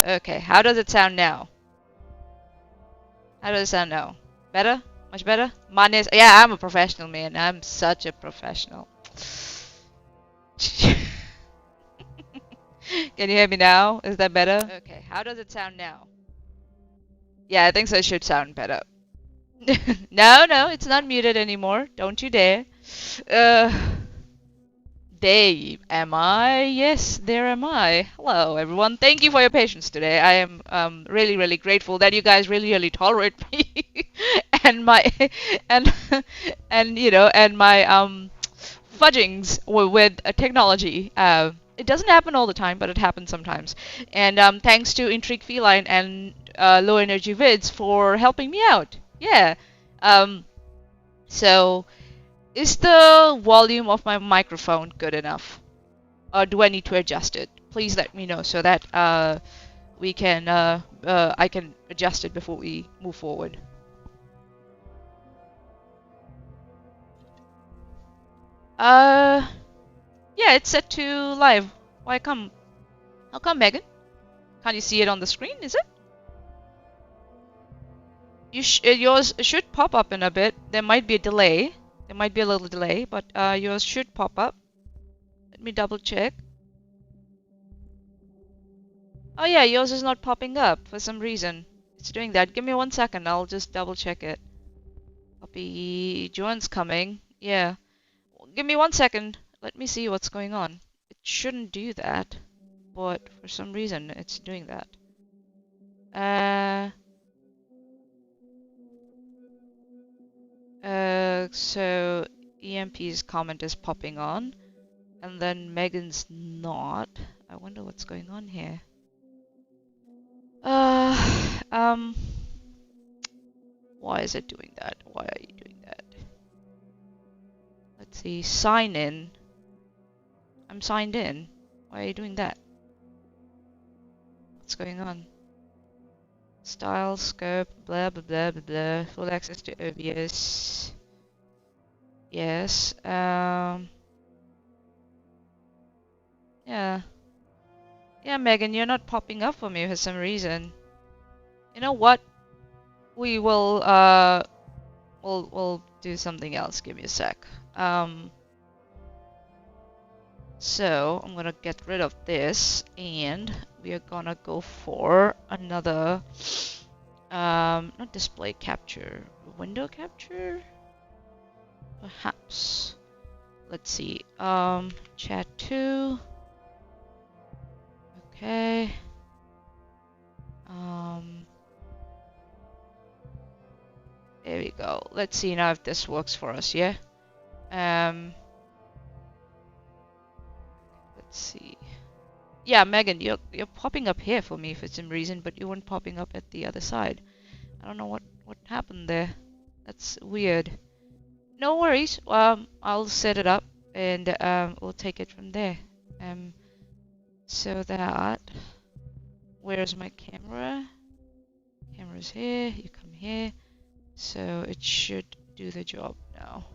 Okay, how does it sound now? How does it sound now? Better? Much better? Mine is... Yeah, I'm a professional, man. I'm such a professional. Can you hear me now? Is that better? Okay, how does it sound now? Yeah, I think so. It should sound better. No, no, it's not muted anymore. Don't you dare. Uh, there am I. Yes, there am I. Hello, everyone. Thank you for your patience today. I am really, really grateful that you guys really, really tolerate me and my and and you know and my fudgings with technology. It doesn't happen all the time, but it happens sometimes. And thanks to Intrigue Feline and Low Energy Vids for helping me out. Yeah. Um, so, is the volume of my microphone good enough? Or do I need to adjust it? Please let me know so that we can I can adjust it before we move forward. Uh, yeah, it's set to live. Why come? How come, Megan? Can't you see it on the screen? Is it? Yours should pop up in a bit. There might be a delay. There might be a little delay, but yours should pop up. Let me double check. Oh yeah, yours is not popping up for some reason. It's doing that. Give me 1 second. I'll just double check it. Copy. Joan's coming. Yeah. Give me 1 second. Let me see what's going on. It shouldn't do that, but for some reason it's doing that. So EMP's comment is popping on, and then Megan's not. I wonder what's going on here. Um, why is it doing that? Why are you doing that? Let's see, sign in. I'm signed in. Why are you doing that? What's going on? Style, scope, blah blah blah blah blah. Full access to OBS. Yes. Yeah. Yeah, Megan, you're not popping up for me for some reason. You know what? We will we'll do something else. Give me a sec. So I'm gonna get rid of this, and we are gonna go for another not display capture, window capture, perhaps. Let's see. Chat 2. Okay. There we go. Let's see now if this works for us, yeah? Let's see. Yeah, Megan, you're popping up here for me for some reason, but you weren't popping up at the other side. I don't know what happened there. That's weird. No worries. I'll set it up and we'll take it from there. So that where's my camera? Camera's here. You come here. So it should do the job now.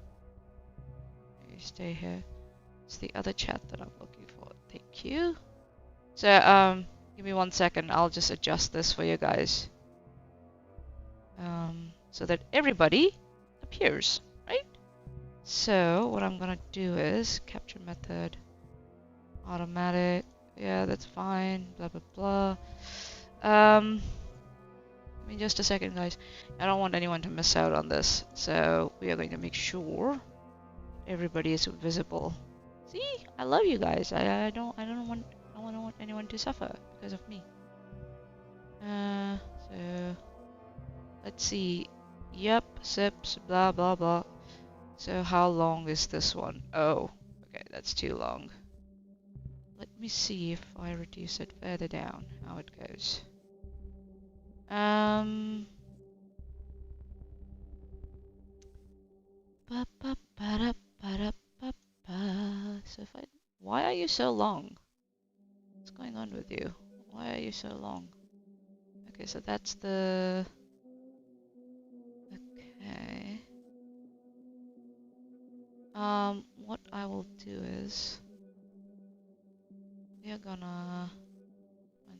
You stay here. It's the other chat that I'm looking for. Thank you. So give me 1 second. I'll just adjust this for you guys. So that everybody appears, right? So what I'm gonna do is capture method, automatic. Yeah, that's fine. Blah blah blah. Give me just a second, guys. I don't want anyone to miss out on this, so we are going to make sure everybody is visible. See, I love you guys. I don't want anyone to suffer because of me. So let's see. Yep, sips, blah blah blah. So how long is this one? Oh, okay, that's too long. Let me see if I reduce it further down, how it goes. So if I, why are you so long? What's going on with you? Why are you so long? Okay, so that's the, okay. What I will do is we are gonna,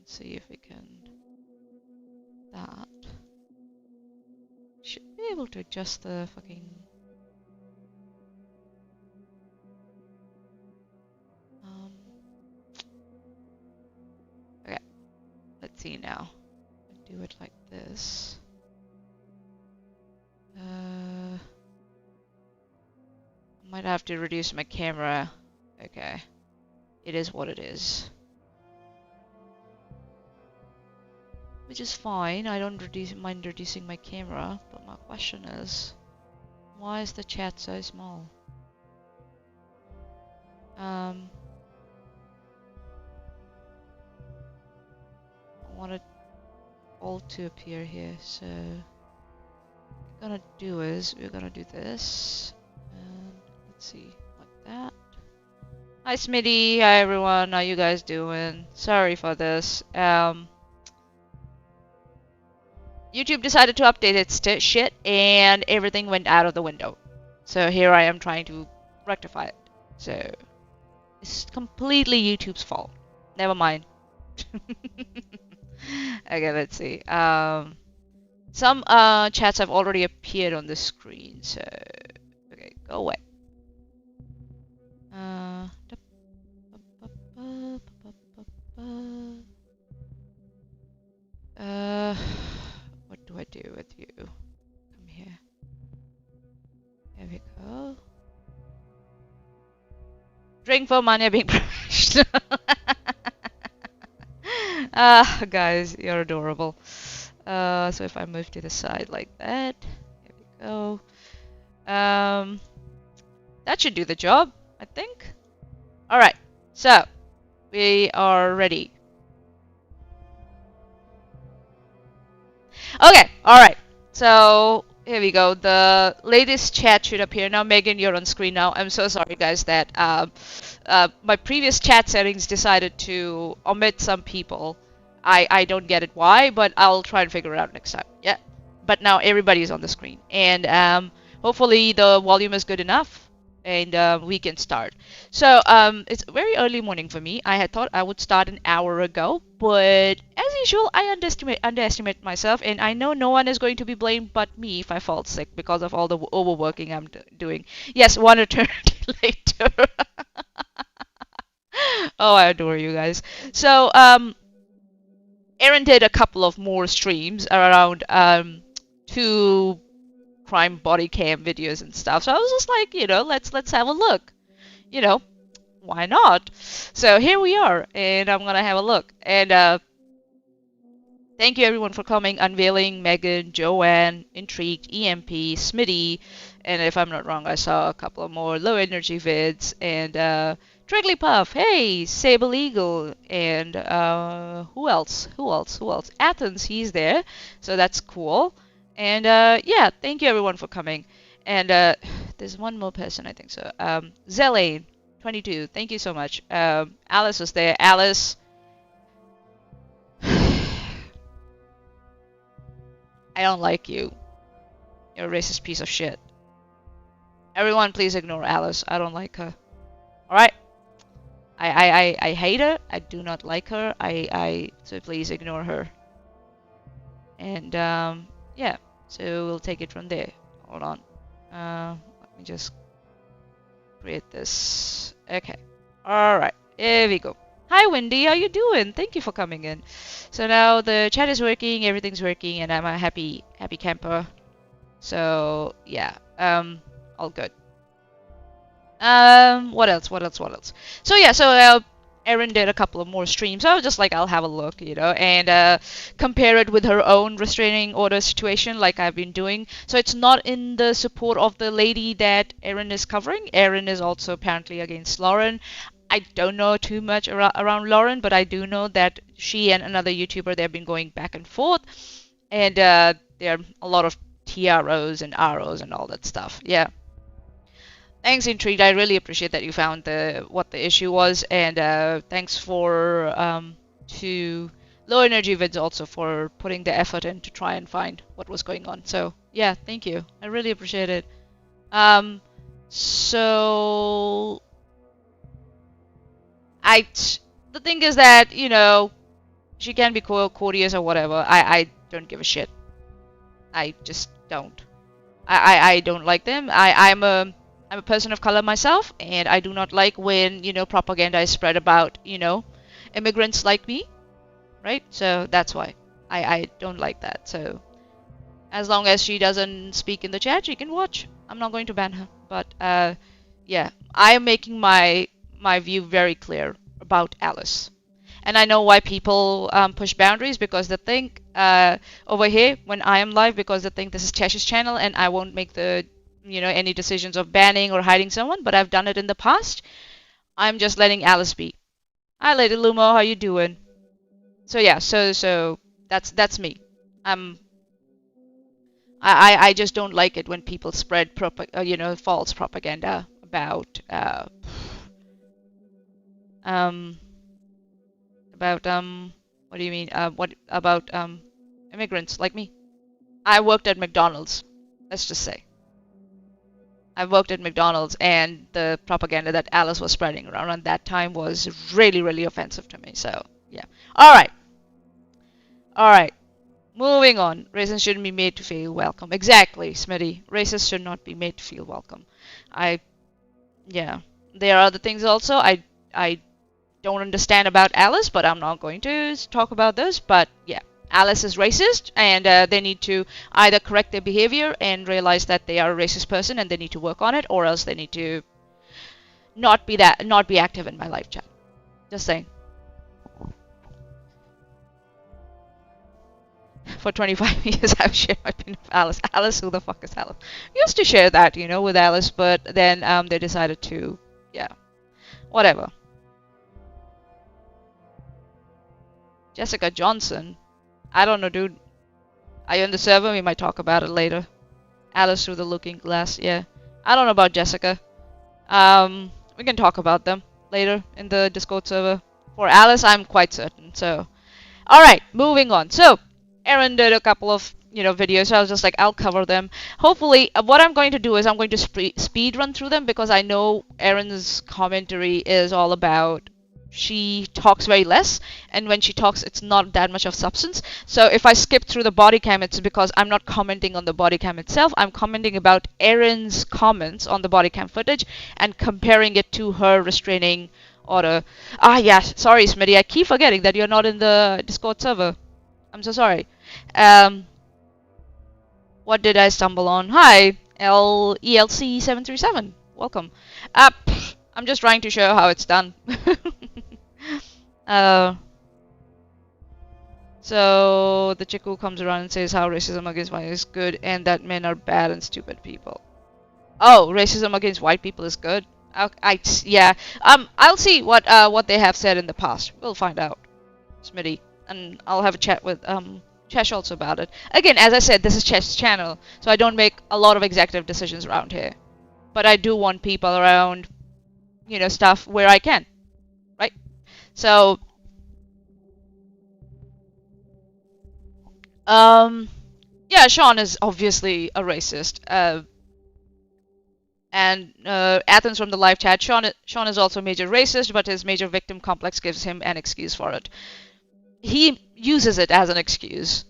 Let's see if we can... That. Should be able to adjust the fucking... Okay. Let's see now. Do it like this. I might have to reduce my camera. Okay. It is what it is. Which is fine. I don't mind reducing my camera, but my question is, why is the chat so small? I want it all to appear here, so what we're gonna do is we're gonna do this, and let's see, like that. Hi Smitty, hi everyone, how you guys doing? Sorry for this. YouTube decided to update its shit and everything went out of the window. So here I am trying to rectify it. So it's completely YouTube's fault. Never mind. Okay, let's see. Some chats have already appeared on the screen, so okay, go away. What do I do with you? Come here. There we go. Drink for money being professional. Ah, guys, you're adorable. So if I move to the side like that, there we go. That should do the job, I think. Alright, so we are ready. Okay, alright. So here we go. The latest chat should appear now. Megan, you're on screen now. I'm so sorry, guys, that my previous chat settings decided to omit some people. I don't get it why, but I'll try and figure it out next time. Yeah. But now everybody's on the screen. And hopefully the volume is good enough. And we can start. So it's very early morning for me. I had thought I would start an hour ago, but as usual, I underestimate myself, and I know no one is going to be blamed but me if I fall sick because of all the overworking I'm doing. Yes, one eternity later. Oh, I adore you guys. So Erin did a couple of more streams around 2 crime body cam videos and stuff. So I was just like, you know, let's have a look. You know, why not? So here we are, and I'm gonna have a look. And thank you everyone for coming. Unveiling, Megan, Joanne, Intrigued, EMP, Smitty, and if I'm not wrong, I saw a couple of more low energy vids, and Drigglypuff, hey, Sable Eagle, and who else? Athens, he's there, so that's cool. And yeah, thank you everyone for coming. And there's one more person, I think so. Zelane, 22, thank you so much. Alice was there. Alice, I don't like you. You're a racist piece of shit. Everyone, please ignore Alice. I don't like her. All right. I hate her. I do not like her. So please ignore her. And yeah, so we'll take it from there. Hold on. Let me just create this. Okay. All right. Here we go. Hi, Wendy. How you doing? Thank you for coming in. So now the chat is working, everything's working, and I'm a happy camper. So yeah, all good. What else? So yeah, so Erin did a couple of more streams. So I was just like, I'll have a look, you know, and compare it with her own restraining order situation like I've been doing. So it's not in the support of the lady that Erin is covering. Erin is also apparently against Lauren. I don't know too much around Lauren, but I do know that she and another YouTuber, they've been going back and forth. And there are a lot of TROs and ROs and all that stuff. Yeah. Thanks, Intrigued. I really appreciate that you found what the issue was, and thanks for to Low Energy Vids also for putting the effort in to try and find what was going on. So yeah, thank you. I really appreciate it. So the thing is that, you know, She can be courteous or whatever. I don't give a shit. I just don't. I don't like them. I'm a person of color myself, and I do not like when, propaganda is spread about, immigrants like me, right? So that's why I don't like that. So as long as she doesn't speak in the chat, she can watch. I'm not going to ban her. But yeah, I am making my view very clear about Alice. And I know why people push boundaries, because they think over here when I am live, because they think this is Chesh's channel and I won't make the any decisions of banning or hiding someone, but I've done it in the past. I'm just letting Alice be. Hi, Lady Lumo, how you doing? So yeah, so that's me. I just don't like it when people spread false propaganda about what do you mean? What about immigrants like me? I worked at McDonald's. Let's just say. I worked at McDonald's, and the propaganda that Alice was spreading around that time was really, really offensive to me. So, yeah. All right. All right. Moving on. Racists shouldn't be made to feel welcome. Exactly, Smitty. Racists should not be made to feel welcome. Yeah. There are other things also. I don't understand about Alice, but I'm not going to talk about those. But yeah, Alice is racist, and they need to either correct their behavior and realize that they are a racist person and they need to work on it, or else they need to not be active in my live chat. Just saying. For 25 years, I've shared my opinion of Alice. Alice, who the fuck is Alice? I used to share that, with Alice, but then they decided to, yeah, whatever. Jessica Johnson. I don't know, dude. Are you on the server? We might talk about it later. Alice through the looking glass. Yeah. I don't know about Jessica. We can talk about them later in the Discord server. For Alice, I'm quite certain. So, alright, moving on. So, Erin did a couple of, videos. So I was just like, I'll cover them. Hopefully, what I'm going to do is I'm going to speed run through them, because I know Erin's commentary is all about she talks very less, and when she talks, it's not that much of substance. So if I skip through the body cam, it's because I'm not commenting on the body cam itself. I'm commenting about Erin's comments on the body cam footage and comparing it to her restraining order. Ah, yeah, sorry, Smitty. I keep forgetting that you're not in the Discord server. I'm so sorry. What did I stumble on? Hi, ELC737. Welcome. I'm just trying to show how it's done. So the chick who comes around and says how racism against white is good and that men are bad and stupid people. Oh, racism against white people is good. Yeah. I'll see what they have said in the past. We'll find out, Smitty, and I'll have a chat with Chesh also about it. Again, as I said, this is Chesh's channel, so I don't make a lot of executive decisions around here, but I do want people around, stuff where I can, right? So, yeah, Sean is obviously a racist. And Athens from the live chat, Sean is also a major racist, but his major victim complex gives him an excuse for it. He uses it as an excuse,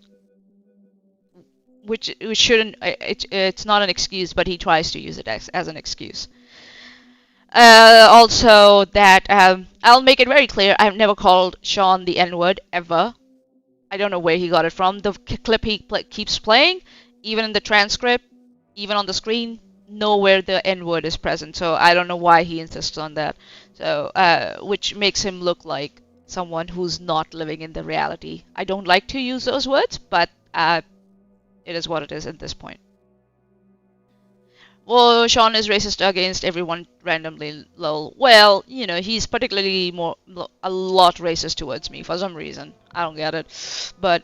which shouldn't. It's not an excuse, but he tries to use it as an excuse. Also, that I'll make it very clear, I've never called Sean the N-word ever. I don't know where he got it from. The clip he keeps playing, even in the transcript, even on the screen, nowhere the N-word is present. So I don't know why he insists on that. So, which makes him look like someone who's not living in the reality. I don't like to use those words, but it is what it is at this point. Well, Sean is racist against everyone randomly, lol. Well, he's particularly a lot racist towards me for some reason. I don't get it. But,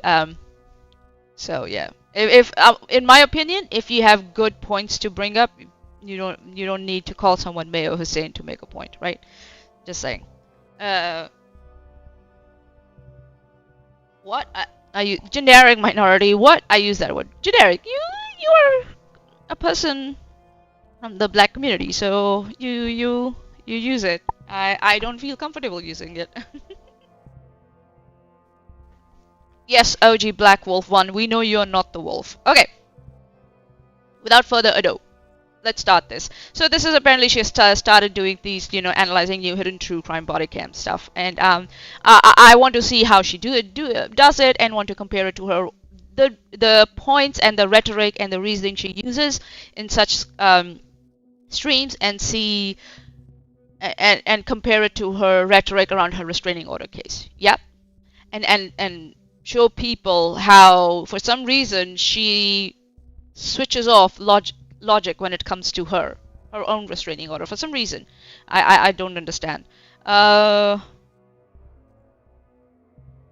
so yeah. If in my opinion, if you have good points to bring up, you don't need to call someone Mayo Hussein to make a point, right? Just saying. What? Are you generic minority? What? I use that word. Generic. You are a person from the black community, so you use it. I don't feel comfortable using it. Yes, OG Black Wolf 1, we know you're not the wolf. Okay, without further ado, let's start this. So this is apparently she started doing these, analyzing new hidden true crime body cam stuff, and I want to see how she does it, and want to compare it to her the points and the rhetoric and the reasoning she uses in such streams, and see and compare it to her rhetoric around her restraining order case. Yep, and show people how for some reason she switches off logic when it comes to her own restraining order for some reason. I don't understand.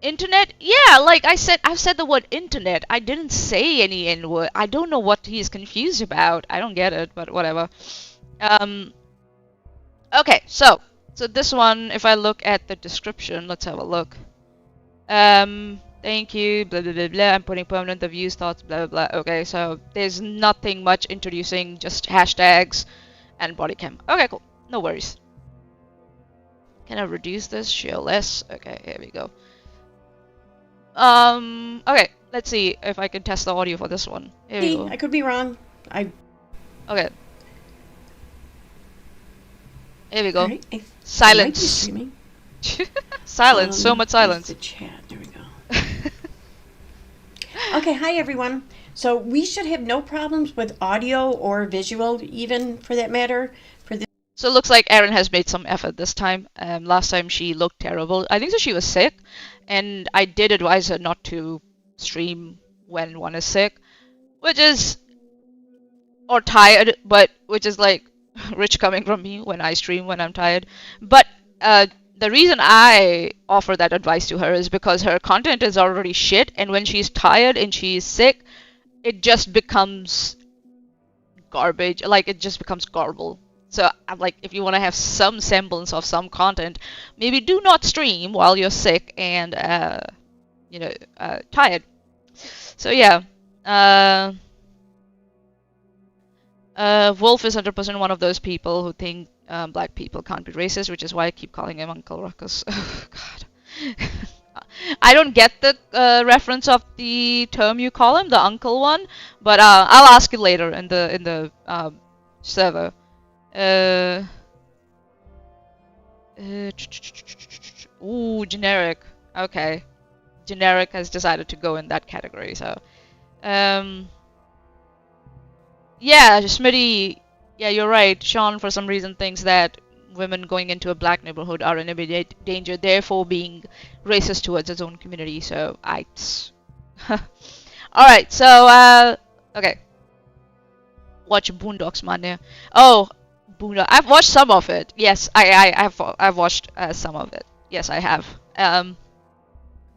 Internet? Yeah, like I've said the word internet. I didn't say any N word. I don't know what he's confused about. I don't get it, but whatever. Okay, so this one, if I look at the description, let's have a look. Thank you, blah, blah, blah, blah. I'm putting permanent the views, thoughts, blah, blah, blah. Okay, so there's nothing much introducing, just hashtags and body cam. Okay, cool. No worries. Can I reduce this? Share less. Okay, here we go. Okay, let's see if I can test the audio for this one. Here we go. I could be wrong. Okay. Here we go. Right, silence. Silence. So much silence. The chat. There we go. Okay, hi everyone. So we should have no problems with audio or visual, even for that matter. So it looks like Erin has made some effort this time. Last time she looked terrible. I think so she was sick, and I did advise her not to stream when one is sick, or tired, but which is like rich coming from me when I stream when I'm tired. But the reason I offer that advice to her is because her content is already shit, and when she's tired and she's sick, it just becomes garbage. Like, it just becomes garble. So I'm like, if you want to have some semblance of some content, maybe do not stream while you're sick and tired. So yeah, Wolf is 100% one of those people who think black people can't be racist, which is why I keep calling him Uncle Ruckus. Oh, God. I don't get the reference of the term you call him, the uncle one, but I'll ask you later in the server. Ooh, generic. Okay, generic has decided to go in that category. So, yeah, Smitty. Yeah, you're right. Sean, for some reason, thinks that women going into a black neighborhood are in immediate danger, therefore being racist towards his own community. So I. All right. So okay. Watch Boondocks, man. Oh, Boondock. I've watched some of it. Yes, I've watched some of it. Yes, I have.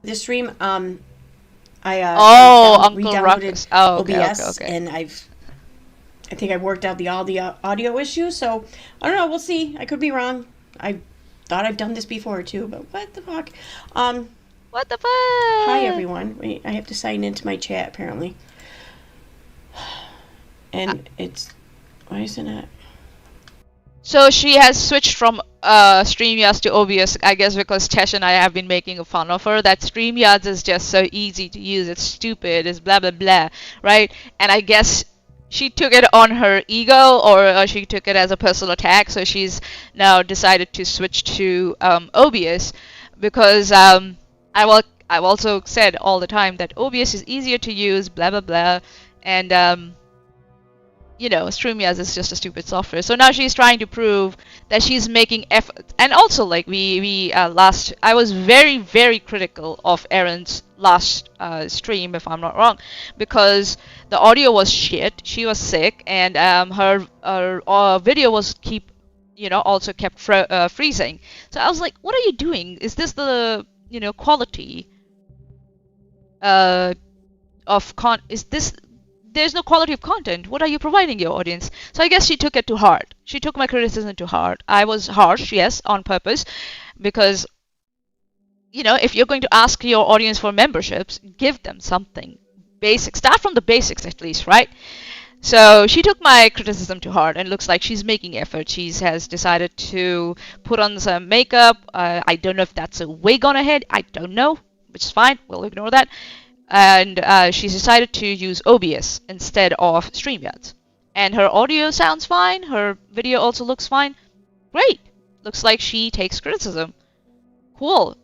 This stream, Uncle Ruckus. Oh, okay, OBS, okay. and I think I worked out all the audio issues. So I don't know. We'll see. I could be wrong. I thought I've done this before too, but what the fuck? What the fuck? Hi everyone. Wait, I have to sign into my chat apparently. And it's, why isn't it? So she has switched from StreamYards to OBS, I guess because Chesh and I have been making fun of her, that StreamYards is just so easy to use, it's stupid, it's blah blah blah, right? And I guess she took it on her ego, or she took it as a personal attack, so she's now decided to switch to OBS, because I've also said all the time that OBS is easier to use, blah blah blah, and StreamYards is just a stupid software. So now she's trying to prove that she's making effort. And also, like I was very, very critical of Erin's last stream, if I'm not wrong, because the audio was shit. She was sick, and her video was also kept freezing. So I was like, what are you doing? Is this the quality is this? There's no quality of content. What are you providing your audience? So I guess she took it to heart. She took my criticism to heart. I was harsh, yes, on purpose, because if you're going to ask your audience for memberships, give them something basic. Start from the basics at least, right? So she took my criticism to heart, and looks like she's making effort. She has decided to put on some makeup. I don't know if that's a wig on her head. I don't know. which is fine. We'll ignore that. And she's decided to use OBS instead of StreamYard. And her audio sounds fine. Her video also looks fine. Great. Looks like she takes criticism. Cool.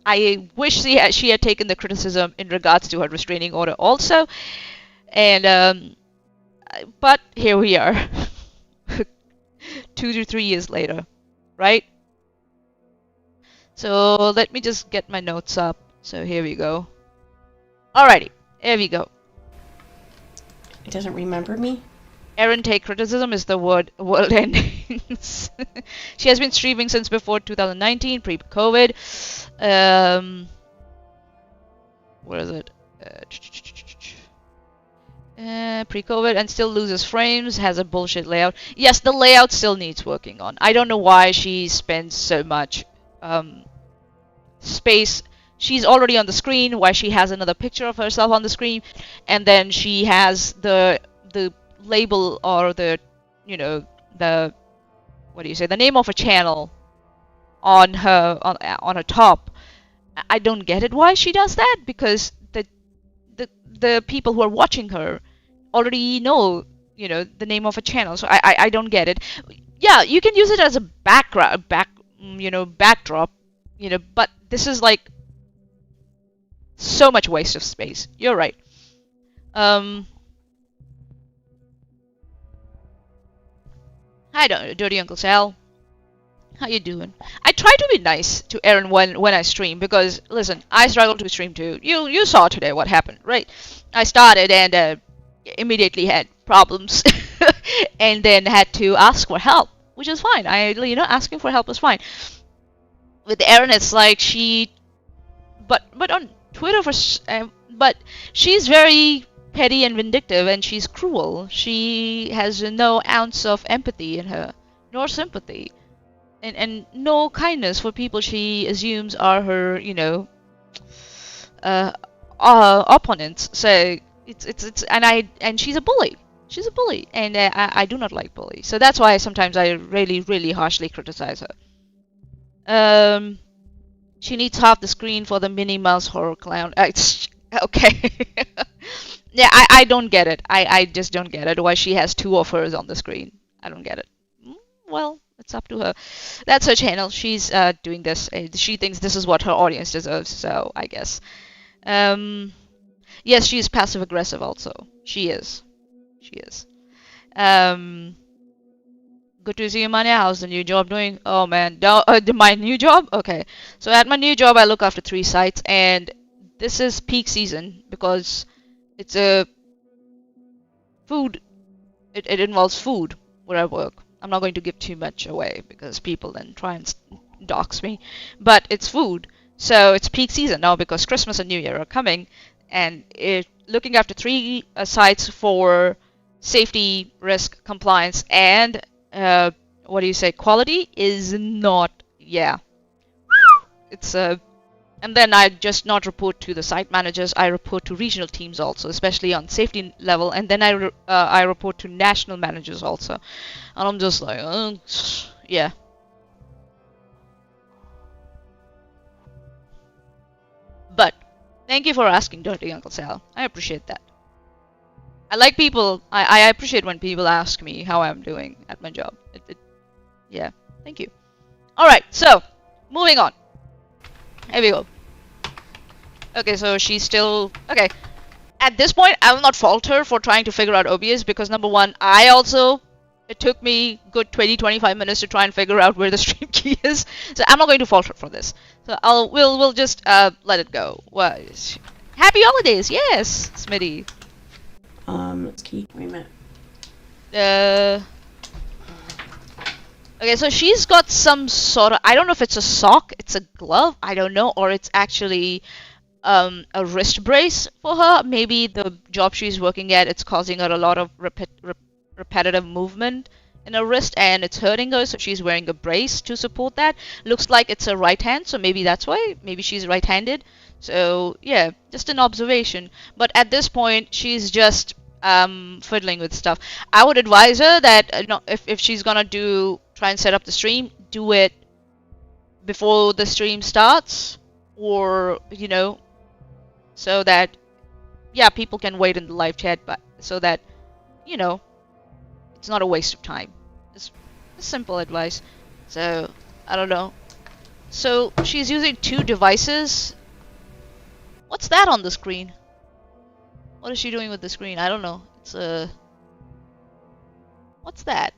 I wish she had taken the criticism in regards to her restraining order also. And but here we are, 2 to 3 years later, right? So let me just get my notes up. So here we go. Alrighty, here we go. It doesn't remember me? Erin take criticism is the world endings. She has been streaming since before 2019, pre-COVID. Where is it? Pre-COVID, and still loses frames, has a bullshit layout. Yes, the layout still needs working on. I don't know why she spends so much space. She's already on the screen, why she has another picture of herself on the screen, and then she has the label or the, you know, the, what do you say, the name of a channel on her top. I don't get it why she does that, because the people who are watching her already know, you know, the name of a channel. So I don't get it. Yeah, you can use it as a backdrop, you know, but this is like so much waste of space. You're right. Hi, Dirty Uncle Sal. How you doing? I try to be nice to Erin when I stream, because listen, I struggle to stream too. You saw today what happened, right? I started and immediately had problems, and then had to ask for help, which is fine. Asking for help is fine. With Erin, it's like but on Twitter but she's very petty and vindictive, and she's cruel. She has no ounce of empathy in her, nor sympathy. And no kindness for people she assumes are her, you know, opponents. So and she's a bully. She's a bully, and I do not like bullies. So that's why sometimes I really, really harshly criticize her. She needs half the screen for the Minnie Mouse horror clown. Okay. Yeah, I don't get it. I just don't get it. Why she has two of hers on the screen. I don't get it. Well, it's up to her. That's her channel. She's doing this. She thinks this is what her audience deserves, so I guess. Yes, she's passive aggressive also. She is. Good to see you, Mania. How's the new job doing? Oh man, my new job? Okay. So at my new job, I look after 3 sites, and this is peak season because it's a food. It involves food where I work. I'm not going to give too much away because people then try and dox me. But it's food, so it's peak season now because Christmas and New Year are coming, and looking after 3 sites for safety, risk, compliance, and quality is not, yeah. It's and then I just not report to the site managers. I report to regional teams also, especially on safety level, and then I report to national managers also. And I'm just like, yeah. But thank you for asking, Dirty Uncle Sal. I appreciate that. I like people. I appreciate when people ask me how I'm doing at my job. Yeah, thank you. All right, so moving on. Here we go. Okay, so she's still... Okay. At this point, I will not fault her for trying to figure out OBS because, number one, it took me good 20-25 minutes to try and figure out where the stream key is. So I'm not going to fault her for this. So we'll just let it go. Happy holidays, yes, Smitty. Let's keep... Wait a minute. Okay, so she's got some sort of... I don't know if it's a sock, it's a glove, I don't know, or it's actually a wrist brace for her. Maybe the job she's working at, it's causing her a lot of repetitive movement in her wrist, and it's hurting her, so she's wearing a brace to support that. Looks like it's a right hand, so maybe that's why. Maybe she's right-handed. So, yeah, just an observation. But at this point, she's just fiddling with stuff. I would advise her that if she's gonna try and set up the stream, do it before the stream starts, or so that people can wait in the live chat, but so that it's not a waste of time. It's simple advice. So I don't know. So she's using 2 devices. What's that on the screen? What is she doing with the screen? I don't know. It's what's that?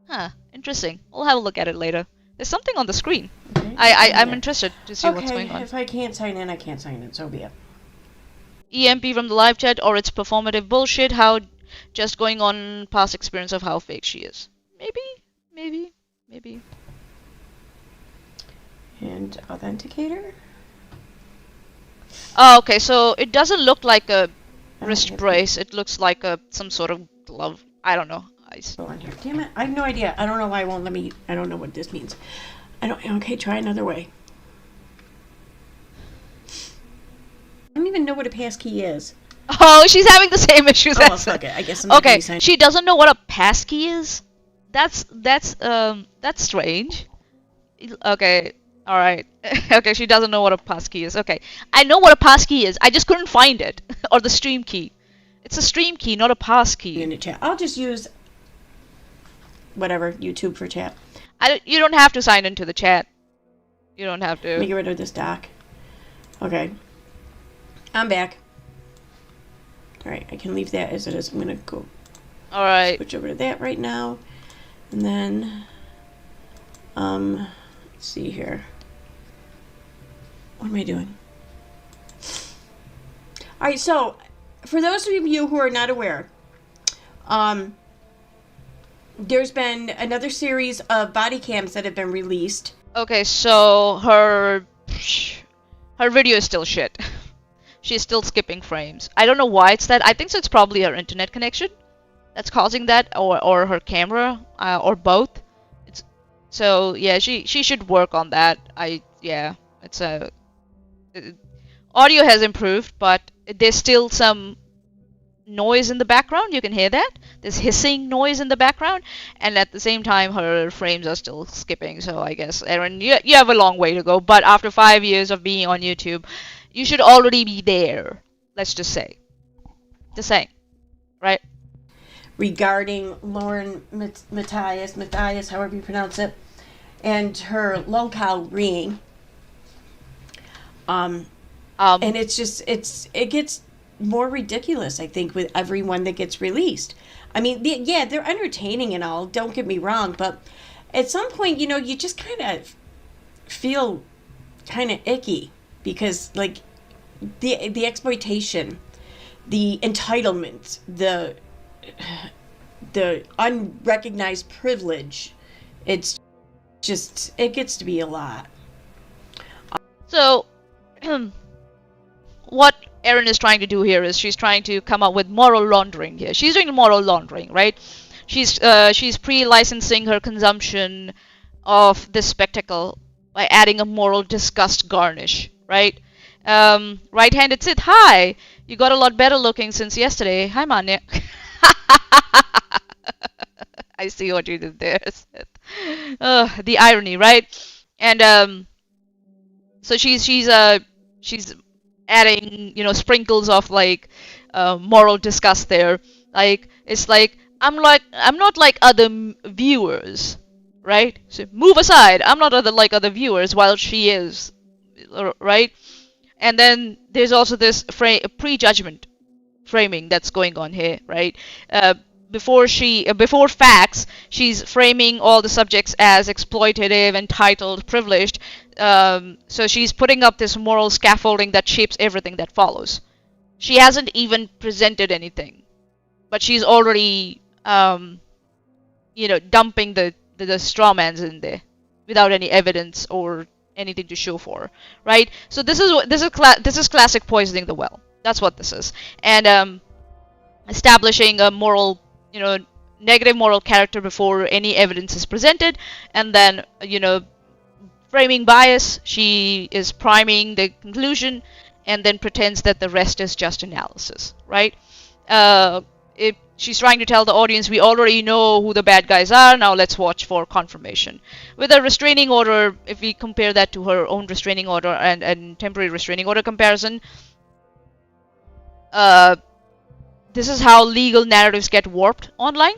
Huh, interesting. We'll have a look at it later. There's something on the screen. Okay. I'm interested to see what's going on. Okay, if I can't sign in, I can't sign in. So be it. EMP from the live chat, or it's performative bullshit. How just going on past experience of how fake she is. Maybe. And authenticator. Oh, okay. So it doesn't look like a wrist have brace. It looks like some sort of glove. I don't know. Go on here. Damn it! I have no idea. I don't know why it won't let me. I don't know what this means. I don't. Okay, try another way. I don't even know what a passkey is. Oh, she's having the same issues Oh, well, as fuck it. I guess I'm not gonna be signing. She doesn't know what a passkey is. That's strange. Okay, all right. Okay, she doesn't know what a passkey is. Okay, I know what a passkey is. I just couldn't find it or the stream key. It's a stream key, not a passkey. In the chat, I'll just use whatever YouTube for chat. You don't have to sign into the chat. You don't have to. Let me get rid of this doc. Okay, I'm back. All right, I can leave that as it is. I'm gonna go. All right. Switch over to that right now, and then let's see here. What am I doing? All right, so for those of you who are not aware, there's been another series of body cams that have been released. Okay, so her video is still shit. She's still skipping frames. I don't know why it's that. I think it's probably her internet connection that's causing that, or her camera, or both. So yeah, she should work on that. Audio has improved, but there's still some noise in the background. You can hear that. There's hissing noise in the background, and at the same time her frames are still skipping. So I guess, Erin, you have a long way to go, but after 5 years of being on YouTube, you should already be there. Let's just say. Just saying. Right? Regarding Lauren Matthias, however you pronounce it, and her locale ring. And it's just, it gets more ridiculous, I think, with everyone that gets released. I mean, they're entertaining and all, don't get me wrong, but at some point, you just kind of feel kind of icky, because, like, the exploitation, the entitlement, the unrecognized privilege, it's just, it gets to be a lot. So, what Erin is trying to do here is she's trying to come up with moral laundering here. She's doing moral laundering, right? She's pre-licensing her consumption of this spectacle by adding a moral disgust garnish, right? Right-handed Sid, hi! You got a lot better looking since yesterday. Hi, Manya. I see what you did there, Sid. The irony, right? And so she's adding, sprinkles of, like, moral disgust there. Like, it's like, I'm not like other viewers, right? So move aside. I'm not like other viewers, while she is, right? And then there's also this prejudgment framing that's going on here, right? Before facts, she's framing all the subjects as exploitative, entitled, privileged. So she's putting up this moral scaffolding that shapes everything that follows. She hasn't even presented anything, but she's already, dumping the strawmans in there without any evidence or anything to show for, right? So this is classic poisoning the well. That's what this is, and establishing a moral, negative moral character before any evidence is presented, and then, framing bias. She is priming the conclusion, and then pretends that the rest is just analysis, right? She's trying to tell the audience, we already know who the bad guys are, now let's watch for confirmation. With a restraining order, if we compare that to her own restraining order and temporary restraining order comparison, this is how legal narratives get warped online,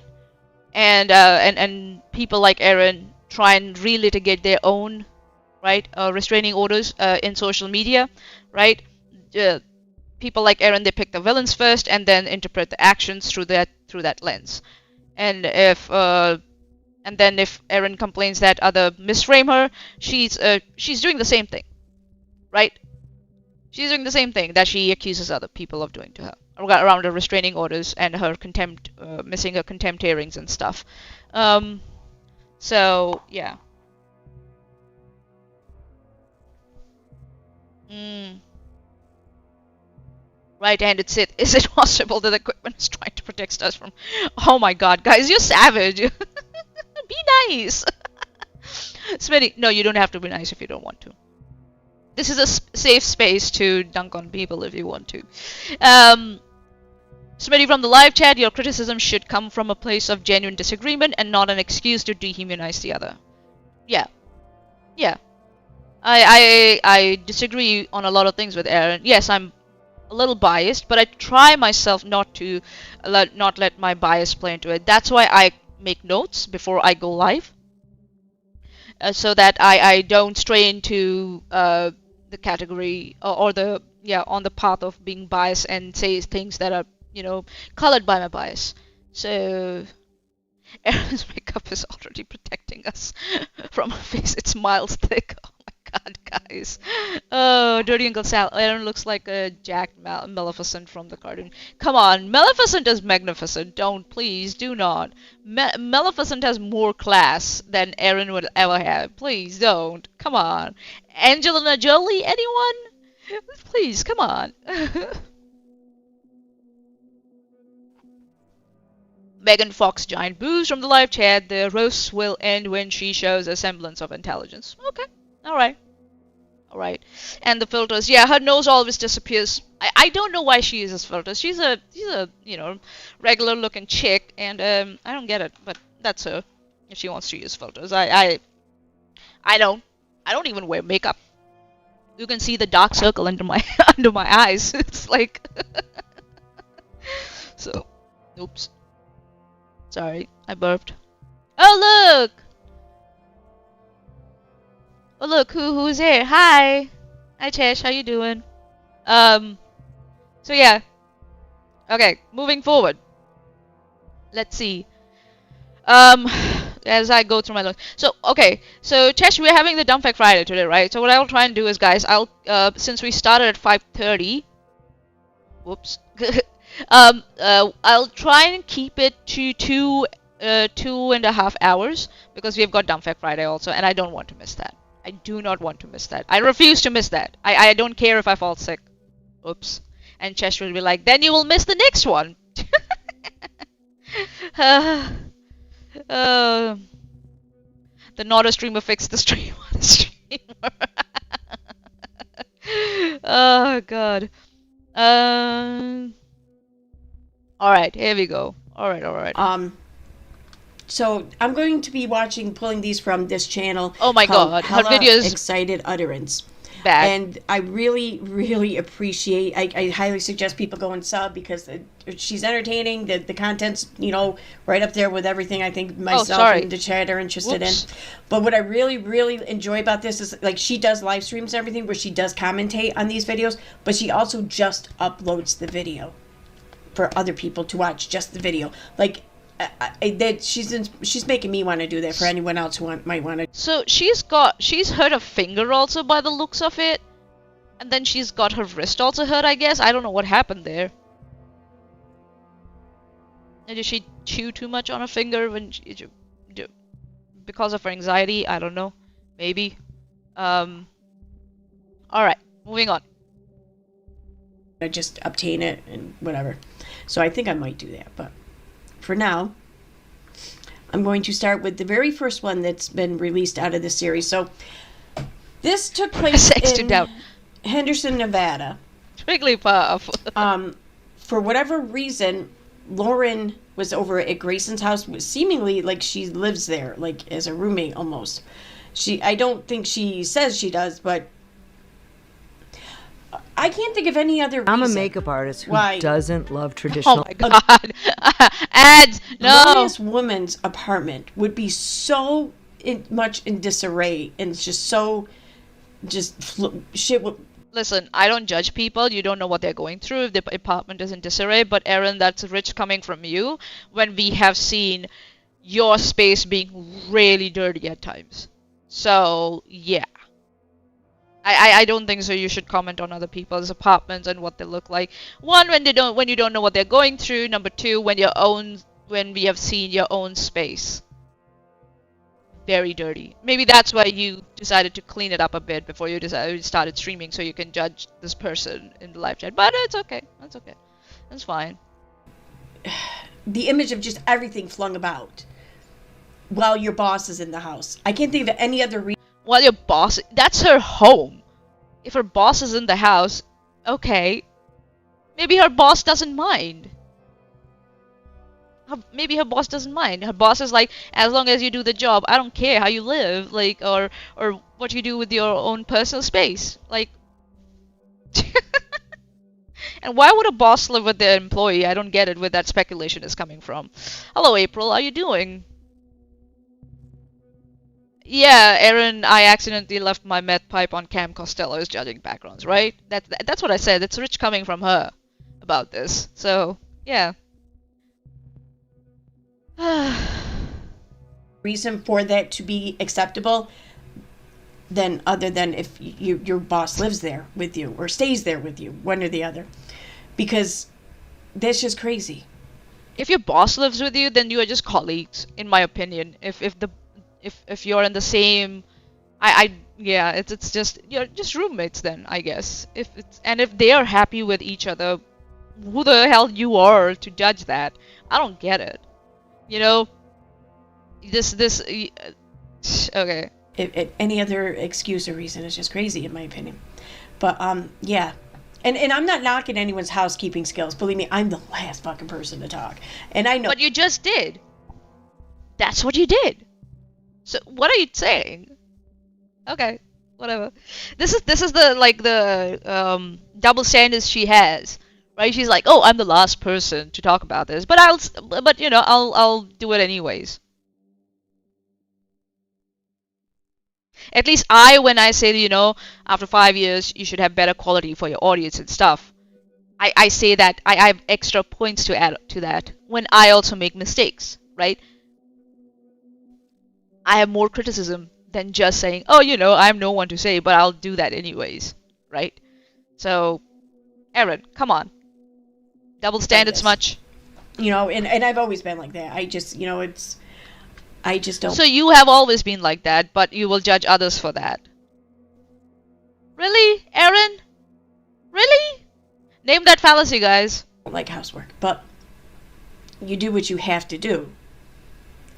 and people like Erin try and relitigate their own, right, restraining orders in social media, right? People like Erin, they pick the villains first and then interpret the actions through that lens. And if Erin complains that other misframe her, she's doing the same thing, right? She's doing the same thing that she accuses other people of doing to her around her restraining orders and her contempt, missing her contempt hearings and stuff. So yeah. Right, and is it possible that the equipment is trying to protect us from... Oh my god, guys, you're savage! Be nice! Smitty, no, you don't have to be nice if you don't want to. This is a safe space to dunk on people if you want to. Smitty from the live chat, your criticism should come from a place of genuine disagreement and not an excuse to dehumanize the other. Yeah. Yeah. I disagree on a lot of things with Erin. Yes, I'm a little biased, but I try myself not to let my bias play into it. That's why I make notes before I go live, so that I don't stray into the category or the on the path of being biased and say things that are colored by my bias. So Erin's makeup is already protecting us from her face. It's miles thick. God, guys. Oh, Dirty Uncle Sal. Erin looks like a jacked Maleficent from the cartoon. Come on, Maleficent is magnificent. Don't, please, do not. Maleficent has more class than Erin would ever have. Please, don't. Come on. Angelina Jolie, anyone? Please, come on. Megan Fox giant boos from the live chat. The roast will end when she shows a semblance of intelligence. Okay. Alright. Alright. And the filters. Yeah, her nose always disappears. I don't know why she uses filters. She's a regular looking chick, and I don't get it, but that's her. If she wants to use filters. I don't even wear makeup. You can see the dark circle under my under my eyes. It's like so oops. Sorry, I burped. Oh look! Oh look, who's here? Hi! Hi Chesh, how you doing? So yeah. Okay, moving forward. Let's see. As I go through my list. So, okay. So, Chesh, we're having the Dumb Fact Friday today, right? So what I'll try and do is, guys, since we started at 5:30... Whoops. I'll try and keep it to 2.5 hours, because we've got Dumb Fact Friday also, and I don't want to miss that. I do not want to miss that. I refuse to miss that. I don't care if I fall sick. Oops. And Chesh will be like, then you will miss the next one. The not a streamer fixed the streamer. The streamer. Oh god. Alright, here we go. Alright. So I'm going to be pulling these from this channel. Oh my god, her videos. Excited Utterance. Bad. And I really, really appreciate. I highly suggest people go and sub, because she's entertaining. The content's right up there with everything I think myself and the chat are interested in. But what I really, really enjoy about this is, like, she does live streams and everything where she does commentate on these videos, but she also just uploads the video for other people to watch, just the video. Like, she's making me want to do that for anyone else who might want to. So she's hurt her finger also by the looks of it, and then she's got her wrist also hurt, I guess. I don't know what happened there. Did she chew too much on her finger because of her anxiety? I don't know. Maybe. Alright, moving on. I just obtain it and whatever. So I think I might do that, but for now, I'm going to start with the very first one that's been released out of this series. So this took place in Henderson, Nevada. Twigglypuff. For whatever reason, Lauren was over at Grayson's house, seemingly like she lives there, like as a roommate almost. I don't think she says she does, but I can't think of any other reason. I'm a makeup artist who why doesn't love Oh traditional. my god. Ads! No! glorious woman's apartment would be so much in disarray and just so shit would. Listen, I don't judge people. You don't know what they're going through if the apartment is in disarray. But Erin, that's rich coming from you when we have seen your space being really dirty at times. So, yeah. I don't think so you should comment on other people's apartments and what they look like. One, when you don't know what they're going through. Number two, when we have seen your own space very dirty. Maybe that's why you decided to clean it up a bit before you started streaming, so you can judge this person in the live chat. But it's okay. That's okay. That's fine. The image of just everything flung about while your boss is in the house. I can't think of any other reason. Well, your boss, that's her home. If her boss is in the house, okay. Maybe her boss doesn't mind. Maybe her boss doesn't mind. Her boss is like, as long as you do the job, I don't care how you live, like, or what you do with your own personal space. Like, and why would a boss live with their employee? I don't get it where that speculation is coming from. Hello, April, how you doing? Yeah, Erin, I accidentally left my meth pipe on Cam Costello's judging backgrounds, right? That's what I said. It's rich coming from her about this. So, yeah. Reason for that to be acceptable than other than if your boss lives there with you or stays there with you, one or the other, because that's just crazy. If your boss lives with you, then you are just colleagues, in my opinion. If you're in the same, yeah, it's just you're just roommates then, I guess. If they are happy with each other, who the hell you are to judge that? I don't get it. You know, okay. If any other excuse or reason is just crazy, in my opinion. But yeah, and I'm not knocking anyone's housekeeping skills. Believe me, I'm the last fucking person to talk, and I know. But you just did. That's what you did. So what are you saying? Okay, whatever. This is the double standards she has. Right? She's like, "Oh, I'm the last person to talk about this, but I'll do it anyways." At least when I say, after 5 years, you should have better quality for your audience and stuff, I say that I have extra points to add to that when I also make mistakes, right? I have more criticism than just saying, "Oh, I'm no one to say, but I'll do that anyways," right? So, Erin, come on. Double standards much? And I've always been like that. I just don't. So you have always been like that, but you will judge others for that. Really, Erin? Really? Name that fallacy, guys. Like housework, but you do what you have to do.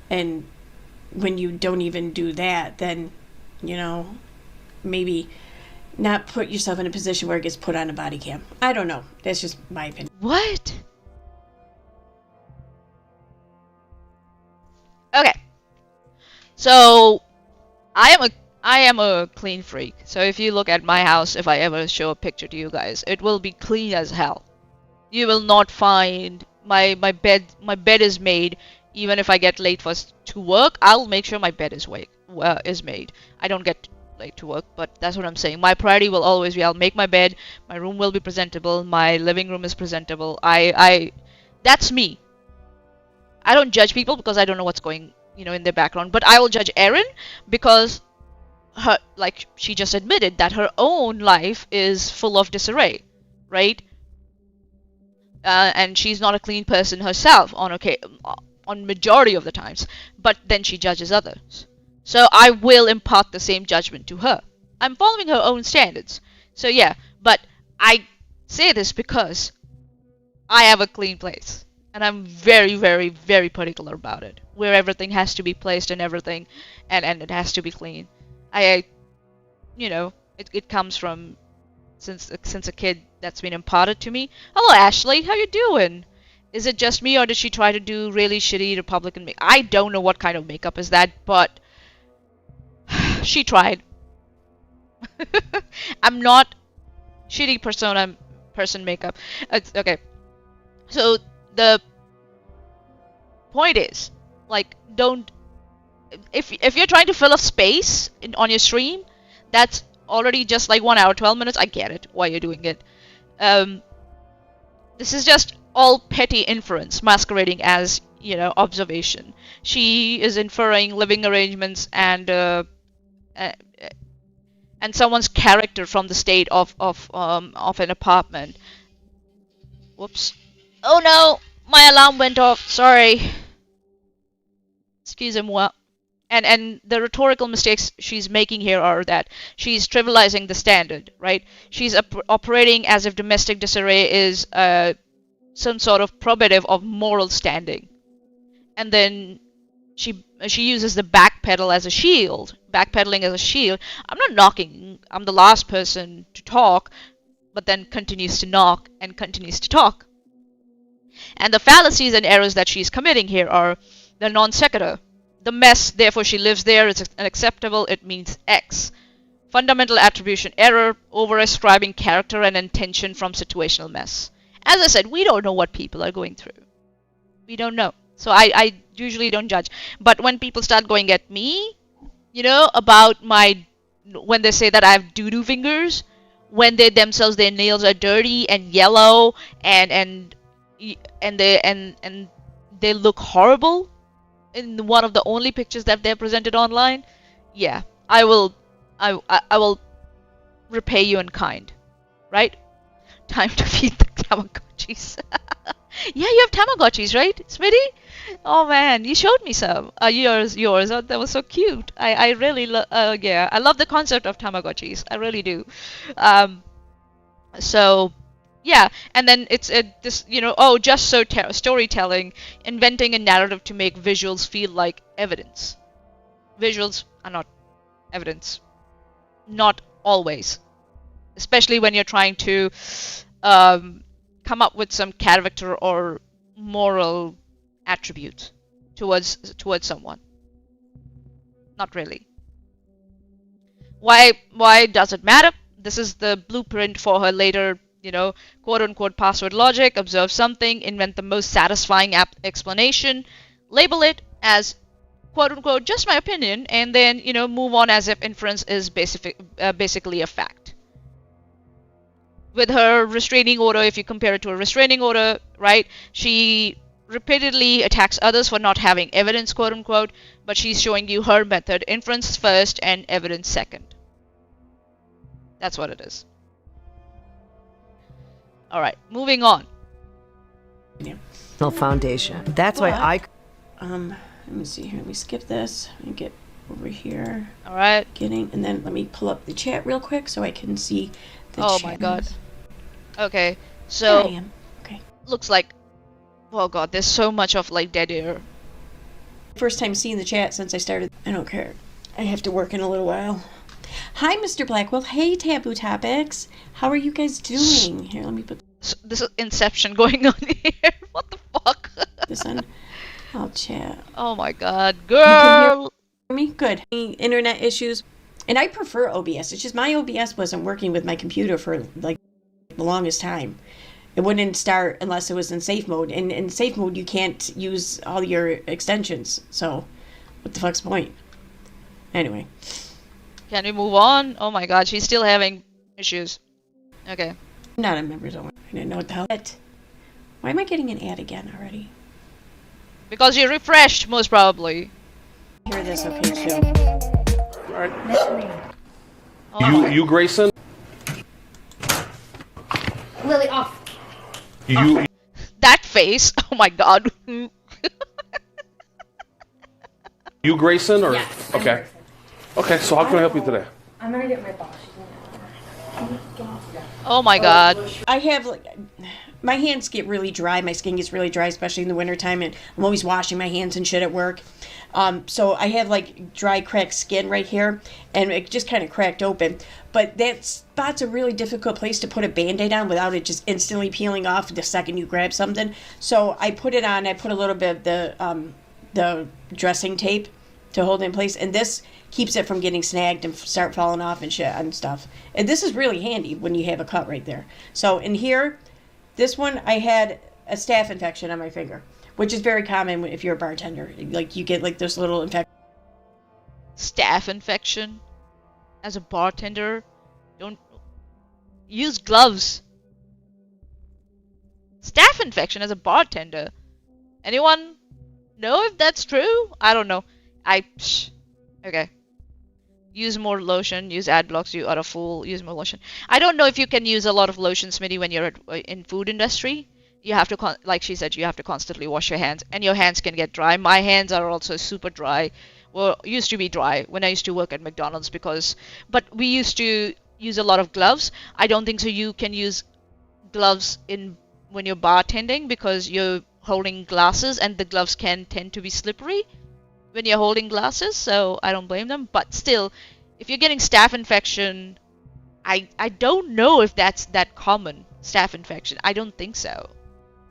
And when you don't even do that, then, maybe not put yourself in a position where it gets put on a body cam. I don't know. That's just my opinion. What? Okay. So, I am a clean freak. So if you look at my house, if I ever show a picture to you guys, it will be clean as hell. You will not find my bed is made. Even if I get late to work, I'll make sure my bed is made. I don't get late to work, but that's what I'm saying. My priority will always be I'll make my bed, my room will be presentable, my living room is presentable. That's me. I don't judge people because I don't know what's going, in their background, but I will judge Erin because she just admitted that her own life is full of disarray, right? And she's not a clean person herself on majority of the times, but then she judges others. So I will impart the same judgment to her. I'm following her own standards. So yeah, but I say this because I have a clean place. And I'm very, very, very particular about it. Where everything has to be placed and everything, and it has to be clean. It comes from since a kid that's been imparted to me. Hello, Ashley. How you doing? Is it just me, or did she try to do really shitty Republican makeup? I don't know what kind of makeup is that, but she tried. I'm not shitty person makeup. Okay. So the point is, like, don't, if you're trying to fill a space on your stream, that's already just like 1 hour, 12 minutes. I get it why you're doing it. This is just all petty inference masquerading as, observation. She is inferring living arrangements and someone's character from the state of an apartment. Whoops. Oh no! My alarm went off. Sorry. Excusez-moi. And the rhetorical mistakes she's making here are that she's trivializing the standard, right? She's operating as if domestic disarray is some sort of probative of moral standing. And then she uses the backpedaling as a shield. I'm not knocking. I'm the last person to talk, but then continues to knock and continues to talk. And the fallacies and errors that she's committing here are the non sequitur. The mess, therefore she lives there, is unacceptable, it means X. Fundamental attribution error, over-ascribing character and intention from situational mess. As I said, we don't know what people are going through. We don't know. So I usually don't judge. But when people start going at me, about when they say that I have doo-doo fingers, when they themselves, their nails are dirty and yellow and they look horrible in one of the only pictures that they're presented online, yeah, I will repay you in kind, right? Time to feed the Tamagotchis. Yeah, you have Tamagotchis, right, Smitty? Oh man, you showed me some. Yours. Oh, that was so cute. I really yeah, I love the concept of Tamagotchis. I really do. So yeah, and then it's this, just so storytelling, inventing a narrative to make visuals feel like evidence. Visuals are not evidence. Not always. Especially when you're trying to come up with some character or moral attribute towards someone. Not really. Why does it matter? This is the blueprint for her later, quote-unquote password logic. Observe something, invent the most satisfying explanation, label it as quote-unquote just my opinion, and then, move on as if inference is basically a fact. With her restraining order, if you compare it to a restraining order, right, she repeatedly attacks others for not having evidence, quote-unquote, but she's showing you her method, inference first and evidence second. That's what it is. All right, moving on. Yeah. Foundation. That's why I. Let me see here. Let me skip this and get over here. All right. And then let me pull up the chat real quick so I can see the chat. Oh my god. Okay, so There I am. Okay. Looks like, oh god, there's so much of like dead air. First time seeing the chat since I started. I don't care. I have to work in a little while. Hi, Mr. Blackwell. Hey, Taboo Topics. How are you guys doing? Here, let me put This is Inception going on here. What the fuck? this on. I'll chat. Oh my god, girl. Hear me? Good. Internet issues. And I prefer OBS. It's just my OBS wasn't working with my computer for like the longest time. It wouldn't start unless it was in safe mode. And in safe mode, you can't use all your extensions. So, what the fuck's the point? Anyway. Can we move on? Oh my god, she's still having issues. Okay. I'm not a members only. I didn't know what the hell. Why am I getting an ad again already? Because you refreshed, most probably. Hear this, okay, so. Alright. Oh. You Grayson? Lily, off. You That face. Oh my god. You Grayson or Yes. I'm okay. Grayson. Okay, so how can I help you today? I'm gonna get my boss. She's in there. Oh my god. I have like my hands get really dry. My skin gets really dry, especially in the wintertime, and I'm always washing my hands and shit at work. So I have like dry, cracked skin right here, and it just kind of cracked open. But that spot's a really difficult place to put a band-aid on without it just instantly peeling off the second you grab something. So I put it on. I put a little bit of the dressing tape to hold it in place, and this keeps it from getting snagged and start falling off and shit and stuff. And this is really handy when you have a cut right there. So in here, this one I had a staph infection on my finger, which is very common if you're a bartender. Like you get like those little infections. Staph infection as a bartender? Don't use gloves. Staph infection as a bartender? Anyone know if that's true? I don't know. Okay. Use more lotion. Use ad blocks. You are a fool. Use more lotion. I don't know if you can use a lot of lotion, Smitty, when you're in food industry. You have to, like she said, you have to constantly wash your hands, and your hands can get dry. My hands are also super dry. Well, used to be dry when I used to work at McDonald's but we used to use a lot of gloves. I don't think so. You can use gloves when you're bartending because you're holding glasses, and the gloves can tend to be slippery when you're holding glasses, so I don't blame them. But still, if you're getting staph infection, I don't know if that's that common, staph infection. I don't think so.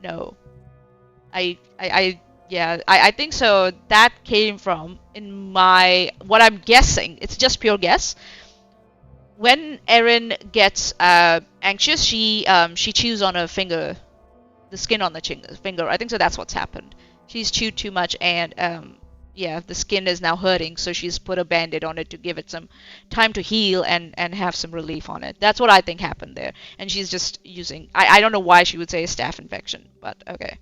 No. I think so. That came from, what I'm guessing, it's just pure guess. When Erin gets anxious, she chews on her finger, the skin on the finger. I think so. That's what's happened. She's chewed too much, and yeah, the skin is now hurting, so she's put a band-aid on it to give it some time to heal and have some relief on it. That's what I think happened there. And she's just using, I don't know why she would say a staph infection, but okay.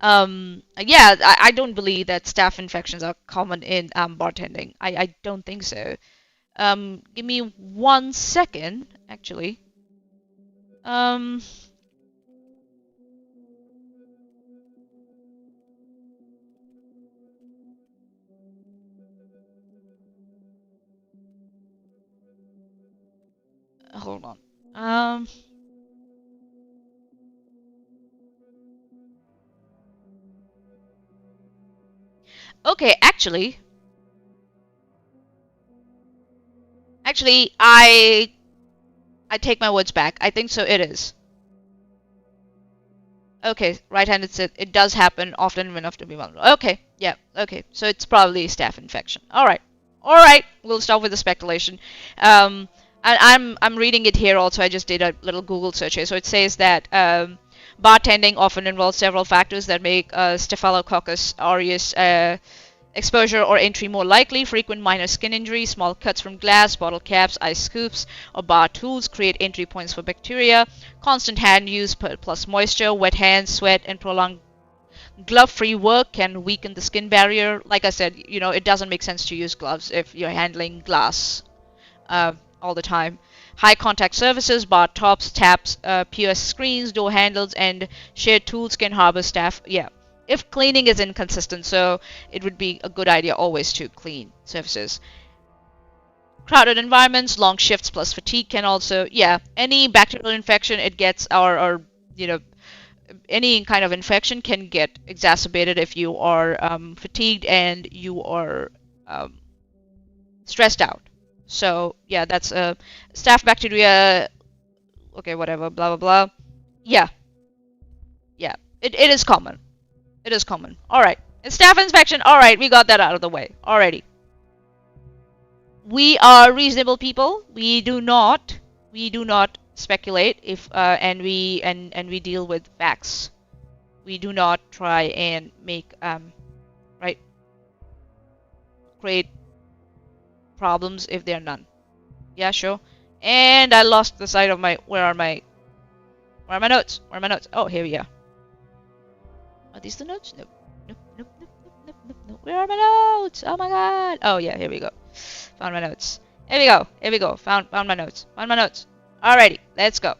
Yeah, I don't believe that staph infections are common in bartending. I don't think so. Give me 1 second, actually. Hold on. Okay, actually, I take my words back. I think so. It is. Okay, right-handed sit. It does happen often enough to be vulnerable. Okay, yeah. Okay, so it's probably a staph infection. All right. We'll start with the speculation. And I'm reading it here also. I just did a little Google search here. So it says that bartending often involves several factors that make Staphylococcus aureus exposure or entry more likely. Frequent minor skin injuries, small cuts from glass, bottle caps, ice scoops, or bar tools create entry points for bacteria. Constant hand use plus moisture, wet hands, sweat, and prolonged glove-free work can weaken the skin barrier. Like I said, it doesn't make sense to use gloves if you're handling glass all the time. High contact surfaces, bar tops, taps, POS screens, door handles, and shared tools can harbor staph. Yeah. If cleaning is inconsistent, so it would be a good idea always to clean surfaces. Crowded environments, long shifts plus fatigue can also, any bacterial infection it gets, or any kind of infection can get exacerbated if you are fatigued and you are stressed out. So yeah, that's staph bacteria. Okay, whatever, blah blah blah. Yeah, it is common. It is common. Alright. It's staph infection. Alright, we got that out of the way. Alrighty. We are reasonable people. We do not speculate and we deal with facts. We do not try and make create problems if there are none. Yeah, sure. And I lost the sight of where are my notes? Where are my notes? Oh, here we are. Are these the notes? Nope. Where are my notes? Oh my god. Oh yeah, here we go. Found my notes. Here we go. Found my notes. Found my notes. Alrighty, let's go.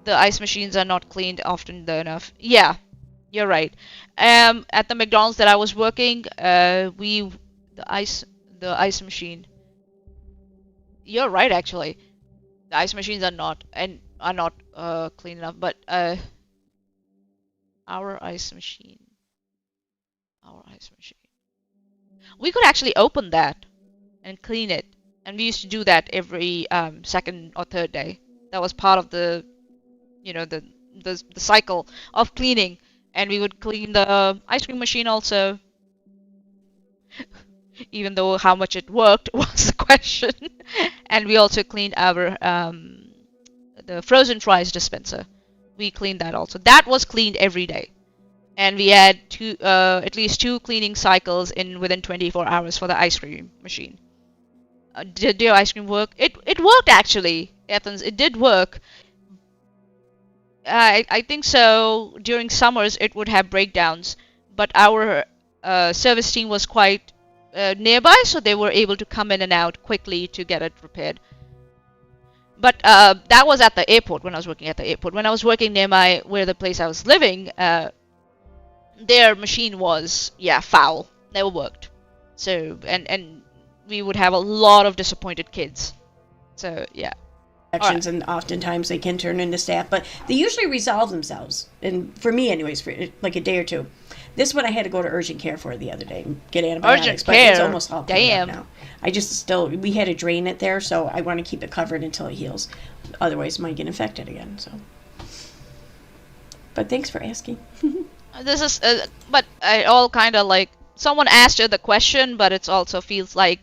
The ice machines are not cleaned often enough. Yeah, you're right. At the McDonald's that I was working, the the ice machine. You're right, actually. The ice machines are not clean enough, but our ice machine. Our ice machine. We could actually open that and clean it. And we used to do that every second or third day. That was part of the, you know, the cycle of cleaning. And we would clean the ice cream machine also. Even though how much it worked was the question. And we also cleaned our the frozen fries dispenser. We cleaned that also. That was cleaned every day. And we had at least 2 cleaning cycles within 24 hours for the ice cream machine. Did your ice cream work? It worked, actually, Athens. It did work. I think so. During summers, it would have breakdowns, but our service team was quite nearby, so they were able to come in and out quickly to get it repaired. But that was at the airport, when I was working at the airport. When I was working near where the place I was living, their machine was, foul. Never worked. So, and we would have a lot of disappointed kids. So, yeah. Right. And oftentimes they can turn into staff, but they usually resolve themselves. And for me, anyways, for like a day or two. This one I had to go to urgent care for the other day and get antibiotics. Urgent but care? It's almost all cleared up Damn. now. We had to drain it there, so I want to keep it covered until it heals. Otherwise, it might get infected again. So, but thanks for asking. This is, but I all kind of like, someone asked her the question, but it also feels like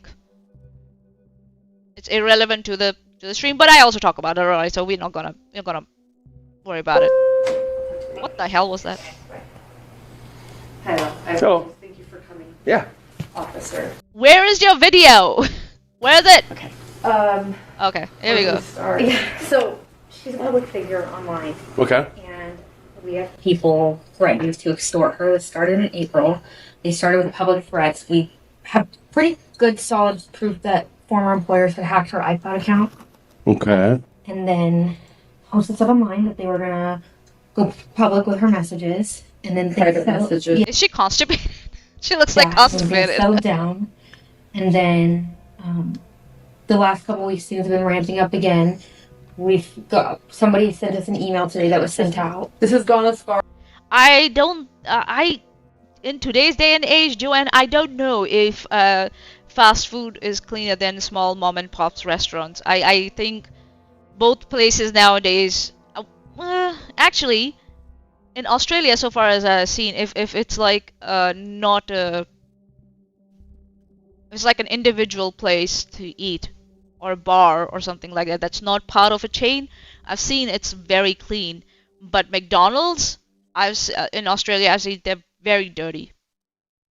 it's irrelevant to the stream. But I also talk about it, alright? So we're not gonna worry about it. What the hell was that? Hello. Thank you for coming. Yeah. Officer. Where is your video? Where is it? Okay. Okay, here we go. Yeah. So she's a public figure online. Okay. And we have people threatening to extort her. This started in April. They started with public threats. We have pretty good solid proof that former employers had hacked her iCloud account. Okay. And then posted stuff online that they were gonna go public with her messages. And then private messages. Is she constipated? She looks like constipated. Settled down. And then the last couple weeks things have been ramping up again. We've got somebody sent us an email today that was sent out. This has gone as far. I don't. In today's day and age, Joanne, I don't know if fast food is cleaner than small mom and pops restaurants. I think both places nowadays. Actually, in Australia, so far as I've seen, if it's like not a, it's like an individual place to eat, or a bar or something like that, that's not part of a chain, I've seen it's very clean. But McDonald's, in Australia, I've seen they're very dirty,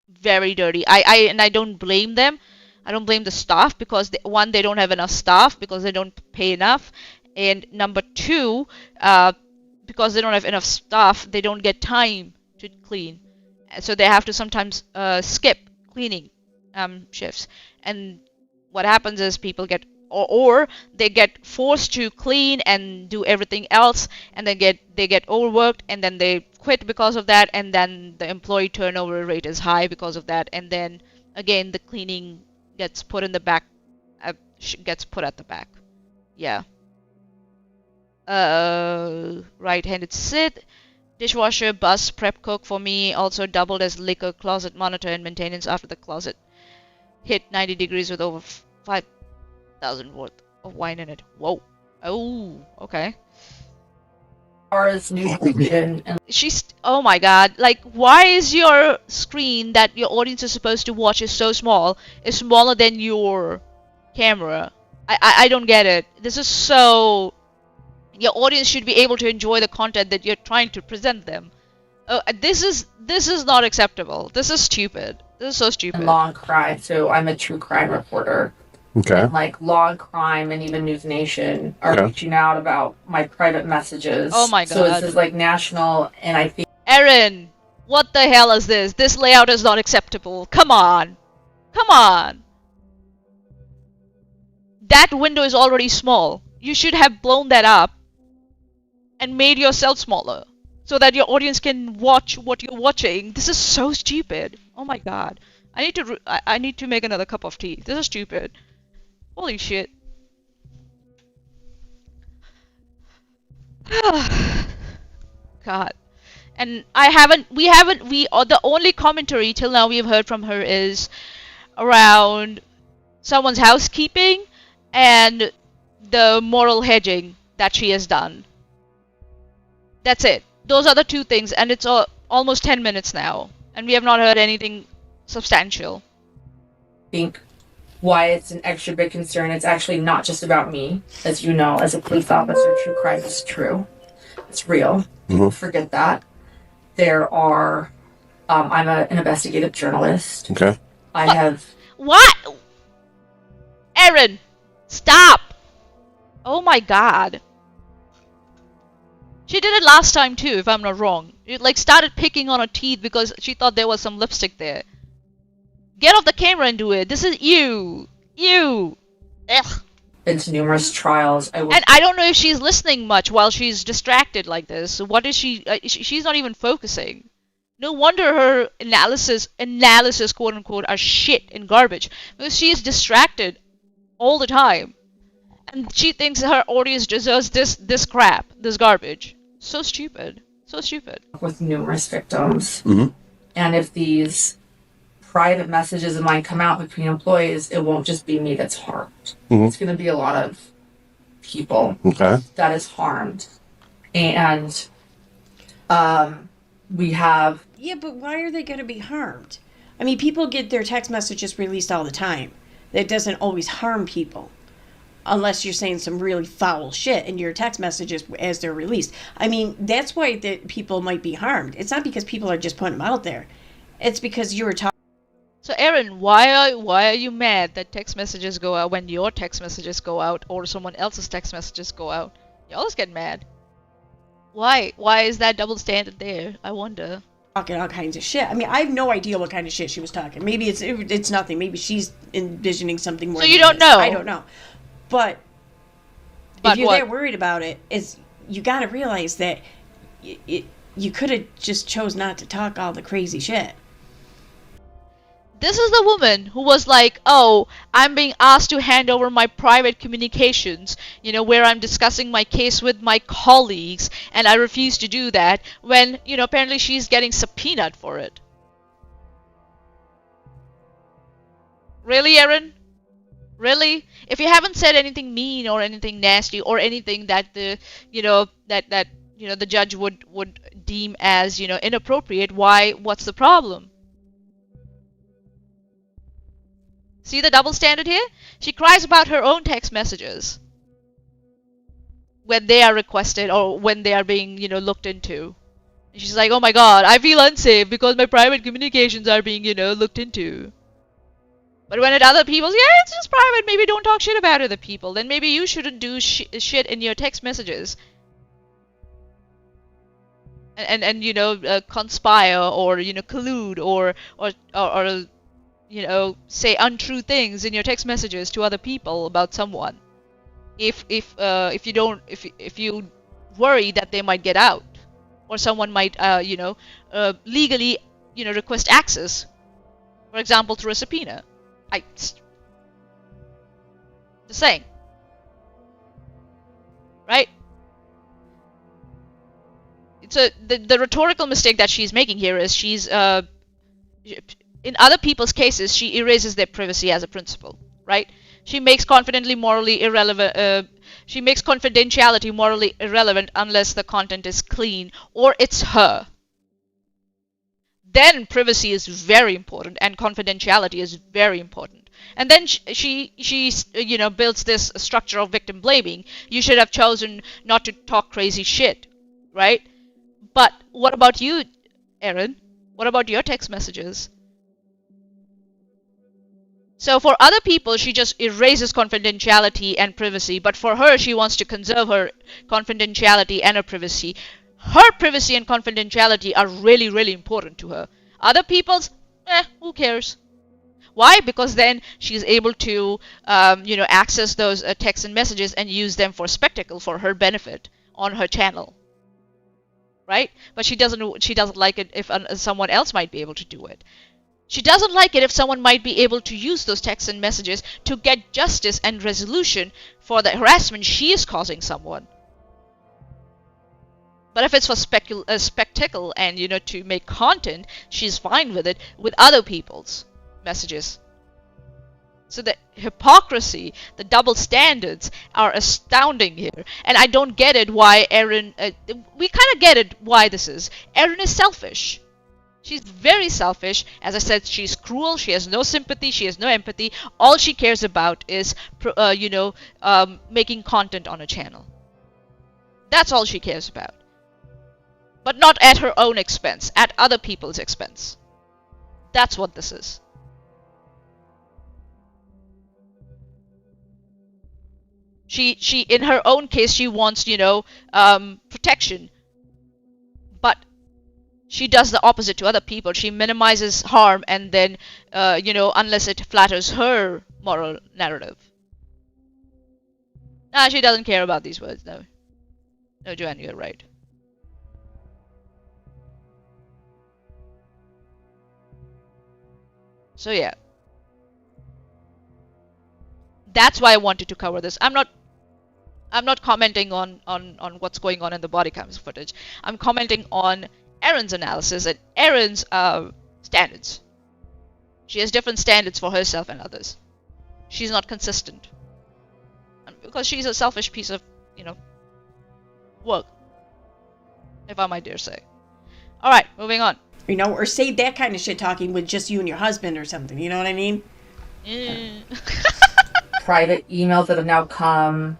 very dirty. I don't blame them. I don't blame the staff, because one, they don't have enough staff because they don't pay enough, and number two, because they don't have enough staff, they don't get time to clean, so they have to sometimes skip cleaning shifts. And what happens is people get, or they get forced to clean and do everything else, and they get overworked, and then they quit because of that, and then the employee turnover rate is high because of that, and then again the cleaning gets put in the back, gets put at the back. Yeah. Right-handed sit, dishwasher, bus, prep cook for me, also doubled as liquor closet monitor and maintenance after the closet hit 90 degrees with over 5,000 worth of wine in it. Whoa. Oh, okay. She's, oh my god, like, why is your screen that your audience is supposed to watch is so small, is smaller than your camera? I don't get it. This is so... Your audience should be able to enjoy the content that you're trying to present them. This is not acceptable. This is stupid. This is so stupid. Law and crime. So I'm a true crime reporter. Okay. And like Law and Crime and even News Nation are reaching out about my private messages. Oh my god. So this is like national, and I think... Erin, what the hell is this? This layout is not acceptable. Come on. Come on. That window is already small. You should have blown that up and made yourself smaller so that your audience can watch what you're watching. This is so stupid. Oh my god. I need to make another cup of tea. This is stupid. Holy shit. God. And the only commentary till now we've heard from her is around someone's housekeeping and the moral hedging that she has done. That's it. Those are the two things, and it's almost 10 minutes now, and we have not heard anything substantial. I think why it's an extra big concern, it's actually not just about me. As you know, as a police officer, true crime is true. It's real. People forget that. There are, I'm an investigative journalist. Okay. I have... What? Erin, stop! Oh my god. She did it last time too, if I'm not wrong. It started picking on her teeth because she thought there was some lipstick there. Get off the camera and do it. This is you. You. Ugh. Been to numerous trials. And I don't know if she's listening much while she's distracted like this. What is she? She's not even focusing. No wonder her analysis, quote unquote, are shit and garbage. Because she's distracted all the time. And she thinks her audience deserves this crap, this garbage. So stupid. So stupid. With numerous victims. And if these private messages of mine come out between employees, it won't just be me that's harmed. It's going to be a lot of people that is harmed. And we have... Yeah, but why are they going to be harmed? I mean, people get their text messages released all the time. That doesn't always harm people. Unless you're saying some really foul shit in your text messages as they're released. I mean, that's why people might be harmed. It's not because people are just putting them out there. It's because you were talking. So Erin, why are you mad that text messages go out when your text messages go out or someone else's text messages go out? You always get mad. Why? Why is that double standard there? I wonder. Talking all kinds of shit. I mean, I have no idea what kind of shit she was talking. Maybe it's nothing. Maybe she's envisioning something more. So you don't know. I don't know. But if you're that worried about it, you got to realize that you could have just chose not to talk all the crazy shit. This is the woman who was like, oh, I'm being asked to hand over my private communications, where I'm discussing my case with my colleagues, and I refuse to do that, when, apparently she's getting subpoenaed for it. Really, Erin? Really? If you haven't said anything mean or anything nasty or anything that the judge would deem as, inappropriate, what's the problem? See the double standard here? She cries about her own text messages when they are requested or when they are being, looked into. And she's like, oh my god, I feel unsafe because my private communications are being, looked into. But when it's other people's, yeah, it's just private. Maybe don't talk shit about other people. Then maybe you shouldn't do shit in your text messages. And conspire or, collude or say untrue things in your text messages to other people about someone. If you worry that they might get out or someone might legally request access, for example through a subpoena. Just saying, right? So the rhetorical mistake that she's making here is she's in other people's cases she erases their privacy as a principle, right? She makes confidentiality morally irrelevant unless the content is clean or it's her. Then privacy is very important and confidentiality is very important. And then she builds this structure of victim blaming. You should have chosen not to talk crazy shit, right? But what about you, Erin? What about your text messages? So for other people, she just erases confidentiality and privacy. But for her, she wants to conserve her confidentiality and her privacy. Her privacy and confidentiality are really, really important to her. Other people's, who cares? Why? Because then she's able to, access those texts and messages and use them for spectacle for her benefit on her channel, right? But she doesn't like it if someone else might be able to do it. She doesn't like it if someone might be able to use those texts and messages to get justice and resolution for the harassment she is causing someone. But if it's for spectacle and, to make content, she's fine with it with other people's messages. So the hypocrisy, the double standards are astounding here. And I don't get it why Erin... we kind of get it why this is. Erin is selfish. She's very selfish. As I said, she's cruel. She has no sympathy. She has no empathy. All she cares about is, making content on a channel. That's all she cares about. But not at her own expense, at other people's expense. That's what this is. She in her own case, she wants, protection. But she does the opposite to other people. She minimizes harm and then, unless it flatters her moral narrative. Nah, she doesn't care about these words, no. No, Joanne, you're right. So yeah. That's why I wanted to cover this. I'm not commenting on what's going on in the body cam footage. I'm commenting on Erin's analysis and Erin's standards. She has different standards for herself and others. She's not consistent. Because she's a selfish piece of, work. If I might dare say. Alright, moving on. Or say that kind of shit talking with just you and your husband or something. You know what I mean? Private emails that have now come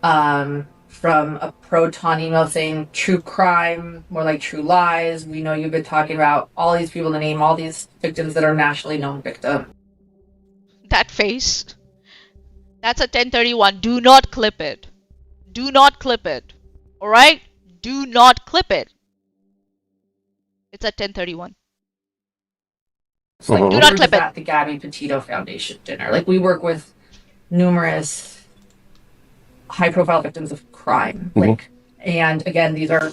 from a Proton email saying true crime, more like true lies. We know you've been talking about all these people to name all these victims that are nationally known victims. That face. That's a 1031. Do not clip it. Do not clip it. Alright? Do not clip it. It's at 1031. It's like, do not clip it. At the Gabby Petito Foundation dinner. Like, we work with numerous high-profile victims of crime. Like, and again, these are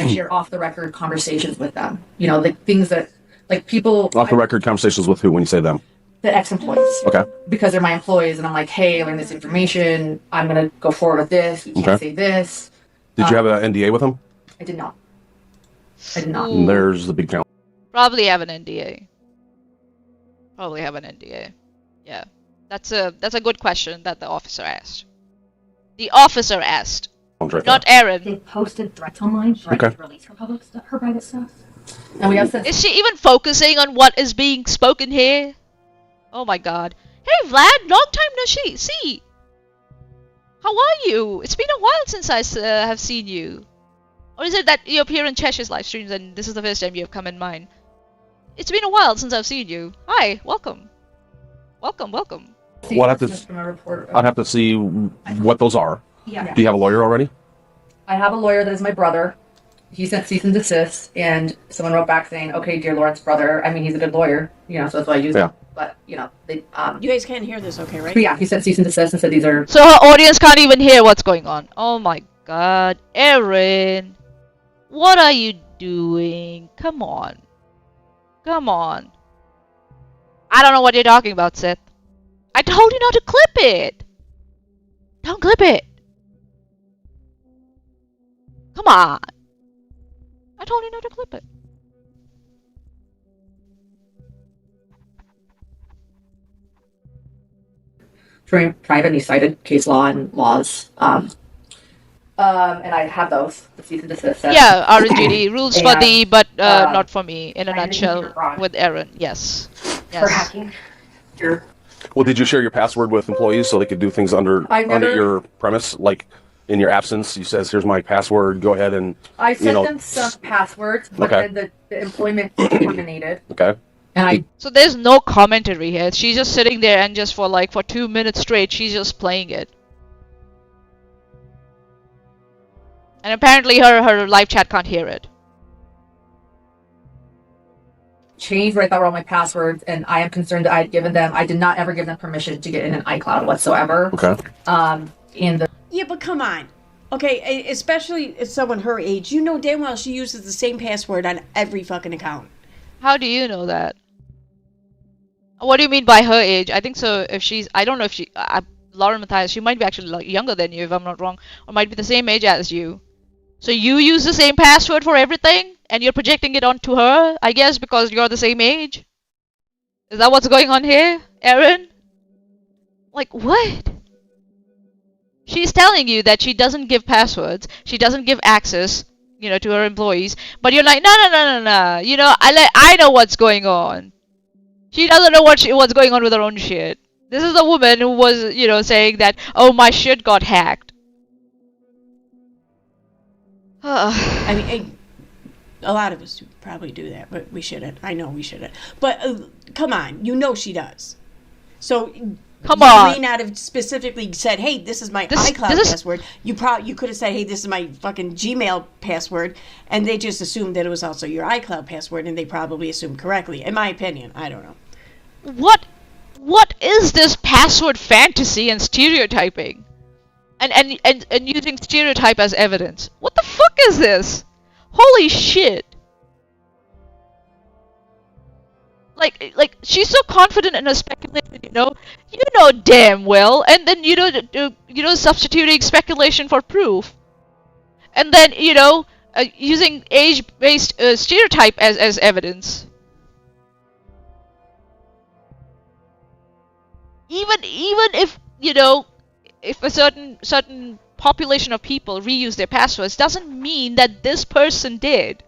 share off-the-record conversations with them. Like things that, like people... Off-the-record conversations with who when you say them? The ex-employees. Okay. Because they're my employees, and I'm like, hey, I learned this information. I'm going to go forward with this. We can't say this. Did you have an NDA with them? I did not. I did not. And there's the big challenge. Probably have an NDA. Probably have an NDA. Yeah. That's a good question that the officer asked. The officer asked. Right not there. Erin. They posted threats online threatening to release her private stuff. And we have said, is she even focusing on what is being spoken here? Oh my god. Hey Vlad, long time no see. How are you? It's been a while since I have seen you. Or is it that you appear in Chesh's live streams and this is the first time you have come in mine? It's been a while since I've seen you. Hi, welcome. Welcome. I'd have to see what those are. Yeah. Do you have a lawyer already? I have a lawyer that is my brother. He sent cease and desist, and someone wrote back saying, okay, dear Lawrence brother. I mean, he's a good lawyer, so that's why I use him. But, they... You guys can't hear this, okay, right? But yeah, he sent cease and desist and said these are... So her audience can't even hear what's going on. Oh my god. Erin. What are you doing? Come on. I don't know what you're talking about, Seth. I told you not to clip it. Don't clip it. Come on. I told you not to clip it. Privately cited case law and laws. And I have those. The cease and desist. Yeah, RNGD rules for thee, but not for me. In a I didn't nutshell, hear wrong. with Erin. Yes. For hacking. Well, did you share your password with employees so they could do things under your premise? Like, in your absence, he says, here's my password, go ahead and... I sent them some passwords, but then the employment terminated. Okay. And So there's no commentary here. She's just sitting there and just for 2 minutes straight, she's just playing it. And apparently her live chat can't hear it. changed where I thought were all my passwords, and I am concerned that I had given them. I did not ever give them permission to get in an iCloud whatsoever. Okay. Yeah, but come on. Okay, especially as someone her age, you know damn well she uses the same password on every fucking account. How do you know that? What do you mean by her age? I think so. If she's, I don't know if she, Lauren Matthias, she might be actually like younger than you, if I'm not wrong, or might be the same age as you. So you use the same password for everything, and you're projecting it onto her, I guess, because you're the same age. Is that what's going on here, Erin? Like, what? She's telling you that she doesn't give passwords, she doesn't give access, to her employees, but you're like, no. I know what's going on. She doesn't know what's going on with her own shit. This is the woman who was, saying that, oh, my shit got hacked. I mean, a lot of us probably do that, but we shouldn't. I know we shouldn't. But come on, she does. So come on. You may not have specifically said, "Hey, this is my iCloud password." You could have said, "Hey, this is my fucking Gmail password," and they just assumed that it was also your iCloud password, and they probably assumed correctly. In my opinion, I don't know. What is this password fantasy and stereotyping? And using stereotype as evidence. What the fuck is this? Holy shit. Like she's so confident in her speculation, you know damn well, and then substituting speculation for proof, and then using age-based stereotype as evidence. Even if if a certain population of people reuse their passwords, doesn't mean that this person did.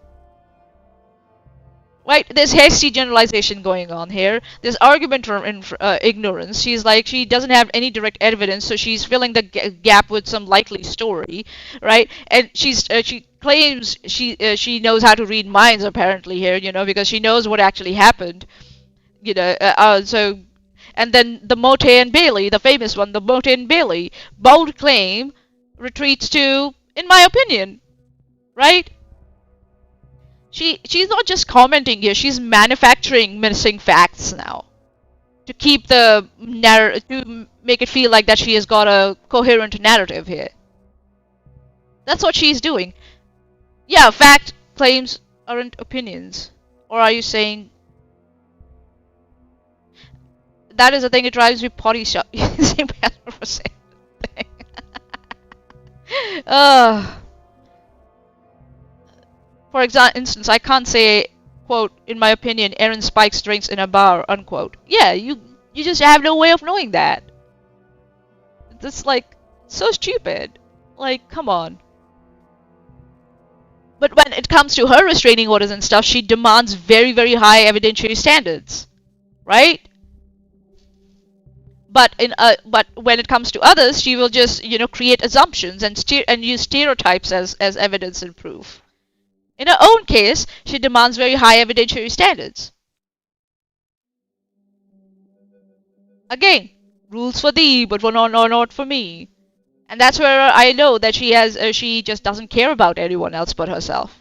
Right? There's hasty generalization going on here. There's argument from ignorance. She's like, she doesn't have any direct evidence, so she's filling the gap with some likely story, right? And she claims she knows how to read minds apparently here, because she knows what actually happened, so. And then the Mote and Bailey, the famous one, the Mote and Bailey, bold claim retreats to, in my opinion, right? She's not just commenting here, she's manufacturing missing facts now to keep the to make it feel like that she has got a coherent narrative here. That's what she's doing. Yeah, fact claims aren't opinions. Or are you saying that is the thing that drives me potty shot using password for same thing? For instance, I can't say, quote, in my opinion, Erin spikes drinks in a bar, unquote. Yeah, you just have no way of knowing that. It's like so stupid. Like, come on. But when it comes to her restraining orders and stuff, she demands very, very high evidentiary standards, right? But when it comes to others, she will just create assumptions and use stereotypes as evidence and proof. In her own case, she demands very high evidentiary standards. Again, rules for thee, but not for me. And that's where I know that she just doesn't care about anyone else but herself.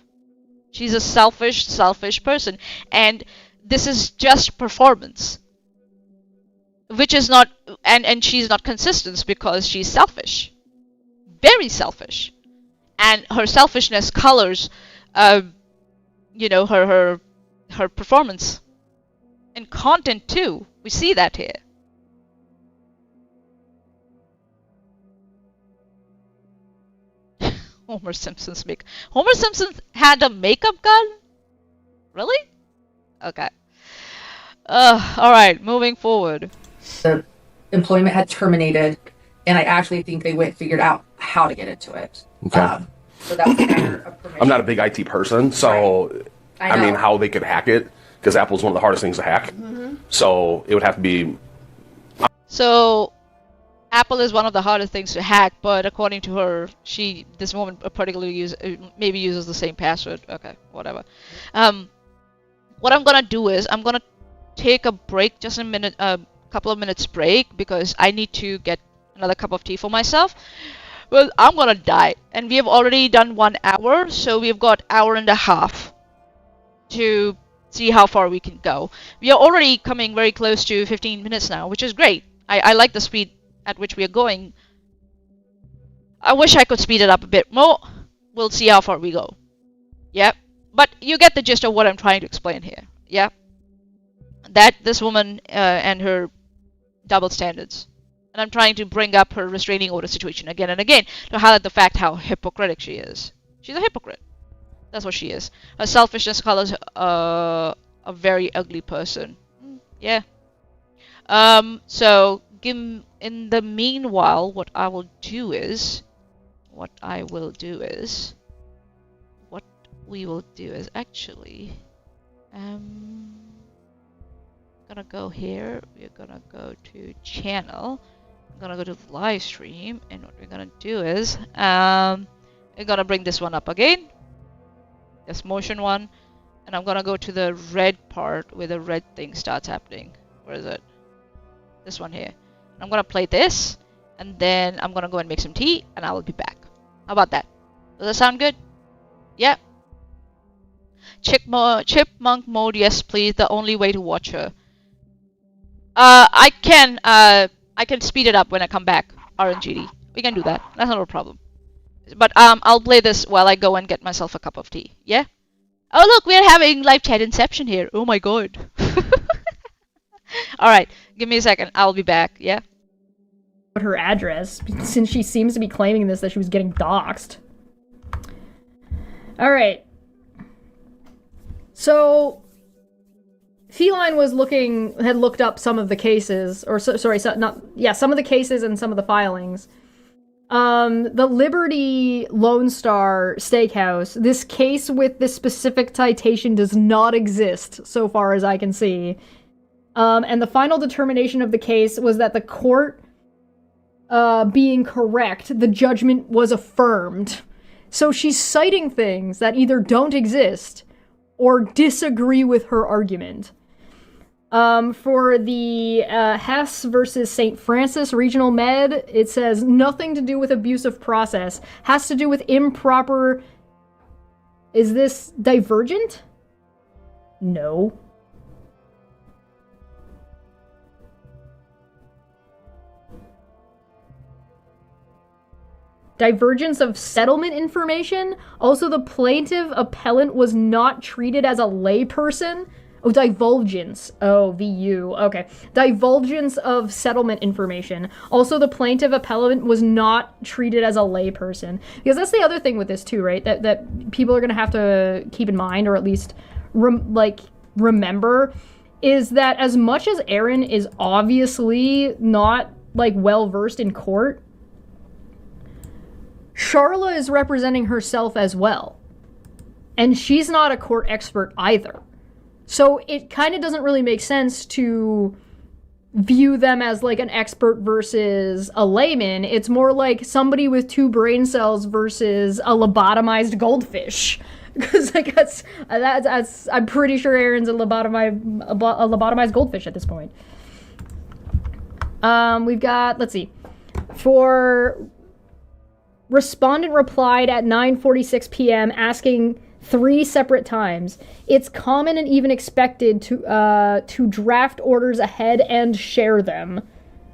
She's a selfish person, and this is just performance. Which is not, and she's not consistent because she's selfish. Very selfish. And her selfishness colors, her performance. And content too. We see that here. Homer Simpson had a makeup gun? Really? Okay. Alright, moving forward. The employment had terminated, and I actually think they figured out how to get into it. Okay. So that was a matter of permission. I'm not a big IT person, so Right. I mean, how they could hack it, because Apple's one of the hardest things to hack. Mm-hmm. So it would have to be. So Apple is one of the hardest things to hack, but according to her, this woman particularly uses the same password. Okay, whatever. What I'm gonna do is I'm gonna take a break, just a minute, couple of minutes break, because I need to get another cup of tea for myself. Well, I'm gonna die, and we have already done 1 hour, so we've got hour and a half to see how far we can go. We are already coming very close to 15 minutes now, which is great. I like the speed at which we are going. I wish I could speed it up a bit more. We'll see how far we go. Yeah, but you get the gist of what I'm trying to explain here. Yeah. that this woman and her double standards. And I'm trying to bring up her restraining order situation again and again to highlight the fact how hypocritical she is. She's a hypocrite. That's what she is. Her selfishness colors a very ugly person. Yeah. So in the meanwhile, what we will do is actually gonna go here. We're gonna go to channel. I'm gonna go to the live stream, and what we're gonna do is we're gonna bring this one up again. This motion one, and I'm gonna go to the red part where the red thing starts happening. Where is it? This one here. I'm gonna play this, and then I'm gonna go and make some tea, and I will be back. How about that? Does that sound good? Yeah. Chipmunk mode, yes please. The only way to watch her. I can speed it up when I come back. RNGD. We can do that. That's not a problem. But I'll play this while I go and get myself a cup of tea. Yeah? Oh look, we're having live chat inception here. Oh my god. Alright, give me a second. I'll be back. Yeah? Her address, since she seems to be claiming this, that she was getting doxxed. Alright. So, Feline had looked up some of the cases, some of the cases and some of the filings. The Liberty Lone Star Steakhouse, this case with this specific citation does not exist, so far as I can see. And the final determination of the case was that the court, being correct, the judgment was affirmed. So she's citing things that either don't exist or disagree with her argument. For the Hess versus St. Francis Regional Med, it says nothing to do with abuse of process. Has to do with improper... Is this divergent? No. Divergence of settlement information? Also, the plaintiff appellant was not treated as a layperson? Oh, divulgence. Oh, VU. Okay. Divulgence of settlement information. Also, the plaintiff appellant was not treated as a layperson. Because that's the other thing with this, too, right? That people are going to have to keep in mind, or at least, remember, is that as much as Erin is obviously not, well-versed in court, Sharla is representing herself as well. And she's not a court expert either. So it kind of doesn't really make sense to view them as an expert versus a layman. It's more like somebody with 2 brain cells versus a lobotomized goldfish. Because that's I'm pretty sure Erin's a lobotomized goldfish at this point. We've got, let's see. For respondent replied at 9:46 p.m. asking 3 separate times. It's common and even expected to draft orders ahead and share them.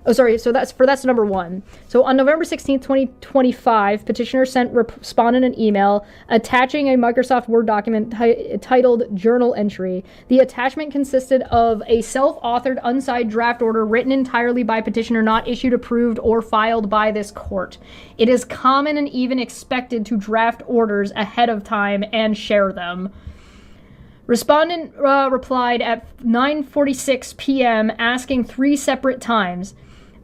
Oh, sorry, so that's number 1. So on November 16th, 2025, petitioner sent respondent an email attaching a Microsoft Word document titled Journal Entry. The attachment consisted of a self-authored, unsigned draft order written entirely by petitioner, not issued, approved, or filed by this court. It is common and even expected to draft orders ahead of time and share them. Respondent replied at 9:46 p.m. asking 3 separate times.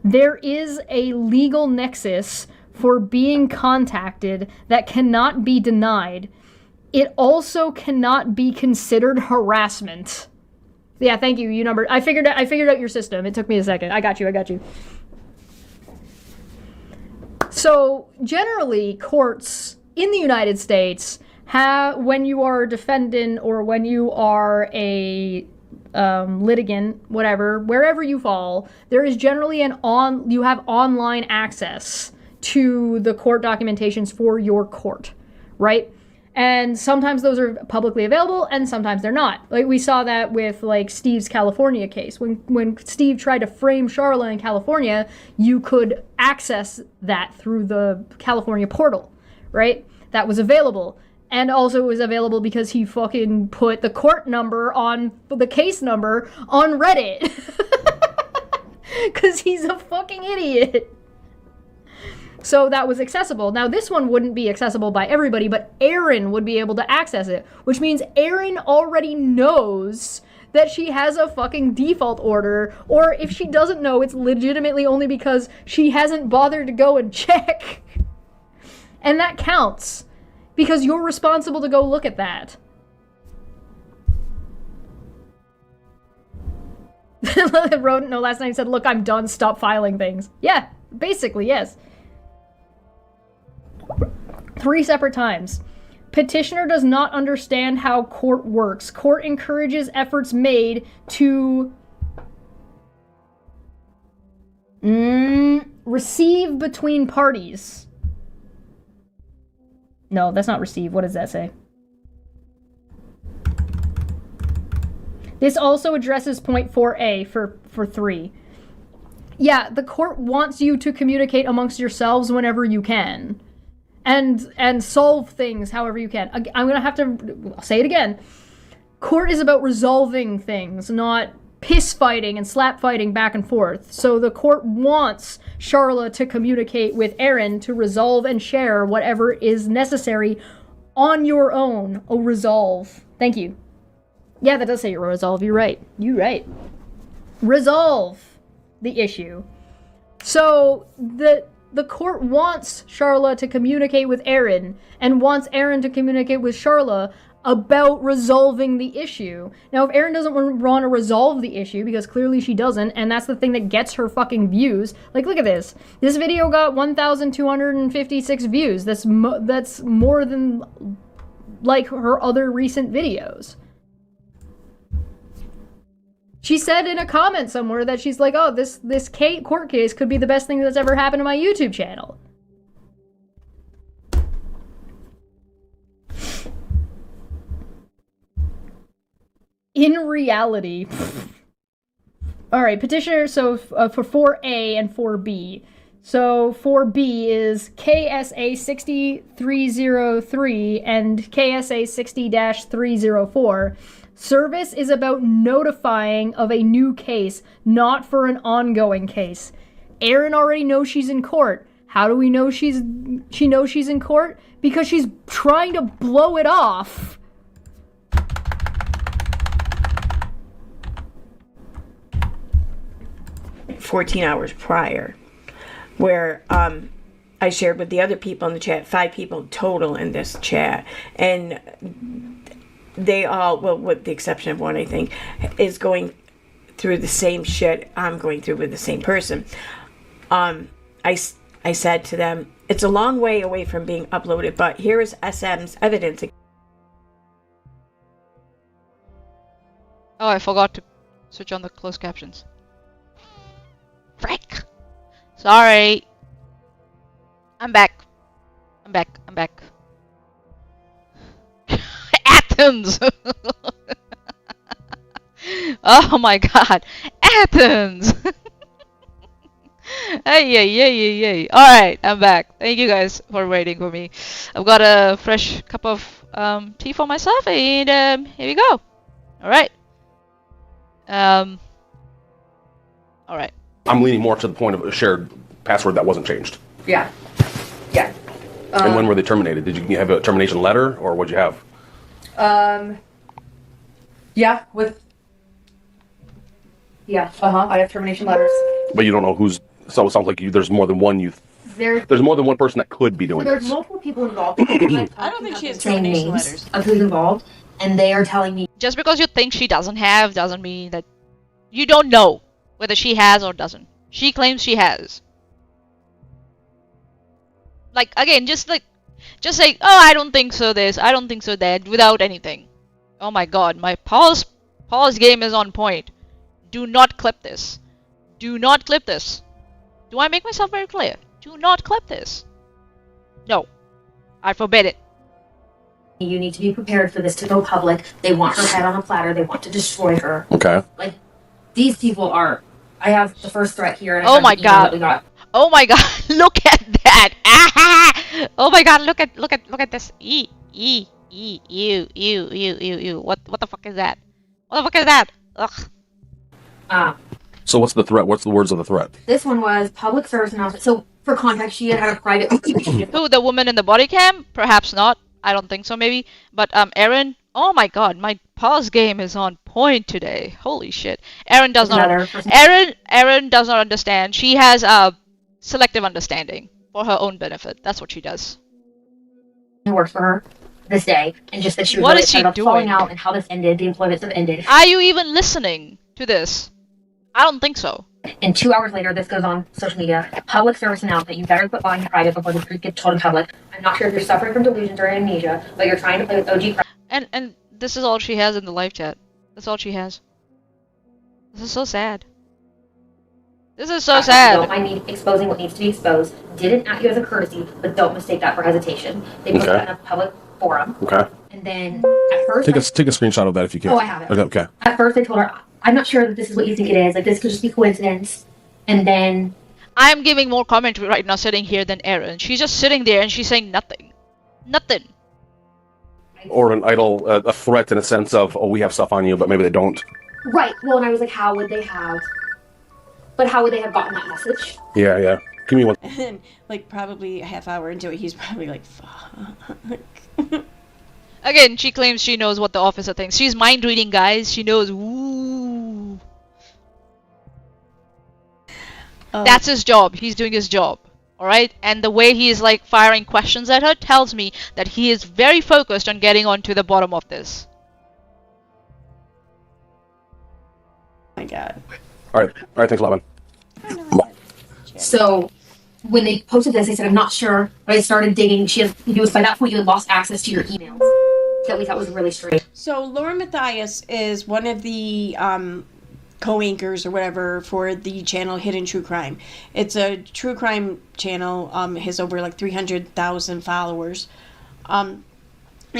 There is a legal nexus for being contacted that cannot be denied. It also cannot be considered harassment. Yeah, thank you. You numbered. I figured out your system. It took me a second. I got you. So, generally, courts in the United States when you are a defendant or when you are a litigant, whatever, wherever you fall, there is generally you have online access to the court documentations for your court, right? And sometimes those are publicly available and sometimes they're not. We saw that with Steve's California case. When Steve tried to frame Sharla in California, you could access that through the California portal, right? That was available. And also it was available because he fucking put the court number on the case number on Reddit. Because he's a fucking idiot. So that was accessible. Now this one wouldn't be accessible by everybody, but Erin would be able to access it. Which means Erin already knows that she has a fucking default order. Or if she doesn't know, it's legitimately only because she hasn't bothered to go and check. And that counts. Because you're responsible to go look at that. Rodent, no, last night said, look, I'm done, stop filing things. Yeah, basically, yes. 3 separate times. Petitioner does not understand how court works. Court encourages efforts made to receive between parties. No, that's not receive. What does that say? This also addresses point 4A for 3. Yeah, the court wants you to communicate amongst yourselves whenever you can. And solve things however you can. I'm gonna have to say it again. Court is about resolving things, not piss fighting and slap fighting back and forth. So the court wants Charla to communicate with Erin to resolve and share whatever is necessary on your own. Oh, resolve. Thank you. Yeah, that does say resolve. You're right. You're right. Resolve the issue. So the court wants Charla to communicate with Erin and wants Erin to communicate with Charla about resolving the issue. Now, if Erin doesn't want to resolve the issue, because clearly she doesn't, and that's the thing that gets her fucking views. Like, look at this. This video got 1,256 views. That's more than, like, her other recent videos. She said in a comment somewhere that she's like, oh, this court case could be the best thing that's ever happened to my YouTube channel. In reality. Alright, petitioner, so for 4A and 4B. So 4B is KSA 60303 and KSA 60-304. Service is about notifying of a new case, not for an ongoing case. Erin already knows she's in court. How do we know she knows she's in court? Because she's trying to blow it off. "14 hours prior, where I shared with the other people in the chat, 5 people total in this chat, and they all, well, with the exception of one, I think, is going through the same shit I'm going through with the same person. I said to them, it's a long way away from being uploaded, but here is SM's evidence. Oh, I forgot to switch on the closed captions. Frick! Sorry. I'm back. I'm back. Athens! Oh my god. Athens! Hey. Alright, I'm back. Thank you guys for waiting for me. I've got a fresh cup of tea for myself, and here we go. Alright. Alright. I'm leaning more to the point of a shared password that wasn't changed. Yeah. And when were they terminated? Did you have a termination letter, or what'd you have? Yeah, I have termination letters. But you don't know who's. So it sounds like there's more than one there's more than one person that could be doing There's this. multiple people involved. I don't think she has termination letters. Of who's involved, and they are telling me. Just because you think she doesn't have doesn't mean that you don't know whether she has or doesn't. She claims she has. Like, again, just say, oh, I don't think so this, I don't think so that, without anything. Oh my god, my pause game is on point. Do not clip this. Do not clip this. Do I make myself very clear? Do not clip this. No. I forbid it. You need to be prepared for this to go public. They want her head on a platter. They want to destroy her. Okay. Like, these people are. I have the first threat here. And Oh my god. Oh my god. Look at that. Ah! Oh my god. Look at this. Ew. What the fuck is that? What the fuck is that? Ugh. So what's the threat? What's the words of the threat? This one was public service announcement. So for context, she had a private. Who, the woman in the body cam? Perhaps not. I don't think so, maybe. But Erin, oh my god, my pause game is on point today. Holy shit. Erin does not understand. She has selective understanding for her own benefit. That's what she does. Who works for her this day, and just that she was What really is she excited about doing? falling out and how this ended, the employments have ended. Are you even listening to this? I don't think so. And 2 hours later, this goes on social media. Public service announcement. You better quit buying private before the truth gets told in public. I'm not sure if you're suffering from delusions or amnesia, but you're trying to play with OG crap. And this is all she has in the live chat. That's all she has. This is so sad. This is so Don't sad. mind me exposing what needs to be exposed. Didn't act you as a courtesy, but don't mistake that for hesitation. They put that in a public forum. Okay. And then at first, Take a screenshot of that if you can. Oh, I have it. Okay. At first, I told her, I'm not sure that this is what you think it is. Like, this could just be coincidence. And then I'm giving more commentary right now sitting here than Erin. She's just sitting there and she's saying nothing. Nothing. Or an idle a threat in a sense of, oh, we have stuff on you, but maybe they don't. Right. Well, and I was like, how would they have? But how would they have gotten that message? Yeah. Give me one. And then, like, probably a half hour into it, he's probably like, fuck. Again, she claims she knows what the officer thinks. She's mind reading, guys. She knows. Ooh. That's his job. He's doing his job. Alright? And the way he is like firing questions at her tells me that he is very focused on getting onto the bottom of this. Oh my god. Alright, thanks a lot, man. So when they posted this, they said, I'm not sure. But I started digging. It was by that point you had lost access to your emails. That we thought was really strange. So Lauren Matthias is one of the co-anchors or whatever for the channel Hidden True Crime. It's a true crime channel. Has over like 300,000 followers. And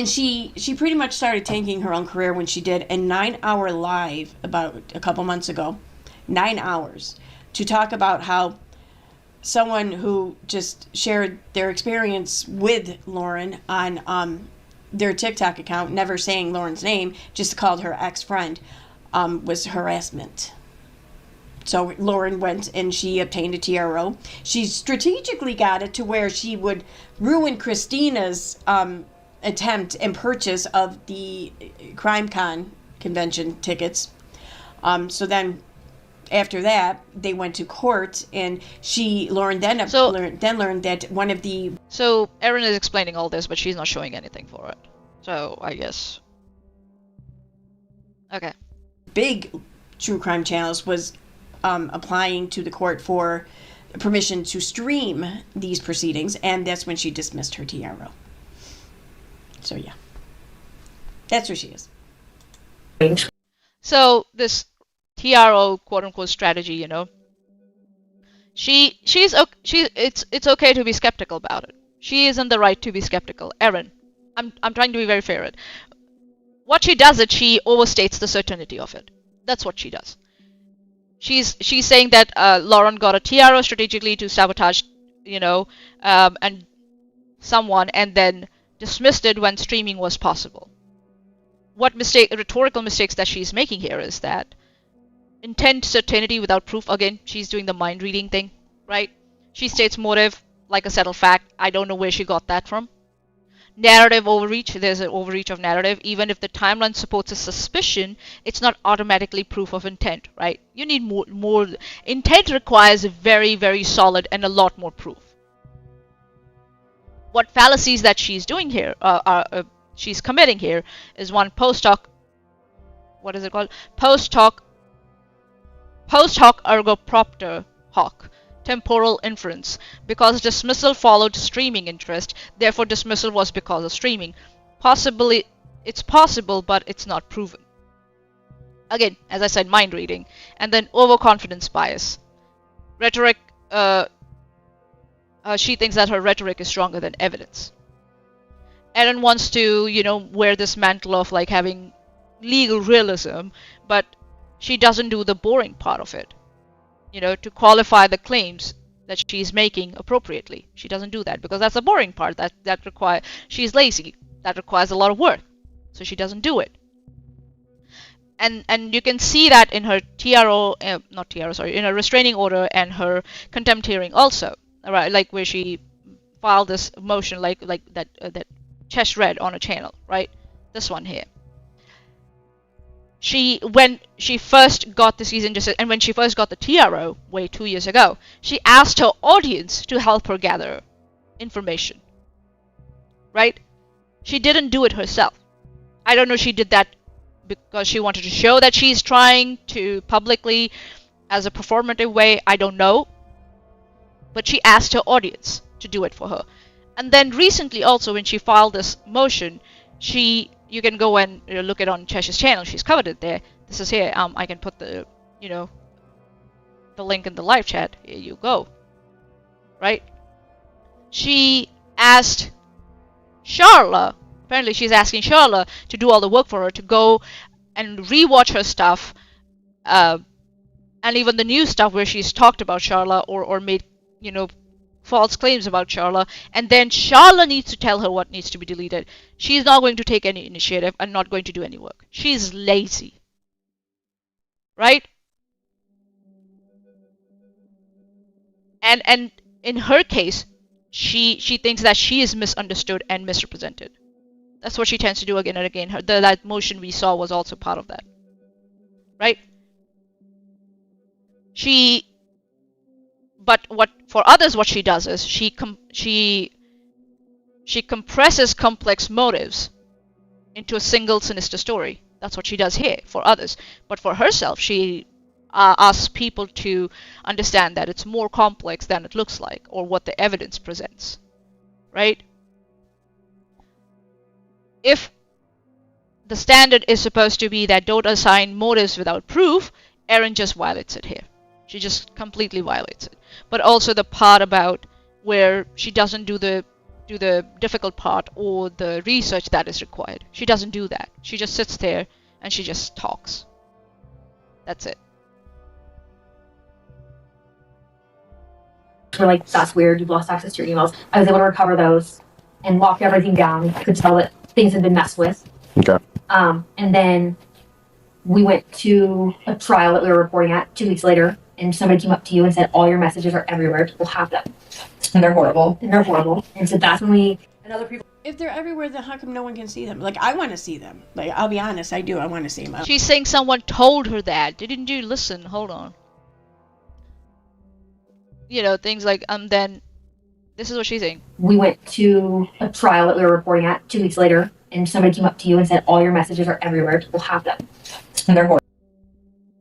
she pretty much started tanking her own career when she did a 9-hour live about a couple months ago. 9 hours to talk about how someone who just shared their experience with Lauren on their TikTok account, never saying Lauren's name, just called her ex-friend, was harassment. So Lauren went and she obtained a TRO. She strategically got it to where she would ruin Christina's attempt and purchase of the CrimeCon convention tickets. So then after that, they went to court, and Lauren learned that one of the... So Erin is explaining all this, but she's not showing anything for it. So I guess... Okay. Big true crime channels was applying to the court for permission to stream these proceedings, and that's when she dismissed her TRO. So yeah. That's where she is. So this TRO quote-unquote strategy, you know, it's okay to be skeptical about it. She is in the right to be skeptical. Erin, I'm trying to be very fair. What she does is she overstates the certainty of it. That's what she does. She's saying that Lauren got a TRO strategically to sabotage, you know, and someone, and then dismissed it when streaming was possible. What rhetorical mistakes that she's making here is that intent certainty without proof. Again, she's doing the mind reading thing, right? She states motive like a settled fact. I don't know where she got that from. Narrative overreach. There's an overreach of narrative. Even if the timeline supports a suspicion, it's not automatically proof of intent, right? You need more. Intent requires a very, very solid and a lot more proof. What fallacies that she's doing here, she's committing here, is one post hoc. What is it called? Post hoc ergo propter hoc. Temporal inference. Because dismissal followed streaming interest, therefore dismissal was because of streaming. Possibly, it's possible, but it's not proven. Again, as I said, mind reading. And then overconfidence bias. Rhetoric, she thinks that her rhetoric is stronger than evidence. Erin wants to, you know, wear this mantle of like having legal realism, but she doesn't do the boring part of it. You know, to qualify the claims that she's making appropriately. She doesn't do that because that's the boring part that requires. She's lazy. that requires a lot of work, so she doesn't do it. And you can see that in her TRO, not TRO, sorry, in her restraining order and her contempt hearing also, right? Like where she filed this motion, like that that Chesh read on a channel, right? This one here. When she first got the cease and desist, and when she first got the TRO, way 2 years ago, she asked her audience to help her gather information, right? She didn't do it herself. I don't know if she did that because she wanted to show that she's trying to publicly as a performative way, I don't know. But she asked her audience to do it for her. And then recently also when she filed this motion, you can go and look it on Chesh's channel, she's covered it there. This is here, I can put the link in the live chat, here you go. Right? She asked Charla, apparently she's asking Charla to do all the work for her, to go and rewatch her stuff, and even the new stuff where she's talked about Charla or made, false claims about Charla, and then Charla needs to tell her what needs to be deleted. She's not going to take any initiative and not going to do any work. She's lazy. Right? And in her case, she thinks that she is misunderstood and misrepresented. That's what she tends to do again and again. That motion we saw was also part of that. Right? But for others, what she does is she compresses complex motives into a single sinister story. That's what she does here for others. But for herself, she asks people to understand that it's more complex than it looks like, or what the evidence presents. Right? If the standard is supposed to be that don't assign motives without proof, Erin just violates it here. She just completely violates it. But also the part about where she doesn't do the difficult part or the research that is required. She doesn't do that. She just sits there and she just talks. That's it. We're like, that's weird, you've lost access to your emails. I was able to recover those and lock everything down. I could tell that things had been messed with. Okay. And then we went to a trial that we were reporting at 2 weeks later, and somebody came up to you and said, all your messages are everywhere, we'll have them. And they're horrible. And so that's when we... And other people... If they're everywhere, then how come no one can see them? Like, I want to see them. Like, I'll be honest, I do. I want to see them. She's saying someone told her that. Didn't you listen? Hold on. Things like, then... This is what she's saying. We went to a trial that we were reporting at 2 weeks later, and somebody came up to you and said, all your messages are everywhere, we'll have them. And they're horrible.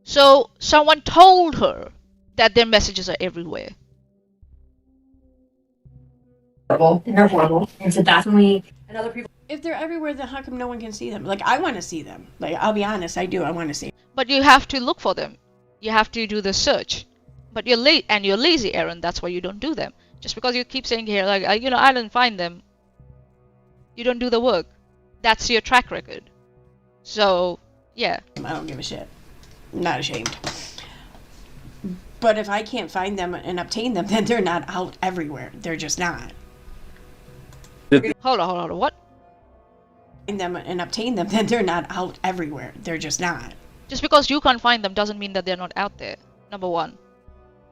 So, someone told her that their messages are everywhere. And they're horrible. And so that's when we... And other people... If they're everywhere, then how come no one can see them? Like, I want to see them. Like, I'll be honest, I do. I want to see them. But you have to look for them. You have to do the search. But you're late, and you're lazy, Erin. That's why you don't do them. Just because you keep saying here, like, I didn't find them. You don't do the work. That's your track record. So, yeah. I don't give a shit. I'm not ashamed. But if I can't find them and obtain them, then they're not out everywhere. They're just not. Hold on. What? Find them and obtain them, then they're not out everywhere. They're just not. Just because you can't find them doesn't mean that they're not out there. Number one.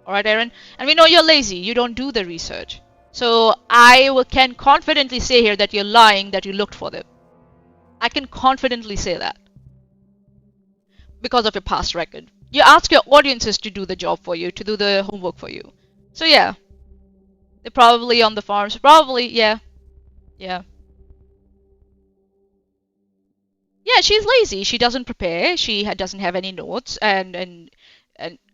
Alright, Erin? And we know you're lazy. You don't do the research. So I can confidently say here that you're lying, that you looked for them. I can confidently say that. Because of your past record. You ask your audiences to do the job for you, to do the homework for you. So yeah. They're probably on the farms. Probably, yeah. Yeah. Yeah, she's lazy. She doesn't prepare. She doesn't have any notes. And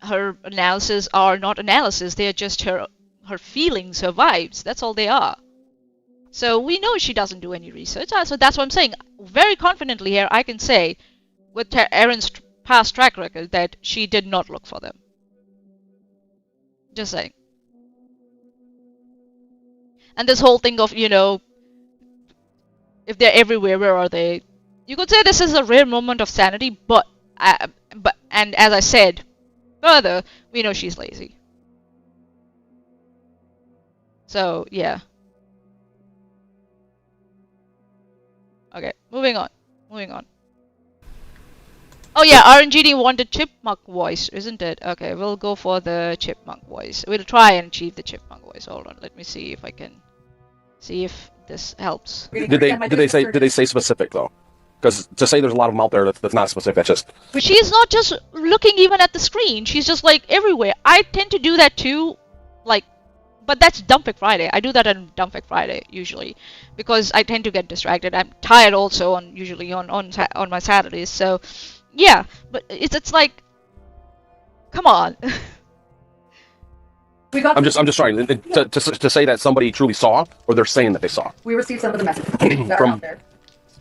her analysis are not analysis. They are just her feelings, her vibes. That's all they are. So we know she doesn't do any research. So that's what I'm saying. Very confidently here, I can say, with Erin's past track record, that she did not look for them. Just saying. And this whole thing of, if they're everywhere, where are they? You could say this is a rare moment of sanity, but and as I said further, we know she's lazy. So, yeah. moving on. Oh yeah, RNGD wanted chipmunk voice, isn't it? Okay, we'll go for the chipmunk voice. We'll try and achieve the chipmunk voice. Hold on, let me see if I can see if this helps. Did they say specific though? Because to say there's a lot of them out there that's not specific, that's just. But she's not just looking even at the screen. She's just like everywhere. I tend to do that too, like, but that's Dumpfic Friday. I do that on Dumpfic Friday usually, because I tend to get distracted. I'm tired also usually on my Saturdays. So, yeah. But it's like, come on. I'm just trying to say that somebody truly saw, or they're saying that they saw. We received some of the messages that are out there.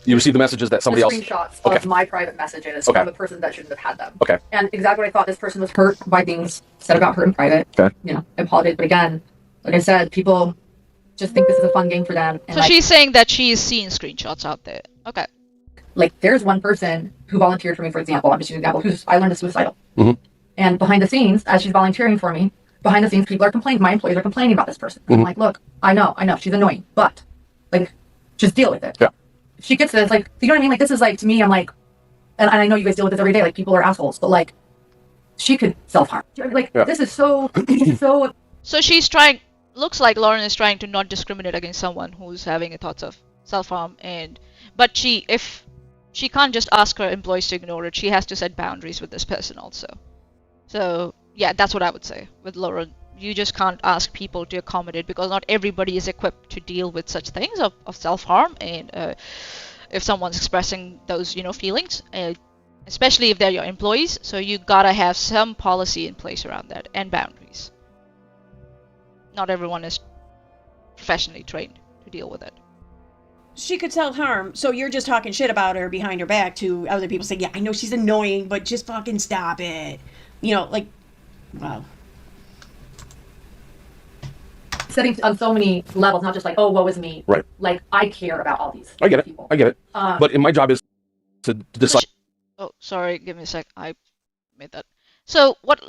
You received the messages that somebody else. Screenshots of my private messages from the person that shouldn't have had them. Okay. And exactly what I thought. This person was hurt by things said about her in private. Okay. You know, I apologize, but again, like I said, people just think this is a fun game for them. And so she's saying that she's seeing screenshots out there. Okay. Like, there's one person who volunteered for me, for example. I'm just using an example. I learned is suicidal. Mm-hmm. And behind the scenes, as she's volunteering for me, behind the scenes, people are complaining. My employees are complaining about this person. Mm-hmm. I'm like, look, I know, she's annoying, but like, just deal with it. Yeah. She gets this, like, you know what I mean? Like, this is like, to me, I'm like, and I know you guys deal with this every day. Like, people are assholes, but like, she could self-harm. Like, this is so. So she's trying. Looks like Lauren is trying to not discriminate against someone who's having a thoughts of self-harm, but if she can't just ask her employees to ignore it, she has to set boundaries with this person also. So yeah, that's what I would say with Lauren. You just can't ask people to accommodate, because not everybody is equipped to deal with such things of self-harm, and if someone's expressing those feelings, especially if they're your employees. So you gotta have some policy in place around that and boundaries. Not everyone is professionally trained to deal with it. She could self-harm, so you're just talking shit about her behind her back to other people, saying, yeah, I know she's annoying, but just fucking stop it. Like, wow. Setting on so many levels, not just like, oh, woe is me. Right. Like, I care about all these people. I get it. But my job is to decide. Oh, sorry, give me a sec. I made that. So what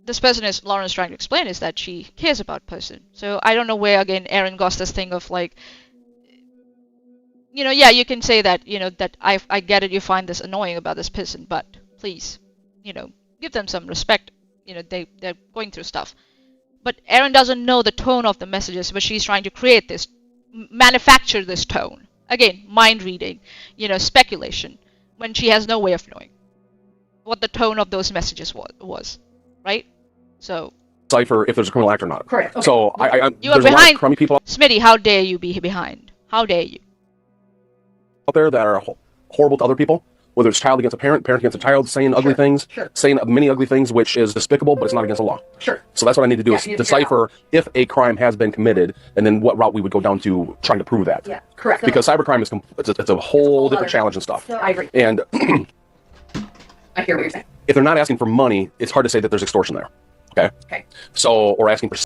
this person Lauren is trying to explain is that she cares about person. So I don't know where, again, Erin got this thing of like, yeah, you can say that, that I get it, you find this annoying about this person, but please, give them some respect. They're going through stuff. But Erin doesn't know the tone of the messages, but she's trying to create this, manufacture this tone. Again, mind reading, speculation, when she has no way of knowing what the tone of those messages was, right? So decipher if there's a criminal act or not. Correct. Okay. So you are there's behind. A lot of crummy people Smitty, how dare you be behind? How dare you? out there that are horrible to other people. Whether it's child against a parent against a child, saying ugly things, saying many ugly things, which is despicable, but it's not against the law. Sure. So that's what I need to do is decipher if a crime has been committed, and then what route we would go down to trying to prove that. Yeah, correct. Because cybercrime is it's a whole different challenge and stuff. So I agree. And I hear what you're saying. If they're not asking for money, it's hard to say that there's extortion there. Okay. Okay. So, or asking for.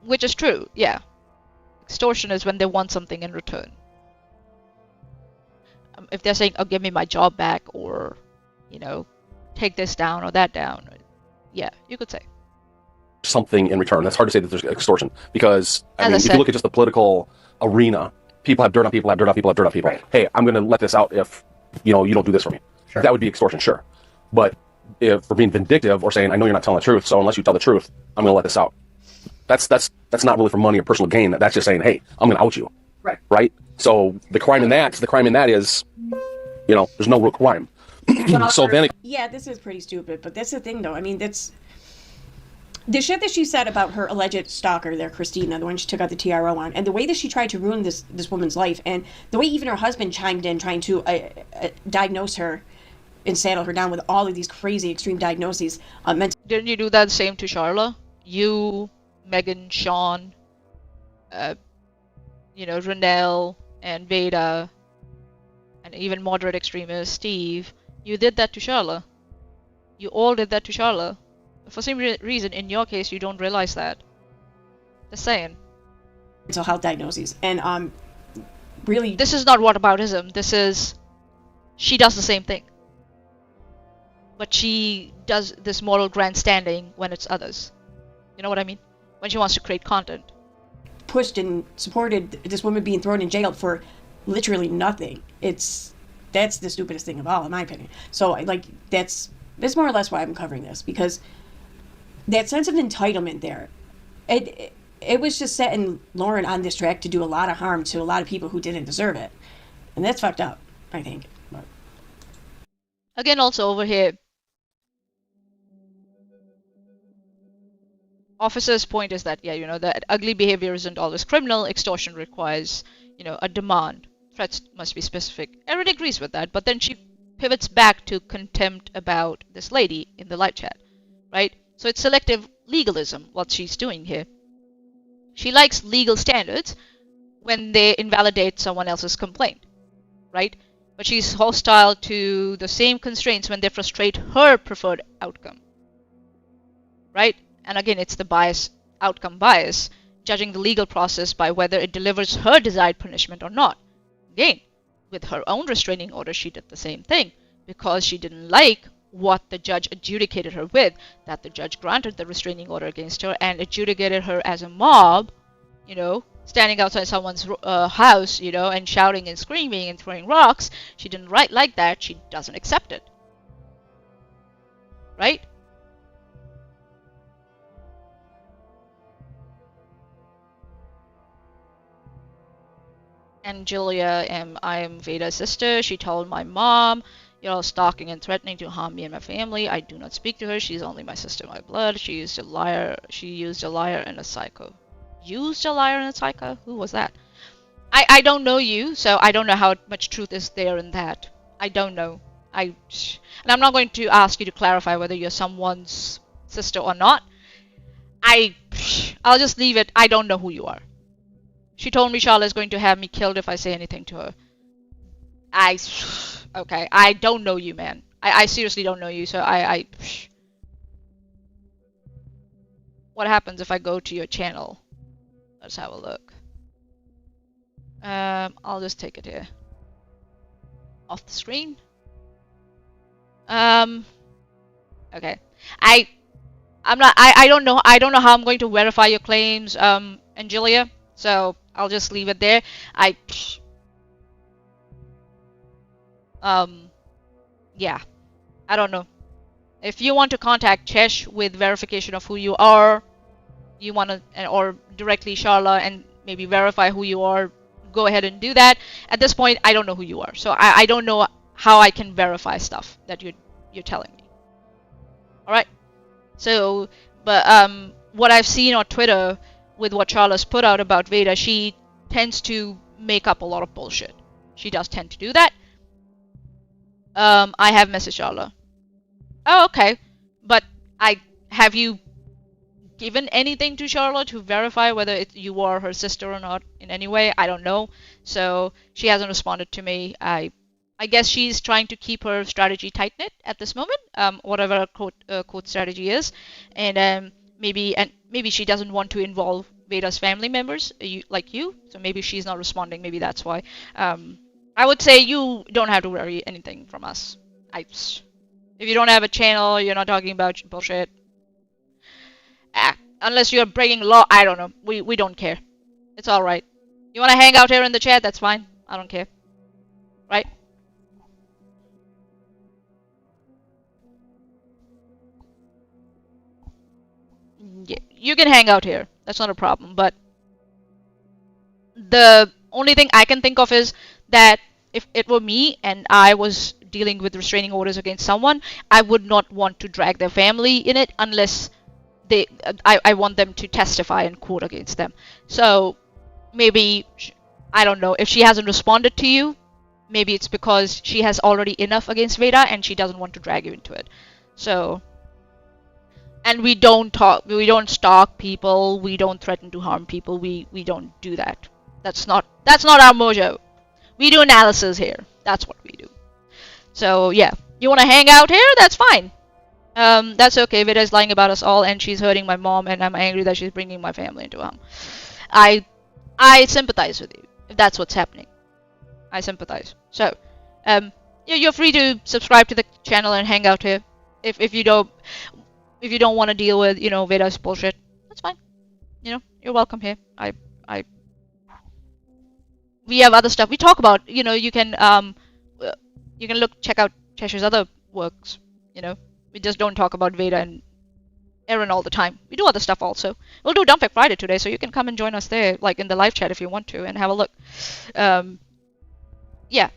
Which is true, yeah. Extortion is when they want something in return. If they're saying, oh, give me my job back, or, take this down or that down, yeah, you could say. Something in return. That's hard to say that there's extortion, because, if you look at just the political arena, people have dirt on people, have dirt on people, have dirt on people. Right. Hey, I'm going to let this out if, you don't do this for me. Sure. That would be extortion, sure. But if for being vindictive or saying, I know you're not telling the truth, so unless you tell the truth, I'm going to let this out. That's not really for money or personal gain. That's just saying, hey, I'm going to out you. Right. Right? So the crime in that is, there's no real crime. So then yeah, this is pretty stupid, but that's the thing, though. I mean, that's the shit that she said about her alleged stalker there, Christina, the one she took out the TRO on, and the way that she tried to ruin this woman's life, and the way even her husband chimed in trying to diagnose her and saddle her down with all of these crazy extreme diagnoses. Didn't you do that same to Charla? You, Megan, Sean, Renelle, and Veda, and even moderate extremist Steve. You did that to Charla. You all did that to Charla. For some reason, in your case, you don't realize that. Just saying. Mental health diagnoses. And really... This is not whataboutism. This is... She does the same thing. But she does this moral grandstanding when it's others. You know what I mean? When she wants to create content. Pushed and supported this woman being thrown in jail for literally nothing. That's the stupidest thing of all, in my opinion. So that's more or less why I'm covering this, because that sense of entitlement there, it was just setting Lauren on this track to do a lot of harm to a lot of people who didn't deserve it, and that's fucked up, I think. But again, also over here, officer's point is that, yeah, that ugly behavior isn't always criminal. Extortion requires, a demand. Threats must be specific. Erin agrees with that, but then she pivots back to contempt about this lady in the live chat, right? So it's selective legalism, what she's doing here. She likes legal standards when they invalidate someone else's complaint, right? But she's hostile to the same constraints when they frustrate her preferred outcome, right? And again, it's the outcome bias, judging the legal process by whether it delivers her desired punishment or not. Again, with her own restraining order, she did the same thing, because she didn't like what the judge adjudicated her with, that the judge granted the restraining order against her and adjudicated her as a mob, standing outside someone's house, and shouting and screaming and throwing rocks. She didn't like that. She doesn't accept it. Right? And Julia, I am Veda's sister. She told my mom, stalking and threatening to harm me and my family. I do not speak to her. She's only my sister, my blood. She used a liar. She used a liar and a psycho. Used a liar and a psycho? Who was that? I don't know you, so I don't know how much truth is there in that. I don't know. And I'm not going to ask you to clarify whether you're someone's sister or not. I'll just leave it. I don't know who you are. She told me Charlotte is going to have me killed if I say anything to her. Okay, I don't know you, man. I seriously don't know you, so What happens if I go to your channel? Let's have a look. I'll just take it here. Off the screen. Okay. I don't know how I'm going to verify your claims, Angelia. So I'll just leave it there. Yeah, I don't know. If you want to contact Chesh with verification of who you are, or directly Charla and maybe verify who you are, go ahead and do that. At this point, I don't know who you are, so I don't know how I can verify stuff that you're telling me. All right. So, but what I've seen on Twitter with what Charla's put out about Veda, she tends to make up a lot of bullshit. She does tend to do that. I have messaged Charla. Oh, okay. But have you given anything to Charla to verify whether you are her sister or not in any way? I don't know. So she hasn't responded to me. I guess she's trying to keep her strategy tight-knit at this moment, whatever quote strategy is. And maybe she doesn't want to involve Veda's family members, like you. So maybe she's not responding. Maybe that's why. I would say you don't have to worry anything from us. If you don't have a channel, you're not talking about bullshit. Unless you're breaking law, I don't know. We don't care. It's all right. You want to hang out here in the chat? That's fine. I don't care. Right? Yeah, you can hang out here. That's not a problem. But the only thing I can think of is that if it were me and I was dealing with restraining orders against someone, I would not want to drag their family in it unless I want them to testify and quote against them. So maybe, I don't know, if she hasn't responded to you, maybe it's because she has already enough against Veda and she doesn't want to drag you into it. So, and we don't stalk people, we don't threaten to harm people, we don't do that. That's not our mojo. We do analysis here. That's what we do. So yeah, you want to hang out here? That's fine. That's okay. Veda is lying about us all, and she's hurting my mom, and I'm angry that she's bringing my family into harm. I sympathize with you if that's what's happening. I sympathize. So, you're free to subscribe to the channel and hang out here. If you don't want to deal with Veda's bullshit, that's fine. You're welcome here. we have other stuff we talk about. You can check out Chesh's other works. We just don't talk about Veda and Erin all the time. We do other stuff also. We'll do Dumpfake Friday today, so you can come and join us there, like in the live chat if you want to, and have a look. Yeah.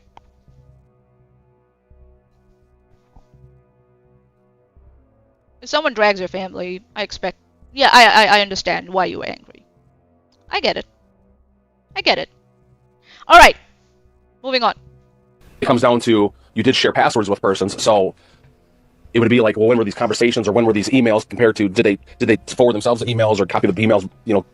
If someone drags your family, I understand why you were angry. I get it. All right. Moving on. It comes down to you did share passwords with persons, so it would be like, well, when were these conversations or when were these emails compared to did they forward themselves the emails or copy the emails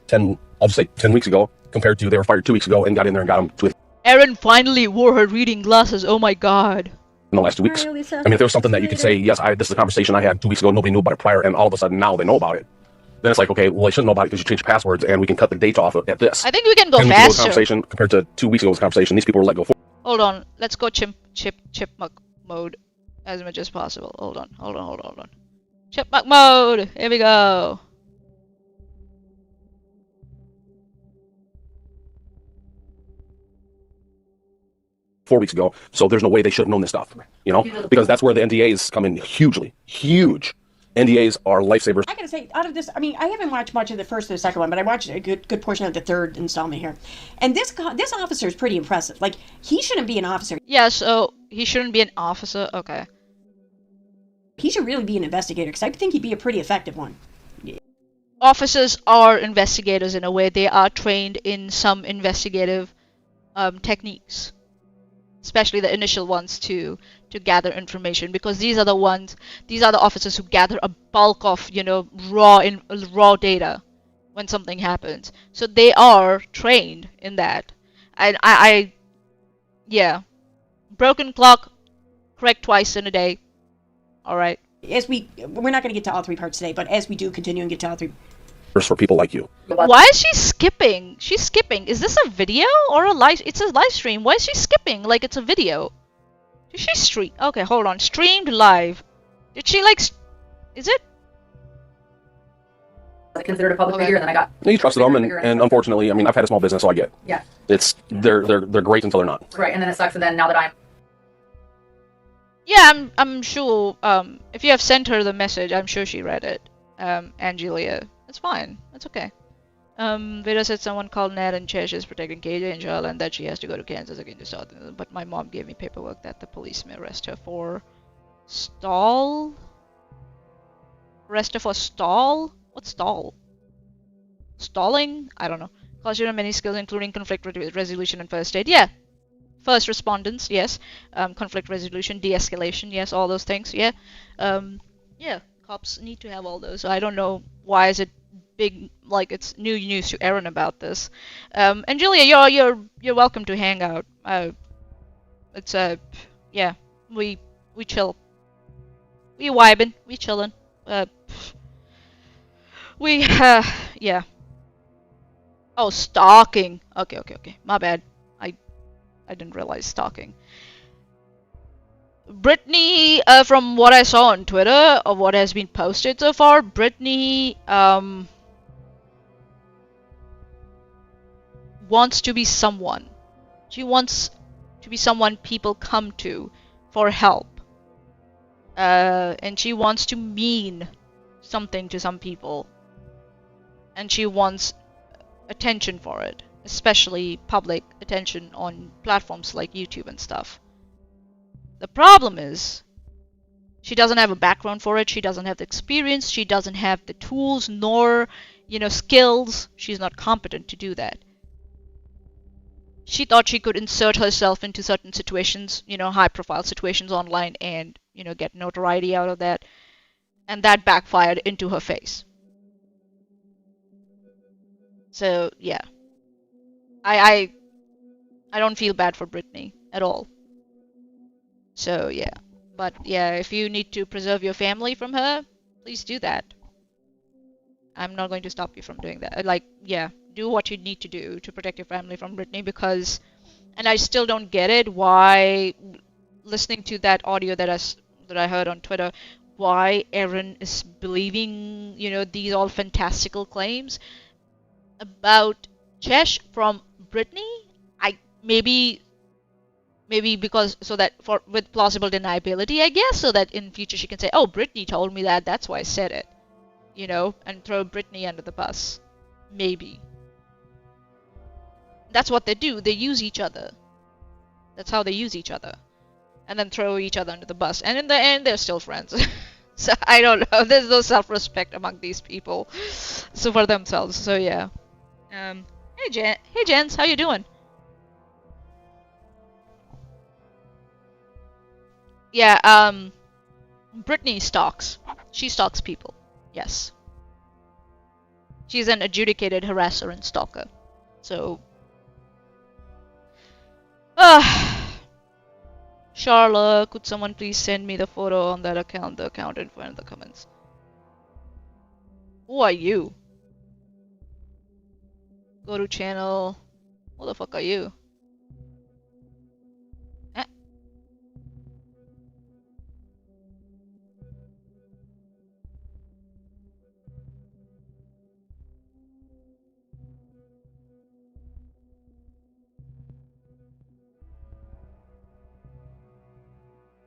10 weeks ago compared to they were fired 2 weeks ago and got in there and got them with Erin finally wore her reading glasses. Oh my god. In the last 2 weeks. I mean, if there was something that you could say, yes, this is a conversation I had 2 weeks ago, nobody knew about it prior, and all of a sudden now they know about it. Then it's like, okay, well, I shouldn't know about it because you changed passwords, and we can cut the date off at this. I think we can go 10 faster. Conversation compared to 2 weeks ago's conversation, these people were let go for. Hold on, let's go chipmunk mode as much as possible. Hold on. Chipmunk mode. Here we go. $4 weeks ago, so there's no way they should have known this stuff, because that's where the NDAs come in hugely, huge. NDAs are lifesavers. I gotta say, out of this, I mean, I haven't watched much of the first or the second one, but I watched a good portion of the third installment here. And this officer is pretty impressive. Like, he shouldn't be an officer. Yeah, so he shouldn't be an officer? Okay. He should really be an investigator, because I think he'd be a pretty effective one. Yeah. Officers are investigators in a way. They are trained in some investigative techniques. Especially the initial ones to gather information, because these are the officers who gather a bulk of raw data when something happens. So they are trained in that. And yeah, broken clock, correct twice in a day. All right. We're not going to get to all 3 parts today, but as we do continue and get to all 3. For people like you. Why is she skipping? She's skipping. Is this a video or a live? It's a live stream. Why is she skipping like it's a video? Did she stream? Okay, hold on. Streamed live. Did she is it? I considered a public figure, and then I got. You trusted them, and unfortunately, I mean, I've had a small business, so I get. Yeah. They're great until they're not. Right, and then it sucks. And then now that I'm. Yeah, I'm sure. If you have sent her the message, I'm sure she read it. Angelia. It's fine. It's okay. Veda said someone called Ned and Chesh is protecting KJ and Charlotte and that she has to go to Kansas again to start. But my mom gave me paperwork that the police may arrest her for stall? Arrest her for stall? What's stall? Stalling? I don't know. Cause you have many skills including conflict resolution and first aid. Yeah. First respondents, yes. Conflict resolution, de-escalation, yes. All those things, yeah. Yeah. Cops need to have all those. So I don't know why is it big, like it's new news to Erin about this. And Julia, you're welcome to hang out. It's yeah, we chill. We vibing, we chilling. Yeah. Oh, stalking. Okay. My bad. I didn't realize stalking. Brittany, from what I saw on Twitter, or what has been posted so far, Brittany wants to be someone. She wants to be someone people come to for help. And she wants to mean something to some people. And she wants attention for it, especially public attention on platforms like YouTube and stuff. The problem is, she doesn't have a background for it, she doesn't have the experience, she doesn't have the tools nor, skills. She's not competent to do that. She thought she could insert herself into certain situations, high-profile situations online and, get notoriety out of that. And that backfired into her face. So, yeah. I don't feel bad for Brittany at all. So, yeah. But, yeah, if you need to preserve your family from her, please do that. I'm not going to stop you from doing that. Yeah, do what you need to do to protect your family from Brittany because... And I still don't get it why, listening to that audio that I heard on Twitter, why Erin is believing, these all fantastical claims about Chesh from Brittany. maybe because so that with plausible deniability, I guess, so that in future she can say, "Oh, Brittany told me that. That's why I said it," and throw Brittany under the bus. Maybe. That's what they do. They use each other. That's how they use each other, and then throw each other under the bus. And in the end, they're still friends. So I don't know. There's no self-respect among these people, so for themselves. So yeah. Hey Jens, how you doing? Yeah. Brittany stalks. She stalks people. Yes. She's an adjudicated harasser and stalker. So. Charlotte, could someone please send me the photo on that account, the account info in the comments? Who are you? Go to channel. Who the fuck are you? Eh?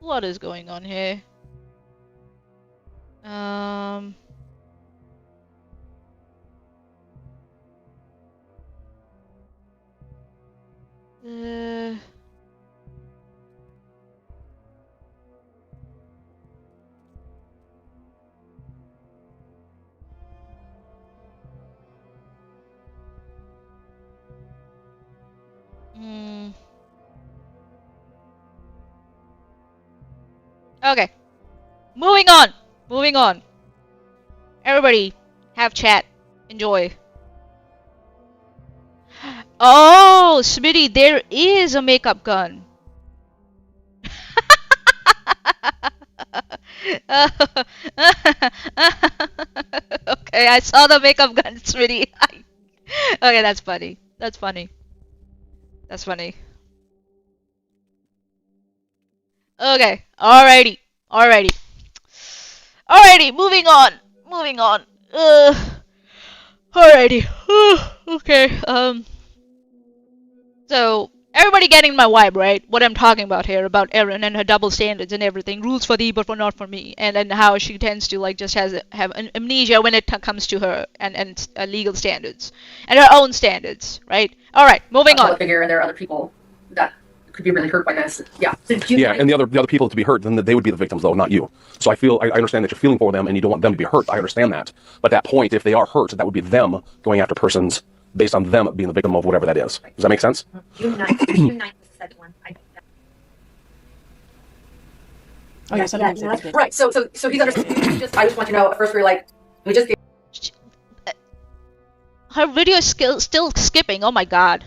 What is going on here? Okay. Moving on. Moving on. Everybody, have chat. Enjoy. Oh, Smitty, there is a makeup gun. Okay, I saw the makeup gun, Smitty. Okay, that's funny. That's funny. That's funny. Okay, alrighty. Alrighty. Alrighty, moving on. Moving on. Alrighty. Okay, so, everybody getting my vibe, right? What I'm talking about here, about Erin and her double standards and everything. Rules for thee, but for not for me. And how she tends to, like, just have an amnesia when it comes to her and legal standards. And her own standards, right? Alright, moving on. Figure, and there are other people that could be really hurt by this. Yeah. Yeah, and the other people to be hurt, then they would be the victims, though, not you. So I understand that you're feeling for them and you don't want them to be hurt. I understand that. But at that point, if they are hurt, that would be them going after persons based on them being the victim of whatever that is. Does that make sense? June 9th was the second one. Oh, yeah, sometimes it's good. Right. So he's understanding. I just want to know. At first, we were like, we just gave her video is still skipping. Oh my god.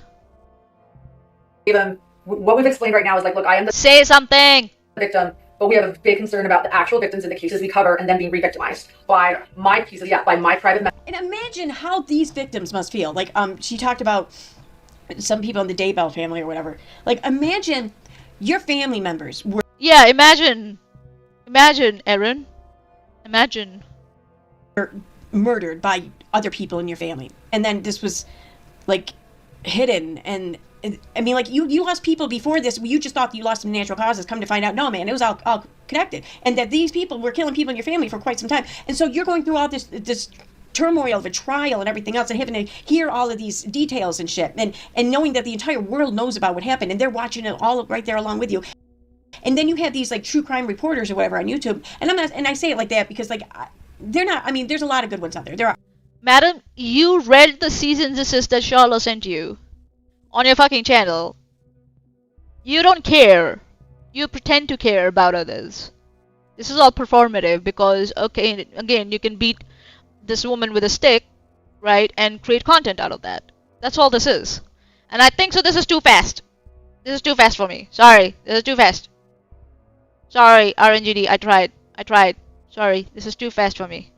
him what we've explained right now is like, look, I am the Say something. victim, but we have a big concern about the actual victims in the cases we cover and then being re-victimized by my pieces, by my private. And imagine how these victims must feel. Like, she talked about some people in the Daybell family or whatever. Like, imagine your family members were. Yeah, imagine, Erin. Imagine. Murdered by other people in your family. And then this was, like, hidden. And, I mean, like, you lost people before this. You just thought you lost some natural causes. Come to find out, no, man, it was all connected. And that these people were killing people in your family for quite some time. And so you're going through all this turmoil of a trial and everything else and having to hear all of these details and shit. And knowing that the entire world knows about what happened. And they're watching it all right there along with you. And then you have these, like, true crime reporters or whatever on YouTube. And I say it like that because, like, they're not, I mean, there's a lot of good ones out there. There are. Madam, you read the cease and desist that Charlotte sent you on your fucking channel. You don't care. You pretend to care about others. This is all performative because, okay, again, you can beat this woman with a stick, right, and create content out of that. That's all this is. And I think so this is too fast. This is too fast for me. Sorry, this is too fast. Sorry, RNGD, I tried. Sorry, this is too fast for me.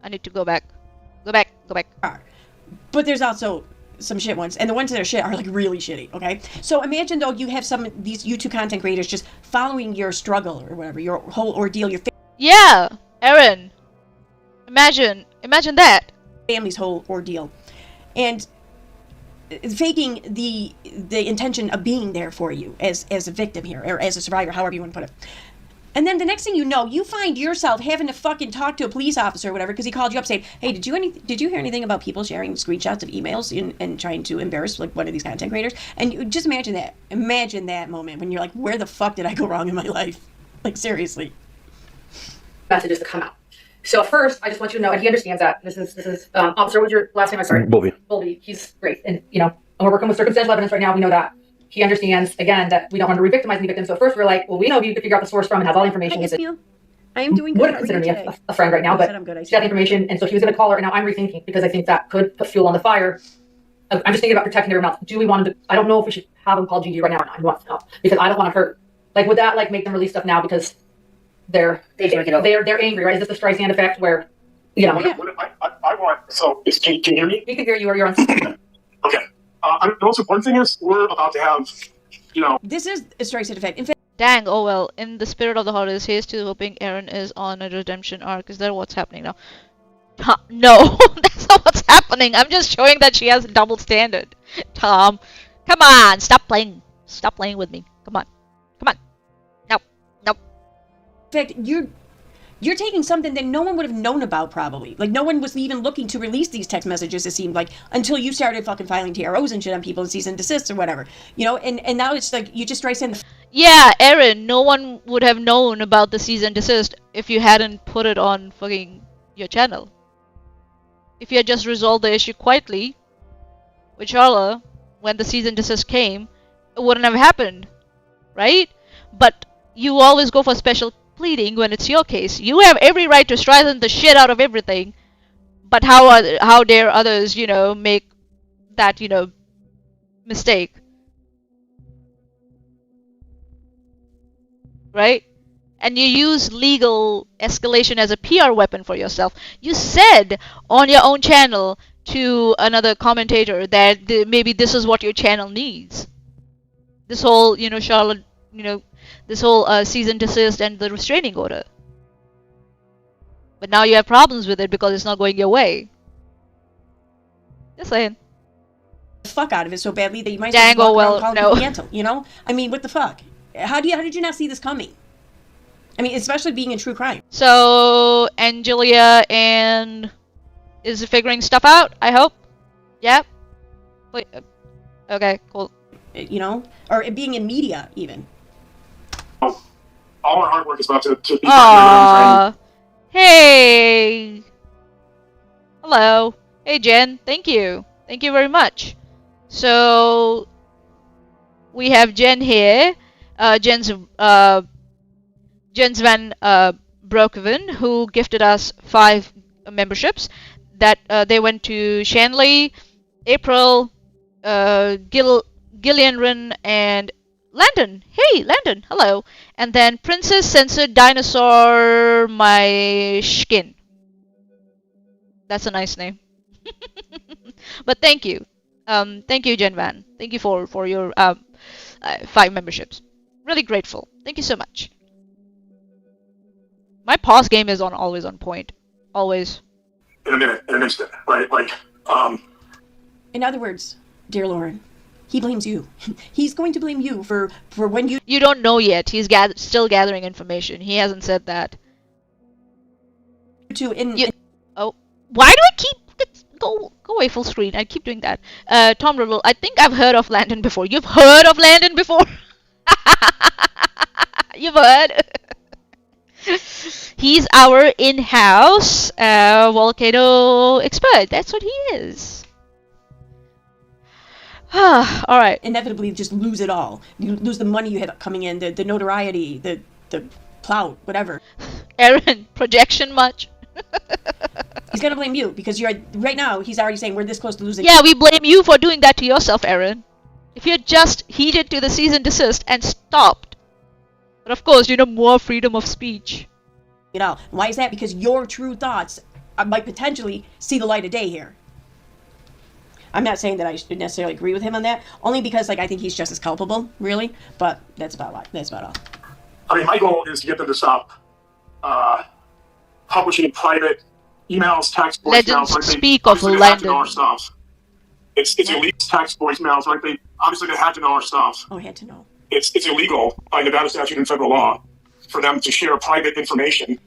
I need to go back. Go back. But there's also some shit ones, and the ones that are shit are, like, really shitty, okay? So imagine, though, you have some of these YouTube content creators just following your struggle or whatever, your whole ordeal, your Yeah, Erin. Imagine that. family's whole ordeal. And faking the intention of being there for you as a victim here, or as a survivor, however you want to put it. And then the next thing you know, you find yourself having to fucking talk to a police officer or whatever because he called you up saying, hey, did you hear anything about people sharing screenshots of emails and trying to embarrass like one of these content creators? And you just imagine that moment when you're like, where the fuck did I go wrong in my life? Like, seriously. Messages to come out. So first, I just want you to know, and he understands that. This is officer, what's your last name? I'm sorry. Bowlby. He's great. And, and we're working with circumstantial evidence right now. We know that. He understands, again, that we don't want to re-victimize any victims. So first we're like, well, we know who you could figure out the source from and has all the information. I am doing good. Wouldn't consider me a friend right now, but I'm good. she got the information, and so he was going to call her, and now I'm rethinking, because I think that could put fuel on the fire. I'm just thinking about protecting everyone else. Do we want to, I don't know if we should have him call Gigi right now or not. He wants to know, because I don't want to hurt. Like, would that, make them release stuff now because they're angry, right? Is this the Streisand effect where, I want, so, can you hear me? We can hear you, or you're on. Okay. The most important thing is we're about to have, This is a Streisand effect. In fact, Dang, oh well, in the spirit of the holidays, here's to hoping Erin is on a redemption arc. Is that what's happening now? No, that's not what's happening. I'm just showing that she has a double standard. Tom, come on, stop playing. Stop playing with me. Come on. Come on. No. Nope. in fact, you're taking something that no one would have known about, probably. Like, no one was even looking to release these text messages, it seemed like, until you started fucking filing TROs and shit on people and cease and desists or whatever. And now it's like, you just try to send the... Yeah, Erin, no one would have known about the cease and desist if you hadn't put it on fucking your channel. If you had just resolved the issue quietly with Charla when the cease and desist came, it wouldn't have happened, right? But you always go for special pleading when it's your case. You have every right to strengthen the shit out of everything, but how dare others, make that, mistake? Right? And you use legal escalation as a PR weapon for yourself. You said on your own channel to another commentator that maybe this is what your channel needs. This whole, Charlotte, this whole cease and desist and the restraining order. But now you have problems with it because it's not going your way. Just saying. Fuck out of it so badly that you might Dang, walk around well, calling no. people Yentl, I mean, what the fuck? How did you not see this coming? I mean, especially being in true crime. So, Angelia and is figuring stuff out, I hope? Yeah? Wait, okay, cool. Or being in media, even. all our hard work is about to be Aww. Hey! Hello. Hey, Jen. Thank you. Thank you very much. So, we have Jen here. Jen's Van Broekhoven, who gifted us 5 memberships. That they went to Shanley, April, Gillian Rin, and Landon. Hey, Landon. Hello. And then Princess Censored Dinosaur My Skin. That's a nice name. But thank you. Thank you, Jen Van. Thank you for your 5 memberships. Really grateful. Thank you so much. My pause game is always on point. Always. In a minute, in an instant, right? In other words, dear Lauren, he blames you. He's going to blame you for when you... You don't know yet. He's still gathering information. He hasn't said that. Oh, why do I keep... Go away full screen. I keep doing that. Tom Riddle, I think I've heard of Landon before. You've heard of Landon before? You've heard? He's our in-house volcano expert. That's what he is. Alright. Inevitably just lose it all. You lose the money you have coming in, the notoriety, the clout, whatever. Erin, projection much? He's gonna blame you because right now he's already saying we're this close to losing. Yeah, we blame you for doing that to yourself, Erin. If you had just heeded to the cease and desist and stopped. But of course, more freedom of speech. Why is that? Because your true thoughts might potentially see the light of day here. I'm not saying that I should necessarily agree with him on that, only because I think he's just as culpable, really. But that's about all. I mean, my goal is to get them to stop publishing private emails, text, voicemails, Legends speak of Landon. stuff. It's illegal text voicemails, right? They obviously had to know our stuff. Oh, I had to know. It's illegal by Nevada statute and federal law for them to share private information.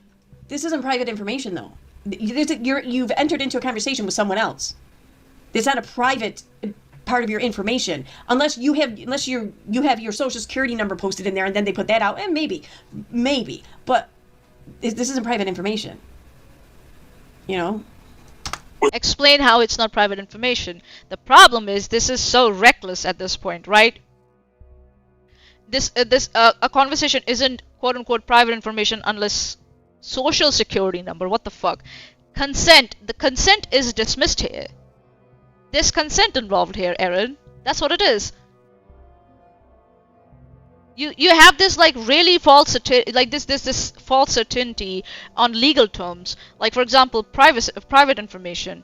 This isn't private information, though. You've entered into a conversation with someone else. It's not a private part of your information, unless you have your social security number posted in there, and then they put that out, and maybe, but this isn't private information. You know. Explain how it's not private information. The problem is this is so reckless at this point, right? A conversation isn't quote unquote private information unless social security number. What the fuck? Consent. The consent is dismissed here. There's consent involved here, Erin. That's what it is. You have this like really false this false certainty on legal terms. Like for example, private information.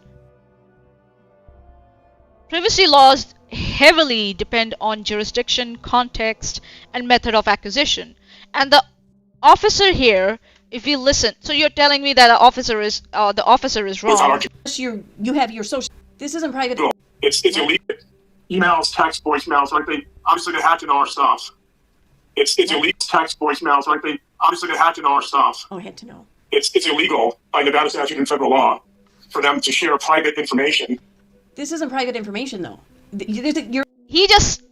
Privacy laws heavily depend on jurisdiction, context, and method of acquisition. And the officer here, if you listen, so you're telling me that the officer is wrong. You have your social. This isn't private. It's illegal. Emails, text, voicemails, right? They obviously had to know our stuff. It's illegal text, voicemails, right? They obviously had to know our stuff. Oh, I had to know. It's illegal by Nevada statute and federal law for them to share private information. This isn't private information, though. He just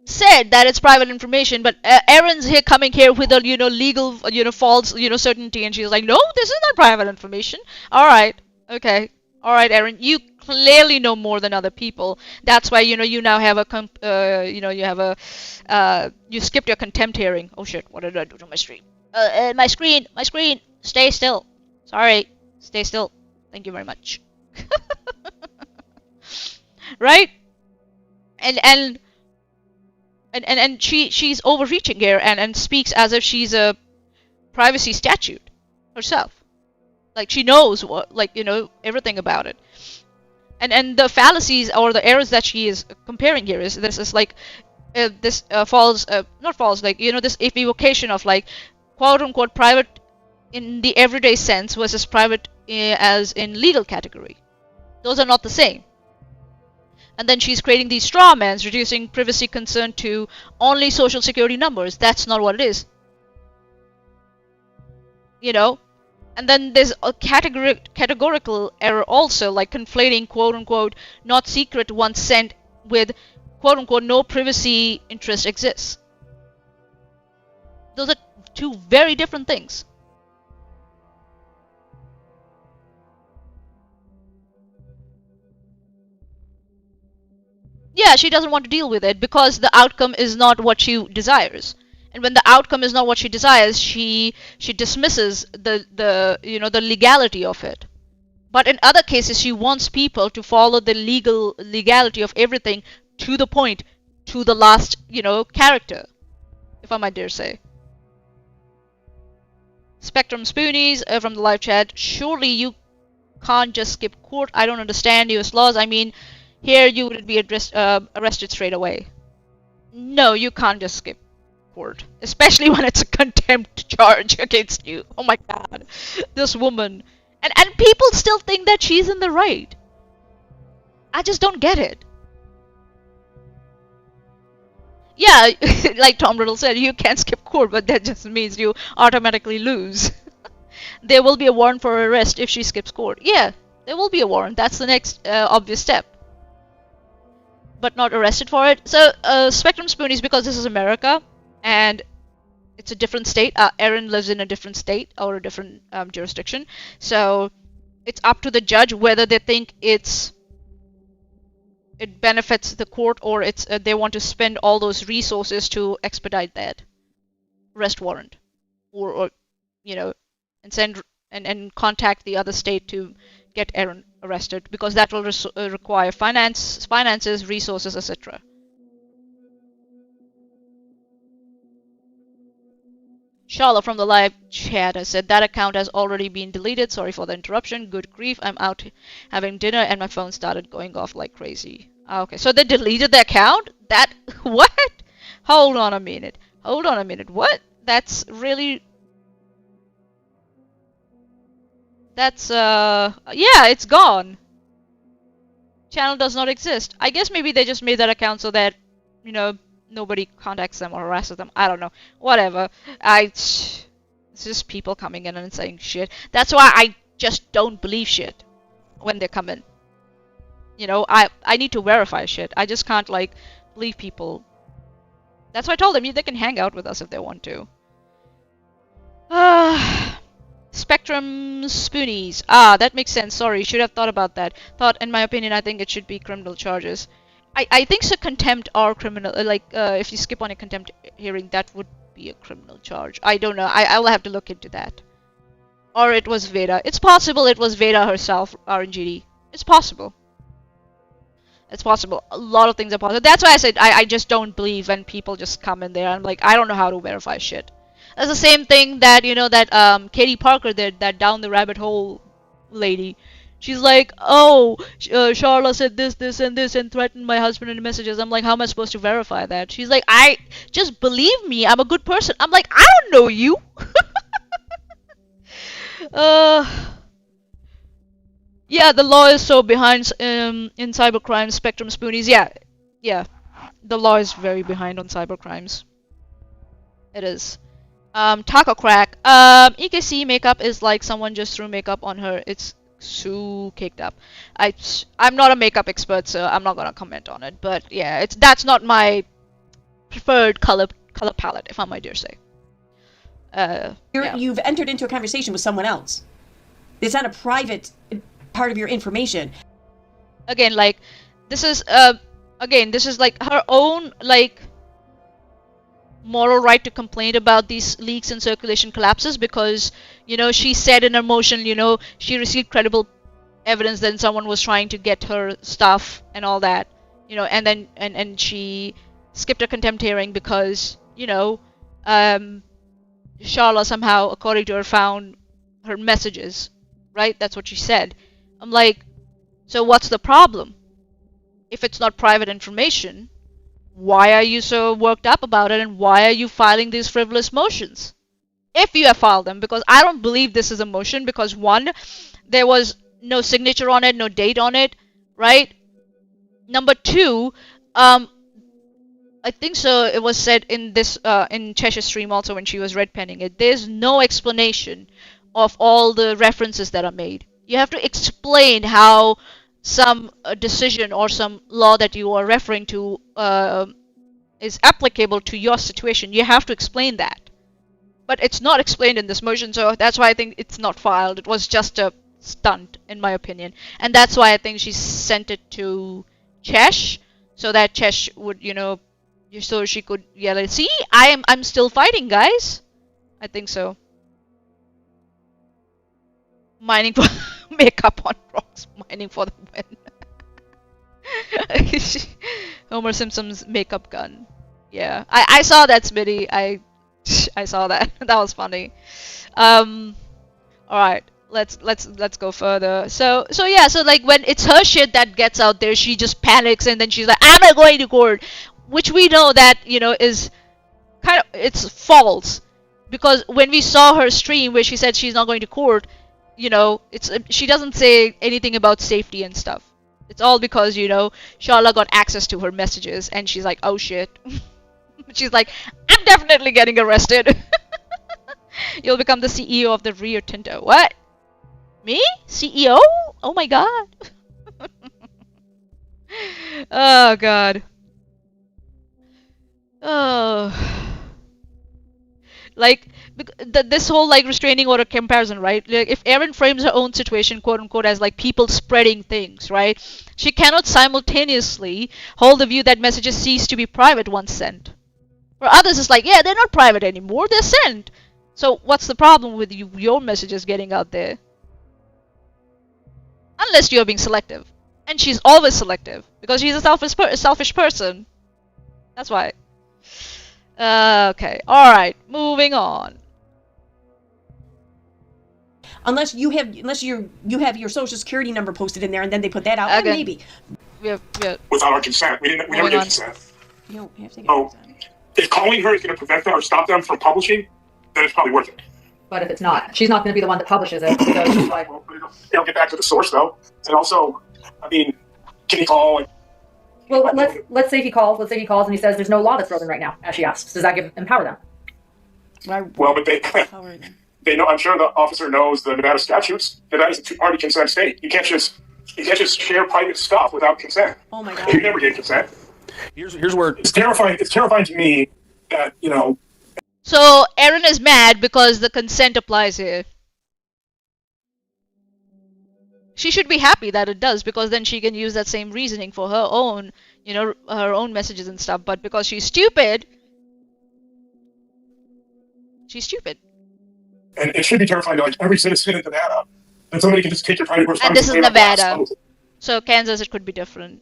said that it's private information, but Erin's coming here with a legal false certainty, and she's like, no, this is not private information. All right, okay, all right, Erin, you clearly know more than other people. That's why you now have you skipped your contempt hearing. Oh shit, what did I do to my screen? My screen, stay still. Sorry, stay still. Thank you very much. Right? And she's overreaching here and speaks as if she's a privacy statute herself. Like she knows everything about it. And the fallacies or the errors that she is comparing here is this false, not false, this evocation of quote unquote private in the everyday sense versus private as in legal category. Those are not the same. And then she's creating these straw mans, reducing privacy concern to only social security numbers. That's not what it is. And then there's a categorical error also, like conflating quote unquote not secret once sent with quote unquote no privacy interest exists. Those are two very different things. Yeah, she doesn't want to deal with it because the outcome is not what she desires. And when the outcome is not what she desires, she dismisses the legality of it. But in other cases, she wants people to follow the legality of everything to the point, to the last, character, if I might dare say. Spectrum Spoonies from the live chat. Surely you can't just skip court. I don't understand US laws. I mean, here you would be arrested straight away. No, you can't just skip court, especially when it's a contempt charge against you. Oh my god, this woman. And people still think that she's in the right. I just don't get it. Yeah, like Tom Riddle said, you can't skip court, but that just means you automatically lose. There will be a warrant for arrest if she skips court. Yeah, there will be a warrant. That's the next obvious step. But not arrested for it. So, Spectrum Spoonies, because this is America, and it's a different state. Erin lives in a different state or a different jurisdiction. So, it's up to the judge whether they think it benefits the court or they want to spend all those resources to expedite that arrest warrant, or and send and contact the other state to get Erin arrested, because that will require finances, resources, etc. Shala from the live chat has said that account has already been deleted. Sorry for the interruption. Good grief, I'm out having dinner and my phone started going off like crazy. Okay, so they deleted the account? What? Hold on a minute. What? That's really... yeah, it's gone. channel does not exist. I guess maybe they just made that account so that, you know, nobody contacts them or harasses them. I don't know. Whatever. It's just people coming in and saying shit. That's why I just don't believe shit when they come in. You know, I need to verify shit. I just can't, like, believe people. That's why I told them they can hang out with us if they want to. Spectrum Spoonies. That makes sense. Sorry, should have thought about that. In my opinion, I think it should be criminal charges. I think so. Contempt or criminal, if you skip on a contempt hearing, that would be a criminal charge. I don't know. I will have to look into that. Or it was Veda. It's possible it was Veda herself, RNGD. It's possible. It's possible. A lot of things are possible. That's why I said I just don't believe when people just come in there. I'm like, I don't know how to verify shit. That's the same thing that, you know, that Katie Parker did, that down the rabbit hole lady. She's like, oh, Charla said this, and this, and threatened my husband in messages. I'm like, how am I supposed to verify that? She's like, just believe me, I'm a good person. I'm like, I don't know you. Yeah, the law is so behind in cybercrime. Spectrum Spoonies. Yeah. The law is very behind on cybercrimes. It is. Taco Crack. EKC makeup is like someone just threw makeup on her. It's so caked up. I'm not a makeup expert, so I'm not gonna comment on it. But yeah, that's not my preferred color palette, if I might dare say. You've entered into a conversation with someone else. It's not a private part of your information. Again, like, this is like her own, like, moral right to complain about these leaks and circulation collapses, because, you know, she said in her motion, you know, she received credible evidence that someone was trying to get her stuff and all that, you know, and then and she skipped a contempt hearing because, you know, Charla somehow, according to her, found her messages, right? That's what she said. I'm like, so what's the problem? If it's not private information, why are you so worked up about it, and why are you filing these frivolous motions? If you have filed them, because I don't believe this is a motion, because one, there was no signature on it, no date on it, right? Number two, I think so it was said in this in Chesh's stream also when she was red penning it, there's no explanation of all the references that are made. You have to explain how some decision or some law that you are referring to is applicable to your situation. You have to explain that. But it's not explained in this motion, so that's why I think it's not filed. It was just a stunt, in my opinion. And that's why I think she sent it to Chesh, so that Chesh would, you know, so she could yell it. See, I'm still fighting, guys. I think so. Mining for makeup on rocks, mining for the win. Homer Simpson's makeup gun. Yeah, I saw that, Smitty. I saw that. That was funny. All right, let's go further. So yeah, so like when it's her shit that gets out there, she just panics and then she's like, I'm not going to court, which we know that, you know, is kind of, it's false, because when we saw her stream where she said she's not going to court, you know, she doesn't say anything about safety and stuff. It's all because, you know, Charla got access to her messages and she's like, oh shit. She's like, I'm definitely getting arrested. You'll become the CEO of the Rio Tinto. What? Me? CEO? Oh my god. Oh god. Oh. Like, this whole, like, restraining order comparison, right? Like, if Erin frames her own situation, quote unquote, as like people spreading things, right? She cannot simultaneously hold the view that messages cease to be private once sent. For others, it's like, yeah, they're not private anymore, they're sent. So what's the problem with your messages getting out there? Unless you're being selective. And she's always selective, because she's a selfish person. That's why. Okay, alright, moving on. Unless you have your social security number posted in there and then they put that out, then maybe. Yeah. Without our consent. We never get consent. You don't have to get consent. If calling her is going to prevent them or stop them from publishing, then it's probably worth it. But if it's not, she's not going to be the one that publishes it. So she's like, it'll get back to the source, though. And also, I mean, can he call? And, well, let's say he calls. Let's say he calls and he says there's no law that's frozen right now, as she asks. Does that empower them? Well, but they know. I'm sure the officer knows the Nevada statutes. Nevada's a two-party consent state. You can't just share private stuff without consent. Oh my God! You never gave consent. Here's where it's terrifying. It's terrifying to me that So Erin is mad because the consent applies here. She should be happy that it does, because then she can use that same reasoning for her own, her own messages and stuff. But because she's stupid, And it should be terrifying to like every citizen in Nevada that somebody can just take your private responsibility. And this is Nevada. So Kansas, it could be different.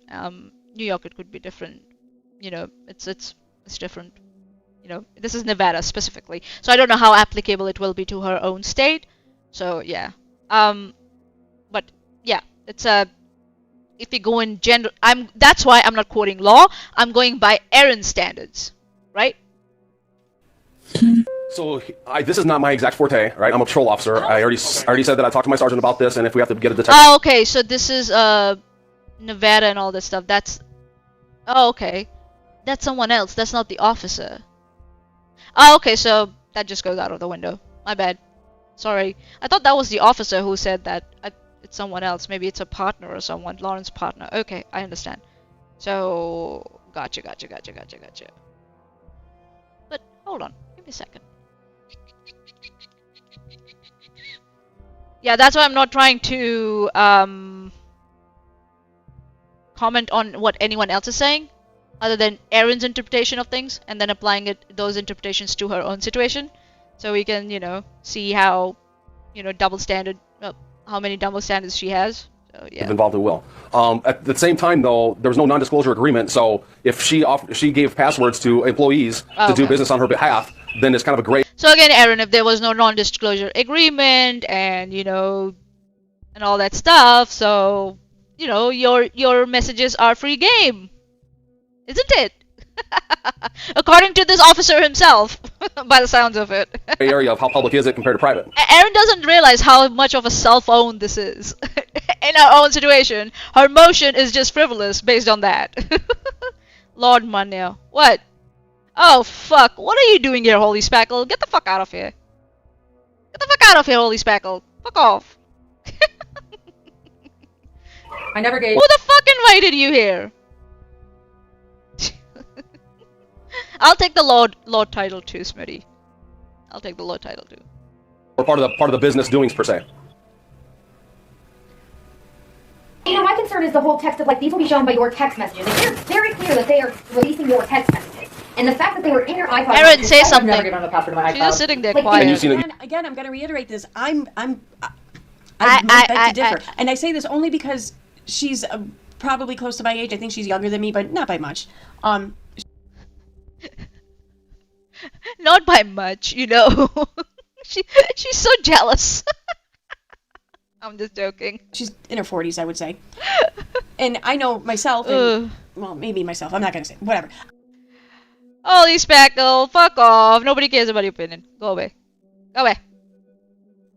New York, it could be different. It's different. This is Nevada specifically. So I don't know how applicable it will be to her own state. So yeah. But yeah, it's if you go in general, that's why I'm not quoting law. I'm going by Erin's standards, right? So this is not my exact forte, right? I'm a patrol officer. I already said that I talked to my sergeant about this, and if we have to get a detective. Oh, okay. So this is Nevada and all this stuff. Okay. That's someone else. That's not the officer. Oh, okay. So that just goes out of the window. My bad. Sorry. I thought that was the officer who said that. It's someone else. Maybe it's a partner or someone. Lauren's partner. Okay, I understand. So gotcha. But hold on. Give me a second. Yeah, that's why I'm not trying to comment on what anyone else is saying, other than Erin's interpretation of things, and then applying those interpretations to her own situation, so we can, see how, double standard, how many double standards she has. So yeah. Involved in will. At the same time, though, there was no non-disclosure agreement. So if she gave passwords to employees to do business on her behalf, then it's kind of a gray. So again, Erin, if there was no non-disclosure agreement and and all that stuff, so your messages are free game, isn't it? According to this officer himself, by the sounds of it. Area of how public is it compared to private? Erin doesn't realize how much of a cell phone this is. In her own situation, her motion is just frivolous based on that. Lord Manya. What? Oh, fuck. What are you doing here, Holy Spackle? Get the fuck out of here. Get the fuck out of here, Holy Spackle. Fuck off. I never gave... Who the fuck invited you here? I'll take the Lord title too, Smitty. I'll take the Lord title too. Or part of the business doings, per se. My concern is the whole text of, these will be shown by your text messages. It's very clear that they are releasing your text messages. And the fact that they were in your iPod... Erin, say something. Never given them a password to my iPod. She's just sitting there quiet. Again, I'm going to reiterate this. I beg to differ. And I say this only because she's probably close to my age. I think she's younger than me, but not by much. Not by much, She's so jealous. I'm just joking. She's in her 40s, I would say. And I know myself, well, maybe myself. I'm not going to say. Whatever. Holy Spackle, fuck off. Nobody cares about your opinion. Go away. Go away.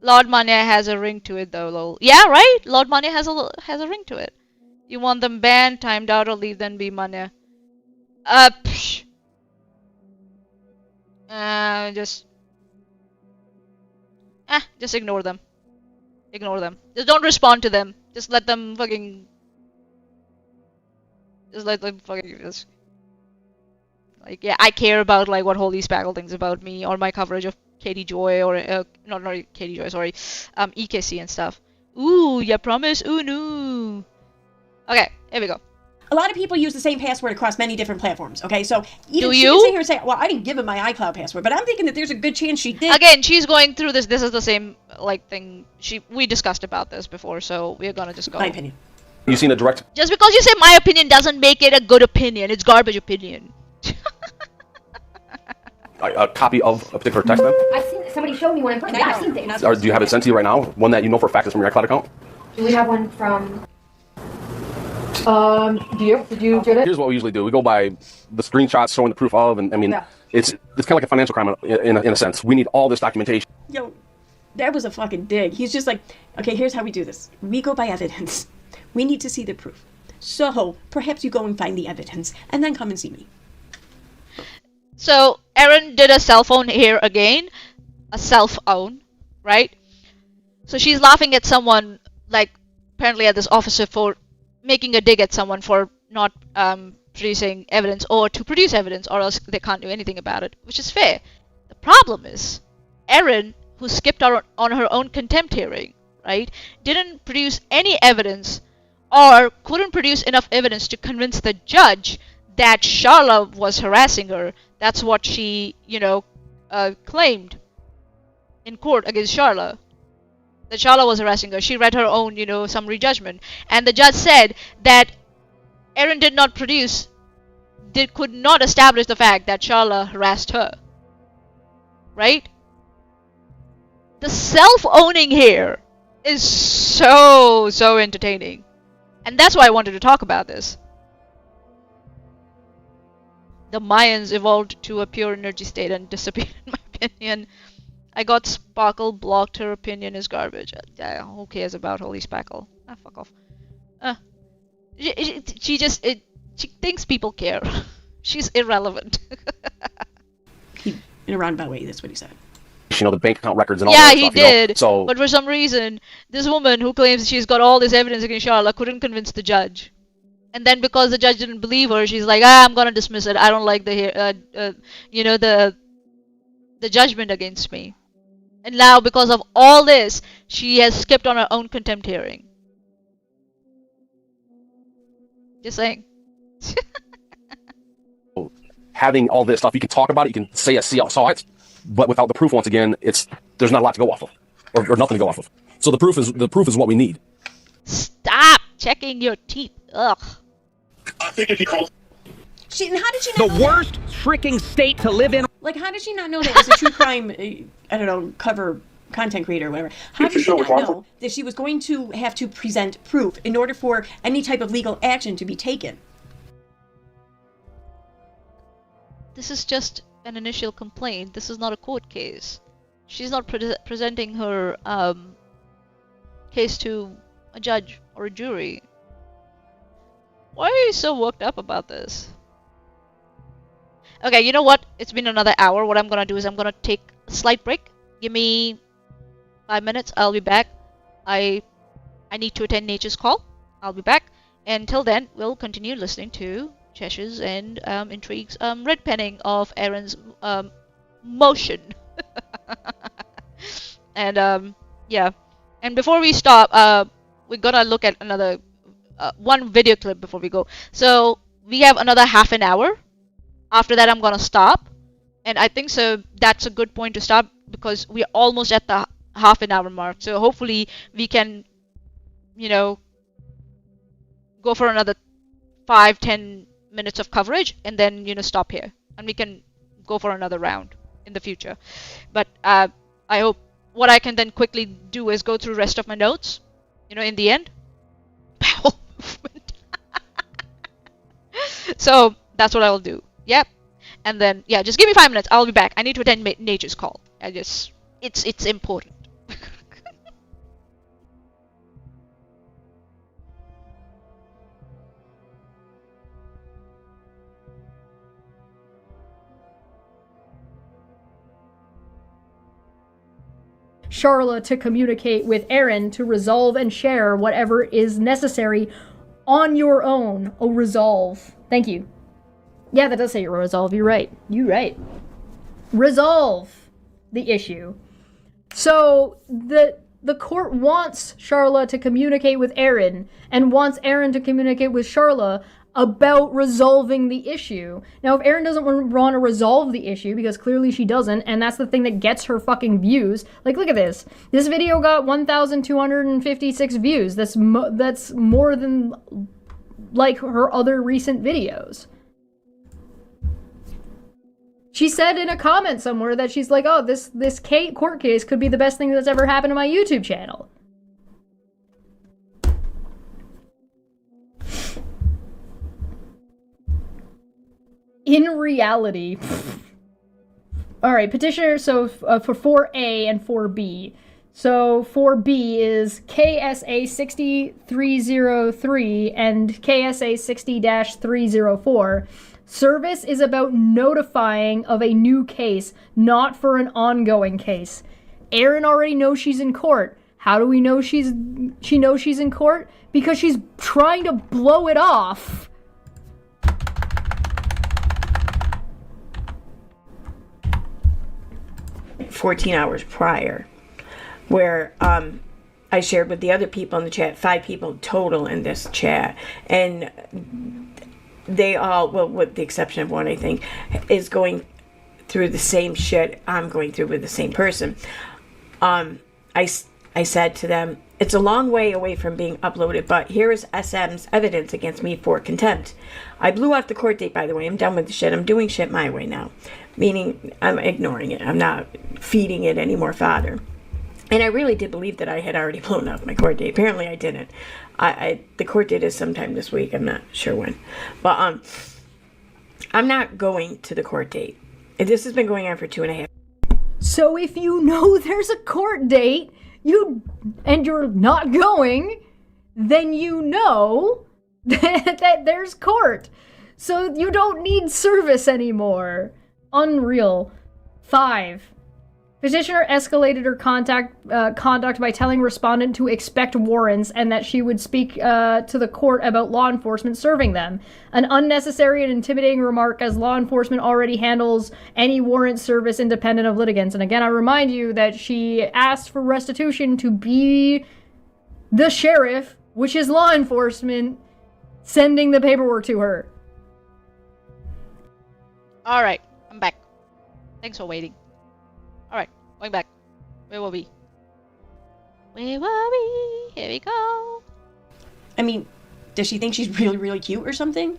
Lord Manya has a ring to it, though, lol. Yeah, right? Lord Manya has a ring to it. You want them banned, timed out, or leave them be Manya? Psh. Just ignore them. Ignore them. Just don't respond to them. Just let them fucking... yeah, I care about, what Holy Spackle thinks about me, or my coverage of Katie Joy, or, not Katie Joy, sorry, EKC and stuff. Ooh, you promise? Ooh, no. Okay, here we go. A lot of people use the same password across many different platforms, okay? So Do she you? can sit here and say, well, I didn't give him my iCloud password, but I'm thinking that there's a good chance she did. Again, she's going through this. This is the same, thing. We discussed about this before, so we're gonna just go. My opinion. You seen a direct... Just because you say my opinion doesn't make it a good opinion. It's garbage opinion. A copy of a particular text, then? I've seen somebody showed me one in person. I've seen things. Or do you have it sent to you right now? One that you know for a fact is from your iCloud account? Do we have one from... Did you get it? Here's what we usually do. We go by the screenshots showing the proof of, and I mean, it's kind of like a financial crime in a sense. We need all this documentation. Yo, that was a fucking dig. He's just like, okay, here's how we do this. We go by evidence. We need to see the proof. So perhaps you go and find the evidence and then come and see me. So Erin did a cell phone here again, a cell phone, right? So she's laughing at someone, like apparently at this officer for making a dig at someone for not producing evidence or to produce evidence, or else they can't do anything about it, which is fair. The problem is Erin, who skipped on her own contempt hearing, right, didn't produce any evidence or couldn't produce enough evidence to convince the judge that Charla was harassing her. That's what she, claimed in court against Charla. That Charla was harassing her. She read her own, summary judgment. And the judge said that Erin could not establish the fact that Charla harassed her. Right? The self-owning here is so entertaining. And that's why I wanted to talk about this. The Mayans evolved to a pure energy state and disappeared, in my opinion. I got Sparkle blocked. Her opinion is garbage. Who cares about Holy Sparkle? Fuck off. She thinks people care. She's irrelevant. In a roundabout way, that's what he said. The bank account records and all that stuff. Yeah, he did. So, but for some reason, this woman who claims she's got all this evidence against Charla couldn't convince the judge. And then because the judge didn't believe her, she's like, I'm gonna dismiss it. I don't like the judgment against me. And now, because of all this, she has skipped on her own contempt hearing. Just saying. Having all this stuff, you can talk about it, you can say I saw it, but without the proof, once again, there's not a lot to go off of, or nothing to go off of. So the proof is what we need. Stop checking your teeth. Ugh. I think if he called. And how did she not know worst freaking state to live in? Like, how did she not know that as a true crime, cover content creator or whatever? How did she not know that she was going to have to present proof in order for any type of legal action to be taken? This is just an initial complaint. This is not a court case. She's not presenting her case to a judge or a jury. Why are you so worked up about this? Okay, you know what? It's been another hour. What I'm gonna do is I'm gonna take a slight break. Give me 5 minutes. I'll be back. I need to attend Nature's Call. I'll be back. Until then, we'll continue listening to Chesh's and Intrigue's red penning of Erin's motion. And yeah. And before we stop, we're gonna look at another one video clip before we go. So we have another half an hour. After that, I'm gonna stop, and I think so that's a good point to stop because we're almost at the half an hour mark. So hopefully we can, go for another 5-10 minutes of coverage, and then stop here, and we can go for another round in the future. But I hope what I can then quickly do is go through the rest of my notes. In the end. Bowel movement. So that's what I will do. Yep. And then, yeah, just give me 5 minutes. I'll be back. I need to attend Nature's Call. It's important. Charla to communicate with Erin to resolve and share whatever is necessary on your own. Oh, resolve. Thank you. Yeah, that does say resolve. You're right. You're right. Resolve the issue. So the court wants Charla to communicate with Erin and wants Erin to communicate with Charla about resolving the issue. Now, if Erin doesn't want to resolve the issue, because clearly she doesn't, and that's the thing that gets her fucking views. Like, look at this. This video got 1,256 views. That's more than, like, her other recent videos. She said in a comment somewhere that she's like, oh, this court case could be the best thing that's ever happened to my YouTube channel. In reality... Alright, petitioner, so for 4A and 4B. So 4B is KSA 60303 and KSA 60-304. Service is about notifying of a new case, not for an ongoing case. Erin already knows she's in court. How do we know she knows she's in court? Because she's trying to blow it off. "14 hours prior, where I shared with the other people in the chat, 5 people total in this chat, and they all, well, with the exception of one, I think, is going through the same shit I'm going through with the same person. I said to them, it's a long way away from being uploaded, but here is SM's evidence against me for contempt. I blew off the court date, by the way. I'm done with the shit. I'm doing shit my way now. Meaning, I'm ignoring it. I'm not feeding it any more fodder. And I really did believe that I had already blown off my court date. Apparently I didn't. The court date is sometime this week. I'm not sure when. But I'm not going to the court date. This has been going on for 2.5. So if you know there's a court date, and you're not going, then you know that there's court. So you don't need service anymore. Unreal. 5. Petitioner escalated her conduct by telling respondent to expect warrants and that she would speak to the court about law enforcement serving them. An unnecessary and intimidating remark, as law enforcement already handles any warrant service independent of litigants. And again, I remind you that she asked for restitution to be the sheriff, which is law enforcement, sending the paperwork to her. All right, I'm back. Thanks for waiting. All right, going back. Where were we? Where were we? Here we go. I mean, does she think she's really, really cute or something?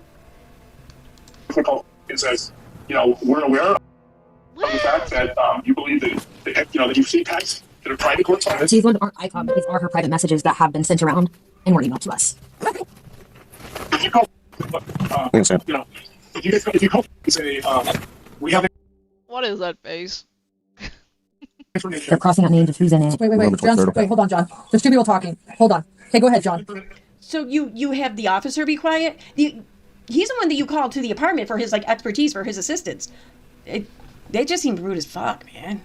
It says, we're aware of the fact that you believe that that you've seen texts that are private correspondence. These ones aren't iCloud, these are her private messages that have been sent around and were emailed to us. If you call, if you call and say, we have. What is that face? They're crossing out names of who's in it. Wait, John, hold on, John. There's 2 people talking. Hold on. Okay, go ahead, John. So you have the officer be quiet? He's the one that you called to the apartment for his expertise, for his assistance. They just seem rude as fuck, man.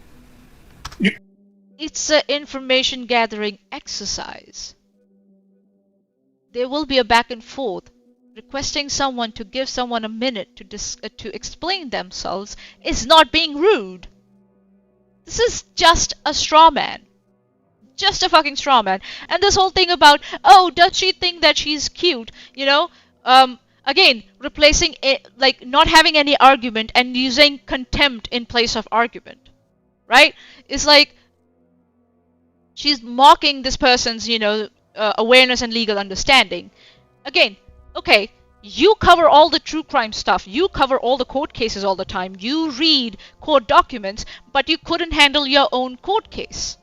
It's an information gathering exercise. There will be a back and forth. Requesting someone to give someone a minute to explain themselves is not being rude. This is just a straw man. Just a fucking straw man. And this whole thing about, oh, does she think that she's cute? Again, replacing it, not having any argument and using contempt in place of argument. Right? It's like she's mocking this person's, awareness and legal understanding. Again, okay, you cover all the true crime stuff. You cover all the court cases all the time. You read court documents, but you couldn't handle your own court case.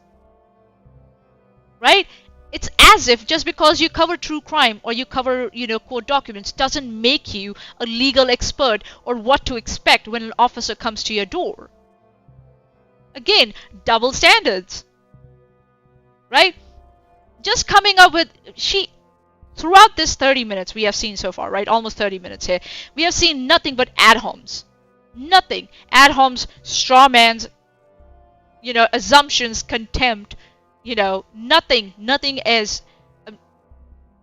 Right? It's as if just because you cover true crime or you cover, court documents doesn't make you a legal expert or what to expect when an officer comes to your door. Again, double standards. Right? Just coming up with... Throughout this 30 minutes we have seen so far, right? Almost 30 minutes here. We have seen nothing but ad homs. Nothing. Ad homs, straw mans, assumptions, contempt, nothing. Nothing as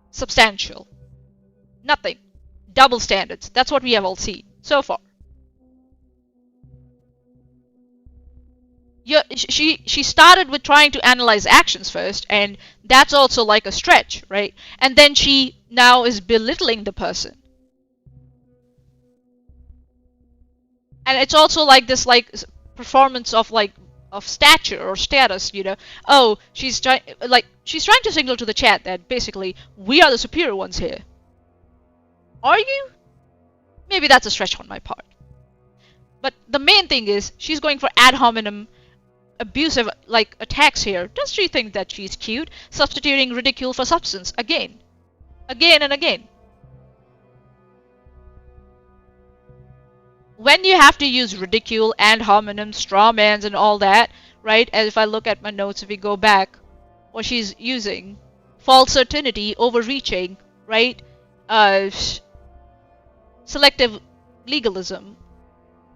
substantial. Nothing. Double standards. That's what we have all seen so far. She started with trying to analyze actions first, and that's also like a stretch, right? And then she now is belittling the person. And it's also like this performance of stature or status, Oh, she's trying to signal to the chat that basically we are the superior ones here. Are you? Maybe that's a stretch on my part. But the main thing is she's going for ad hominem abusive attacks here. Does she think that she's cute? Substituting ridicule for substance again and again. when you have to use ridicule and homonyms, straw mans, and all that, right? As if I look at my notes, if we go back, what she's using, false certainty, overreaching, right? Selective legalism,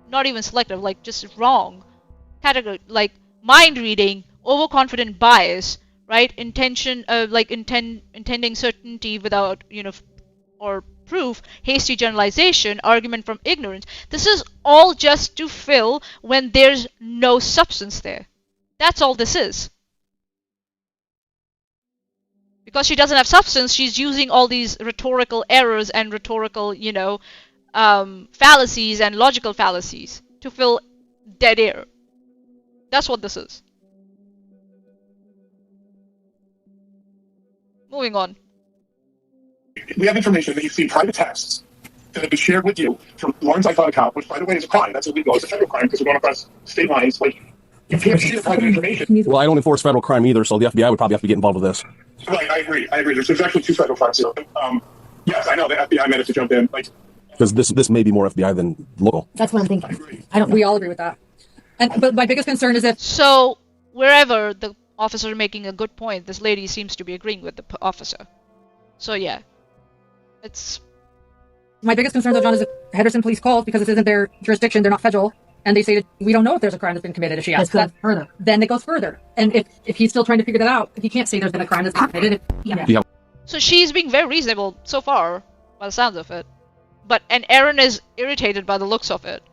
not even selective, like just wrong. Category, like mind reading, overconfident bias, right? Intending certainty without, or proof, hasty generalization, argument from ignorance. This is all just to fill when there's no substance there. That's all this is. Because she doesn't have substance, she's using all these rhetorical errors and rhetorical, fallacies and logical fallacies to fill dead air. That's what this is. Moving on. We have information that you've seen private texts that have been shared with you from Lauren's iCloud account, which, by the way, is a crime. That's illegal. It's a federal crime because we're going across state lines. Like, you can't share private information. Well, I don't enforce federal crime either, so the FBI would probably have to get involved with this. Right, I agree. There's actually 2 federal crimes here. Yes, I know the FBI managed to jump in. Because this may be more FBI than local. That's what I'm thinking. We all agree with that. But my biggest concern is if... So, wherever the officer is making a good point, this lady seems to be agreeing with the officer. So, yeah. My biggest concern, though, John, is if Henderson police calls because this isn't their jurisdiction, they're not federal, and they say that we don't know if there's a crime that's been committed if she asks. That further. Then it goes further. And if he's still trying to figure that out, he can't say there's been a crime that's been committed. So she's being very reasonable so far, by the sounds of it. And Erin is irritated by the looks of it,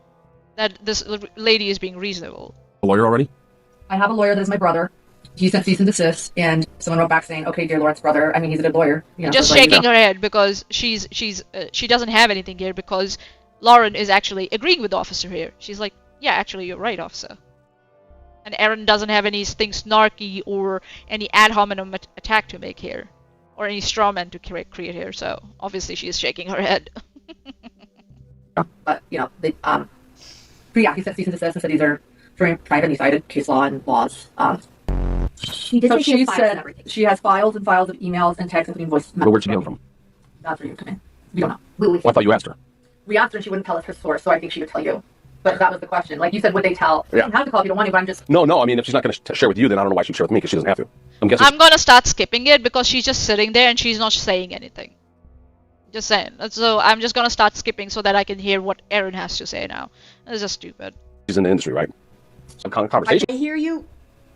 that this lady is being reasonable. A lawyer already? I have a lawyer that is my brother. He sent cease and desist, and someone wrote back saying, "Okay, dear Lawrence brother." I mean, he's a good lawyer. Just shaking her head because she doesn't have anything here because Lauren is actually agreeing with the officer here. She's like, "Yeah, actually, you're right, officer." And Erin doesn't have anything snarky or any ad hominem attack to make here, or any straw man to create here. So obviously, she is shaking her head. But he sent cease and desist and said these are during private, and he cited case law and laws. She did say she has files and everything. She has files and files of emails and texts, including voice messages. But where'd she get them from? That's where you come in. We don't know. Well, I thought you asked her. We asked her and she wouldn't tell us her source, so I think she would tell you. But that was the question. Like you said, would they tell? Yeah. You don't have to call if you don't want to, but I'm just... No, I mean, if she's not going to share with you, then I don't know why she'd share with me, because she doesn't have to. I'm guessing... I'm going to start skipping it because she's just sitting there and she's not saying anything. Just saying. So I'm just going to start skipping so that I can hear what Erin has to say now. It's just stupid. She's in the industry, right? Some kind of conversation. I hear you.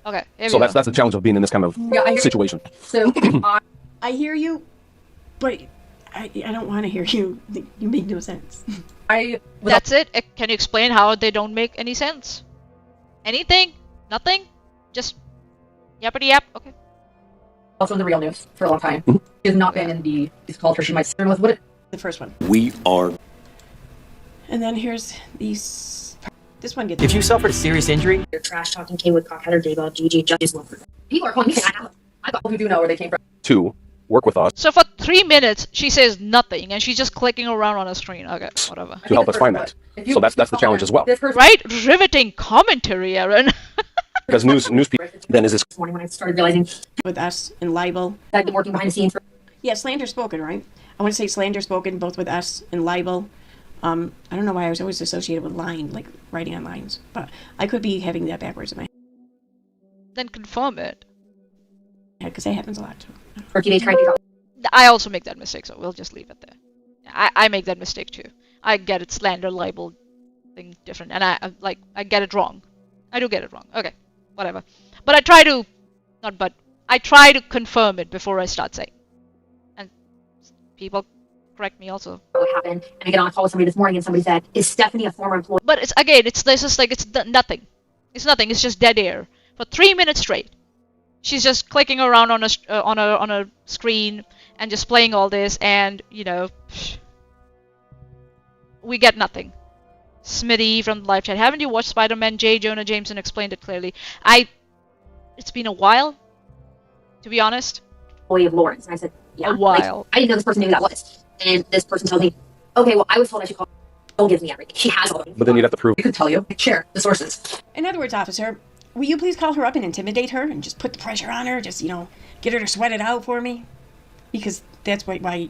Okay. So that's the challenge of being in this kind of situation. So I hear you, but I don't want to hear you. You make no sense. That's it? Can you explain how they don't make any sense? Anything? Nothing? Just yappity yap? Okay. Also in the real news for a long time. She has not been in these culture. She might start with the first one. We are. And then here's these. This one gets. If you suffered a serious injury, You're trash talking Kaywood, Cockheader, Dayball, GG, Justice Wilford. People are calling me I got people who do know where they came from. 2, work with us. So for 3 minutes, she says nothing, and she's just clicking around on a screen. Okay, whatever. To help us find that. So that's the challenge as well. Right? Riveting commentary, Erin. Because news people. Then is this morning when I started realizing with us and libel. I've been working behind the scenes for... Yeah, slander spoken, right? I want to say slander spoken both with us and libel. I don't know why I was always associated with line, like writing on lines, but I could be having that backwards in my head. Then confirm it. Yeah, because that happens a lot too. I also make that mistake, so we'll just leave it there. I make that mistake too. I get it slander, libel, thing different, and I get it wrong. I do get it wrong. Okay, whatever. But I try to confirm it before I start saying. And people correct me also. What happened? And I get on a call with somebody this morning, and somebody said, "Is Stephanie a former employee?" But it's nothing. It's nothing. It's just dead air for 3 minutes straight. She's just clicking around on a screen and just playing all this, and we get nothing. Smitty from the live chat. Haven't you watched Spider-Man? J. Jonah Jameson explained it clearly. It's been a while, to be honest. Employee of Lawrence, and I said, "Yeah." A while. Like, I didn't know this person knew who that was. And this person told me, "Okay, well, I was told I should call. Don't give me everything. She has all of it." But then you'd have to prove. We could tell you. Share the sources. In other words, officer, will you please call her up and intimidate her and just put the pressure on her? Just, get her to sweat it out for me? Because that's why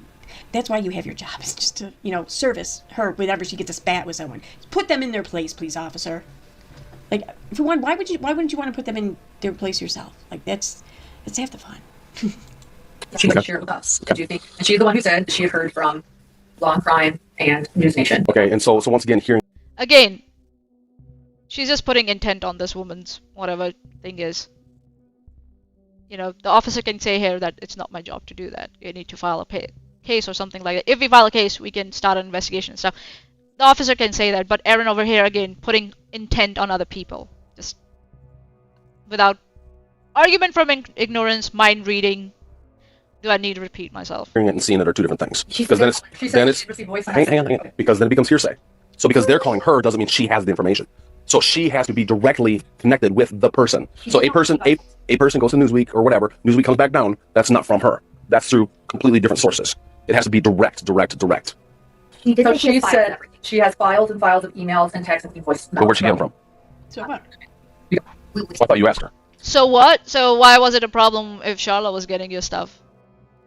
That's why you have your job, is just to, service her whenever she gets a spat with someone. Put them in their place, please, officer. Like, for one, why wouldn't you want to put them in their place yourself? Like, that's half the fun. She wouldn't share it with us. Did you think? And she's the one who said she had heard from Law and Crime and News Nation. Okay, and so once again, hearing... Again, she's just putting intent on this woman's whatever thing is. The officer can say here that it's not my job to do that. You need to file a case or something like that. If we file a case, we can start an investigation and stuff. The officer can say that, but Erin over here, again, putting intent on other people. Just without argument from ignorance, mind reading. Do I need to repeat myself? Hearing it and seeing it are two different things. Because then it's hang on. Because then it becomes hearsay. So because they're calling her doesn't mean she has the information. So she has to be directly connected with the person. So a person goes to Newsweek or whatever. Newsweek comes back down. That's not from her. That's through completely different sources. It has to be direct. So she said she has files and files of emails and texts and voice. But where'd she get them from? So what? I thought you asked her. So what? So why was it a problem if Charlotte was getting your stuff?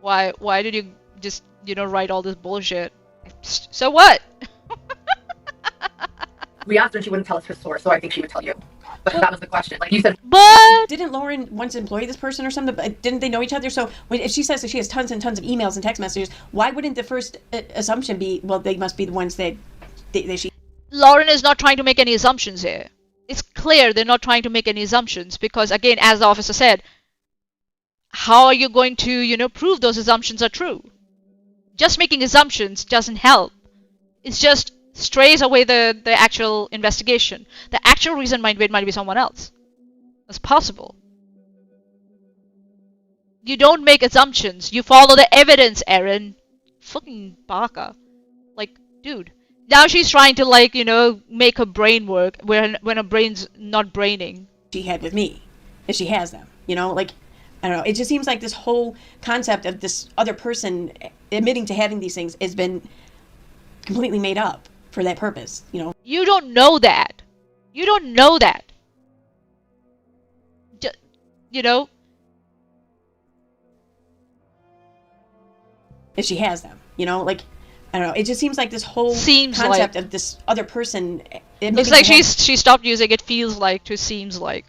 Why did you just, write all this bullshit? So what? We asked her and she wouldn't tell us her source, so I think she would tell you. But that was the question. Like you said. But didn't Lauren once employ this person or something? But didn't they know each other? So if she says that she has tons and tons of emails and text messages, why wouldn't the first assumption be, well, they must be the ones that she... Lauren is not trying to make any assumptions here. It's clear they're not trying to make any assumptions because, again, as the officer said, how are you going to, prove those assumptions are true? Just making assumptions doesn't help. It's just strays away the actual investigation. The actual reason might be someone else. That's possible. You don't make assumptions. You follow the evidence, Erin. Fucking baka. Like, dude. Now she's trying to, make her brain work when her brain's not braining. She had with me. If she has them. I don't know. It just seems like this whole concept of this other person admitting to having these things has been completely made up for that purpose, You don't know that. You don't know that. If she has them, I don't know. It just seems like this whole concept of this other person. It's like she stopped using it. Feels like to seems like.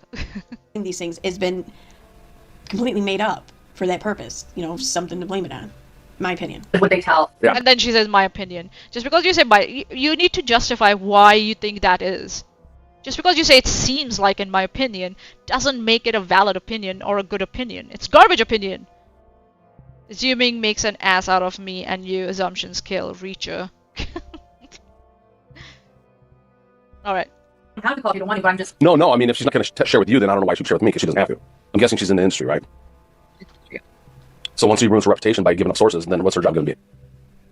These things has been completely made up for that purpose. Something to blame it on. My opinion. What they tell. Yeah. And then she says, my opinion. Just because you say you need to justify why you think that is. Just because you say it seems like, in my opinion, doesn't make it a valid opinion or a good opinion. It's garbage opinion. Assuming makes an ass out of me and you. Assumptions kill. Reacher. Alright. I have to call if you don't want to, but I'm just... No, I mean, if she's not going to share with you, then I don't know why she'd share with me, because she doesn't have to. I'm guessing she's in the industry, right? Yeah. So once she ruins her reputation by giving up sources, then what's her job going to be?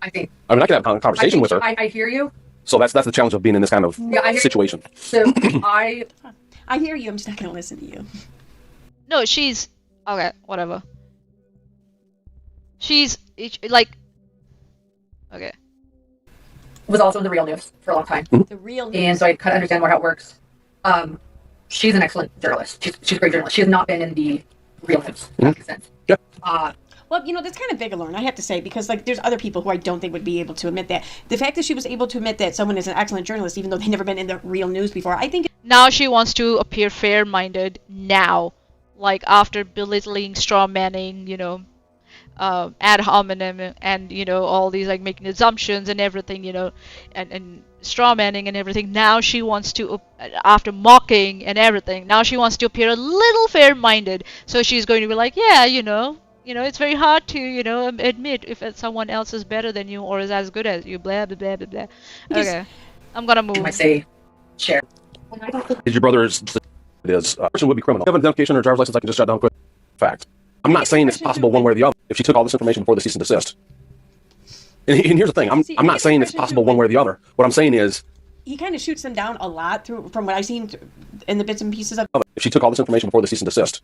I think... I mean, I can have a conversation with her. I hear you. So that's the challenge of being in this kind of situation. So I hear you, I'm just not going to listen to you. No, she's... Okay, whatever. She's... like... Okay. Was also in the real news for a long time. The real news. And so I kind of understand more how it works. She's an excellent journalist. She's a great journalist. She has not been in the real news. That makes sense. Yeah. Well, that's kind of big, Lauren, I have to say, because there's other people who I don't think would be able to admit that. The fact that she was able to admit that someone is an excellent journalist, even though they've never been in the real news before, I think... Now she wants to appear fair-minded now. Like, after belittling, straw-manning, ad hominem and, all these, making assumptions and everything, and straw-manning and everything. Now she wants to, after mocking and everything, now she wants to appear a little fair-minded. So she's going to be like, yeah, it's very hard to, admit if someone else is better than you or is as good as you, blah, blah, blah, blah, blah. Okay, I'm gonna move. I say, share. Is your brother's... person would be criminal. If you have an identification or driver's license, I can just shut down quick. Fact. I'm not saying it's possible one way or the other. If she took all this information before the cease and desist. And here's the thing. I'm not saying it's possible one way or the other. What I'm saying is... He kind of shoots them down a lot from what I've seen in the bits and pieces of... If she took all this information before the cease and desist.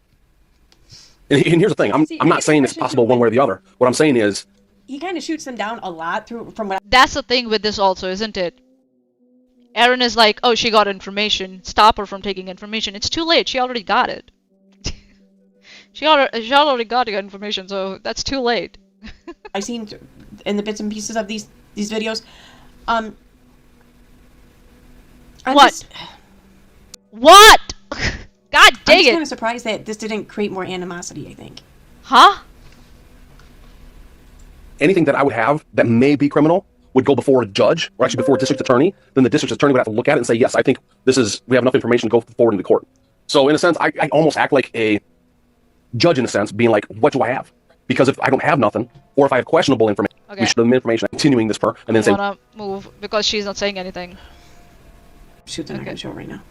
And here's the thing. I'm not saying it's possible one way or the other. What I'm saying is... He kind of shoots them down a lot from what... That's the thing with this also, isn't it? Erin is like, oh, she got information. Stop her from taking information. It's too late. She already got it. She already got the information, so that's too late. I've seen in the bits and pieces of these videos. I'm What? What? God I'm dang just it! kind of surprised that this didn't create more animosity. I think. Huh? Anything that I would have that may be criminal would go before a judge, or actually before a district attorney. Then the district attorney would have to look at it and say, yes, I think we have enough information to go forward in the court. So in a sense, I almost act like a judge in a sense, being like, what do I have? Because if I don't have nothing, or if I have questionable information, we should have the information continuing this per, and then say, wanna move because she's not saying anything. Shoot the okay. Show right now.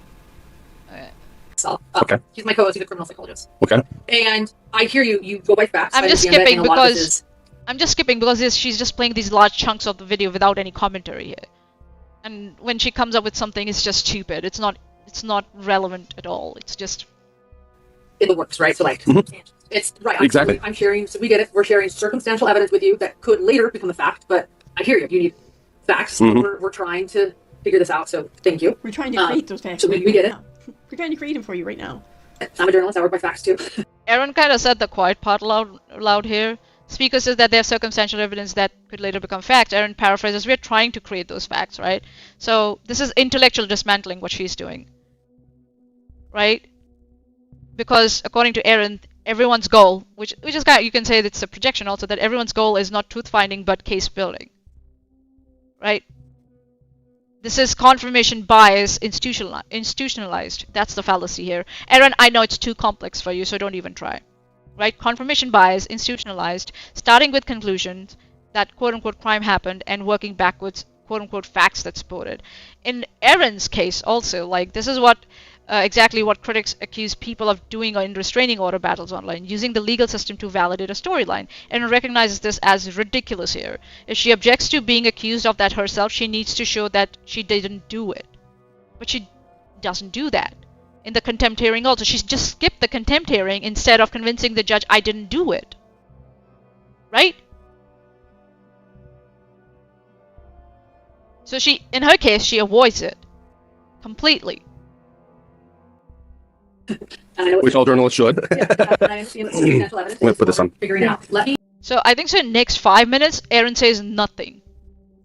Okay. So, okay. He's my co-host. He's a criminal psychologist. Okay. And I hear you. You go by facts. I'm just skipping because she's just playing these large chunks of the video without any commentary here. And when she comes up with something, it's just stupid. It's not relevant at all. It's just in the works, right? So like, it's right. Exactly. I'm sharing. So we get it. We're sharing circumstantial evidence with you that could later become a fact. But I hear you. You need facts. We're trying to figure this out. So thank you. We're trying to create those facts. So we get it. We're trying to create them for you right now. I'm a journalist. I work by facts too. Erin kind of said the quiet part loud here. Speaker says that they have circumstantial evidence that could later become facts. Erin paraphrases, we're trying to create those facts, right? So this is intellectual dismantling what she's doing. Right? Because according to Erin, everyone's goal, which is kind of, you can say it's a projection also, that everyone's goal is not truth finding but case building. Right? This is confirmation bias institutionalized. That's the fallacy here. Erin, I know it's too complex for you, so don't even try. Right? Confirmation bias, institutionalized, starting with conclusions that quote-unquote crime happened and working backwards, quote-unquote facts that support it. In Erin's case also, like, this is what exactly what critics accuse people of doing in restraining order battles online, using the legal system to validate a storyline. Erin recognizes this as ridiculous here. If she objects to being accused of that herself, she needs to show that she didn't do it. But she doesn't do that. In the contempt hearing also, she's just skipped the contempt hearing instead of convincing the judge I didn't do it. Right? So she, in her case, she avoids it completely. Which all journalists should. We'll put this on. Figuring out. So I think so in next 5 minutes, Erin says nothing.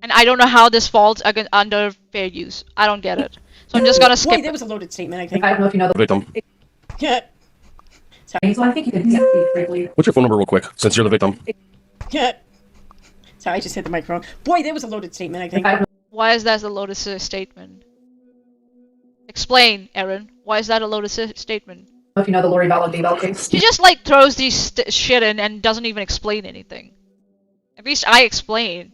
And I don't know how this falls under fair use. I don't get it. So I'm just gonna skip. Wait, that was a loaded statement, I think. I don't know if you know the victim. Yeah. Sorry, so I think you can speak briefly. What's your phone number real quick, since you're the victim? Yeah. Sorry, I just hit the microphone. Boy, that was a loaded statement, I think. Why is that a loaded statement? Explain, Erin. Why is that a loaded statement? If you know the Lori Vallow case. She just like throws these shit in and doesn't even explain anything. At least I explain.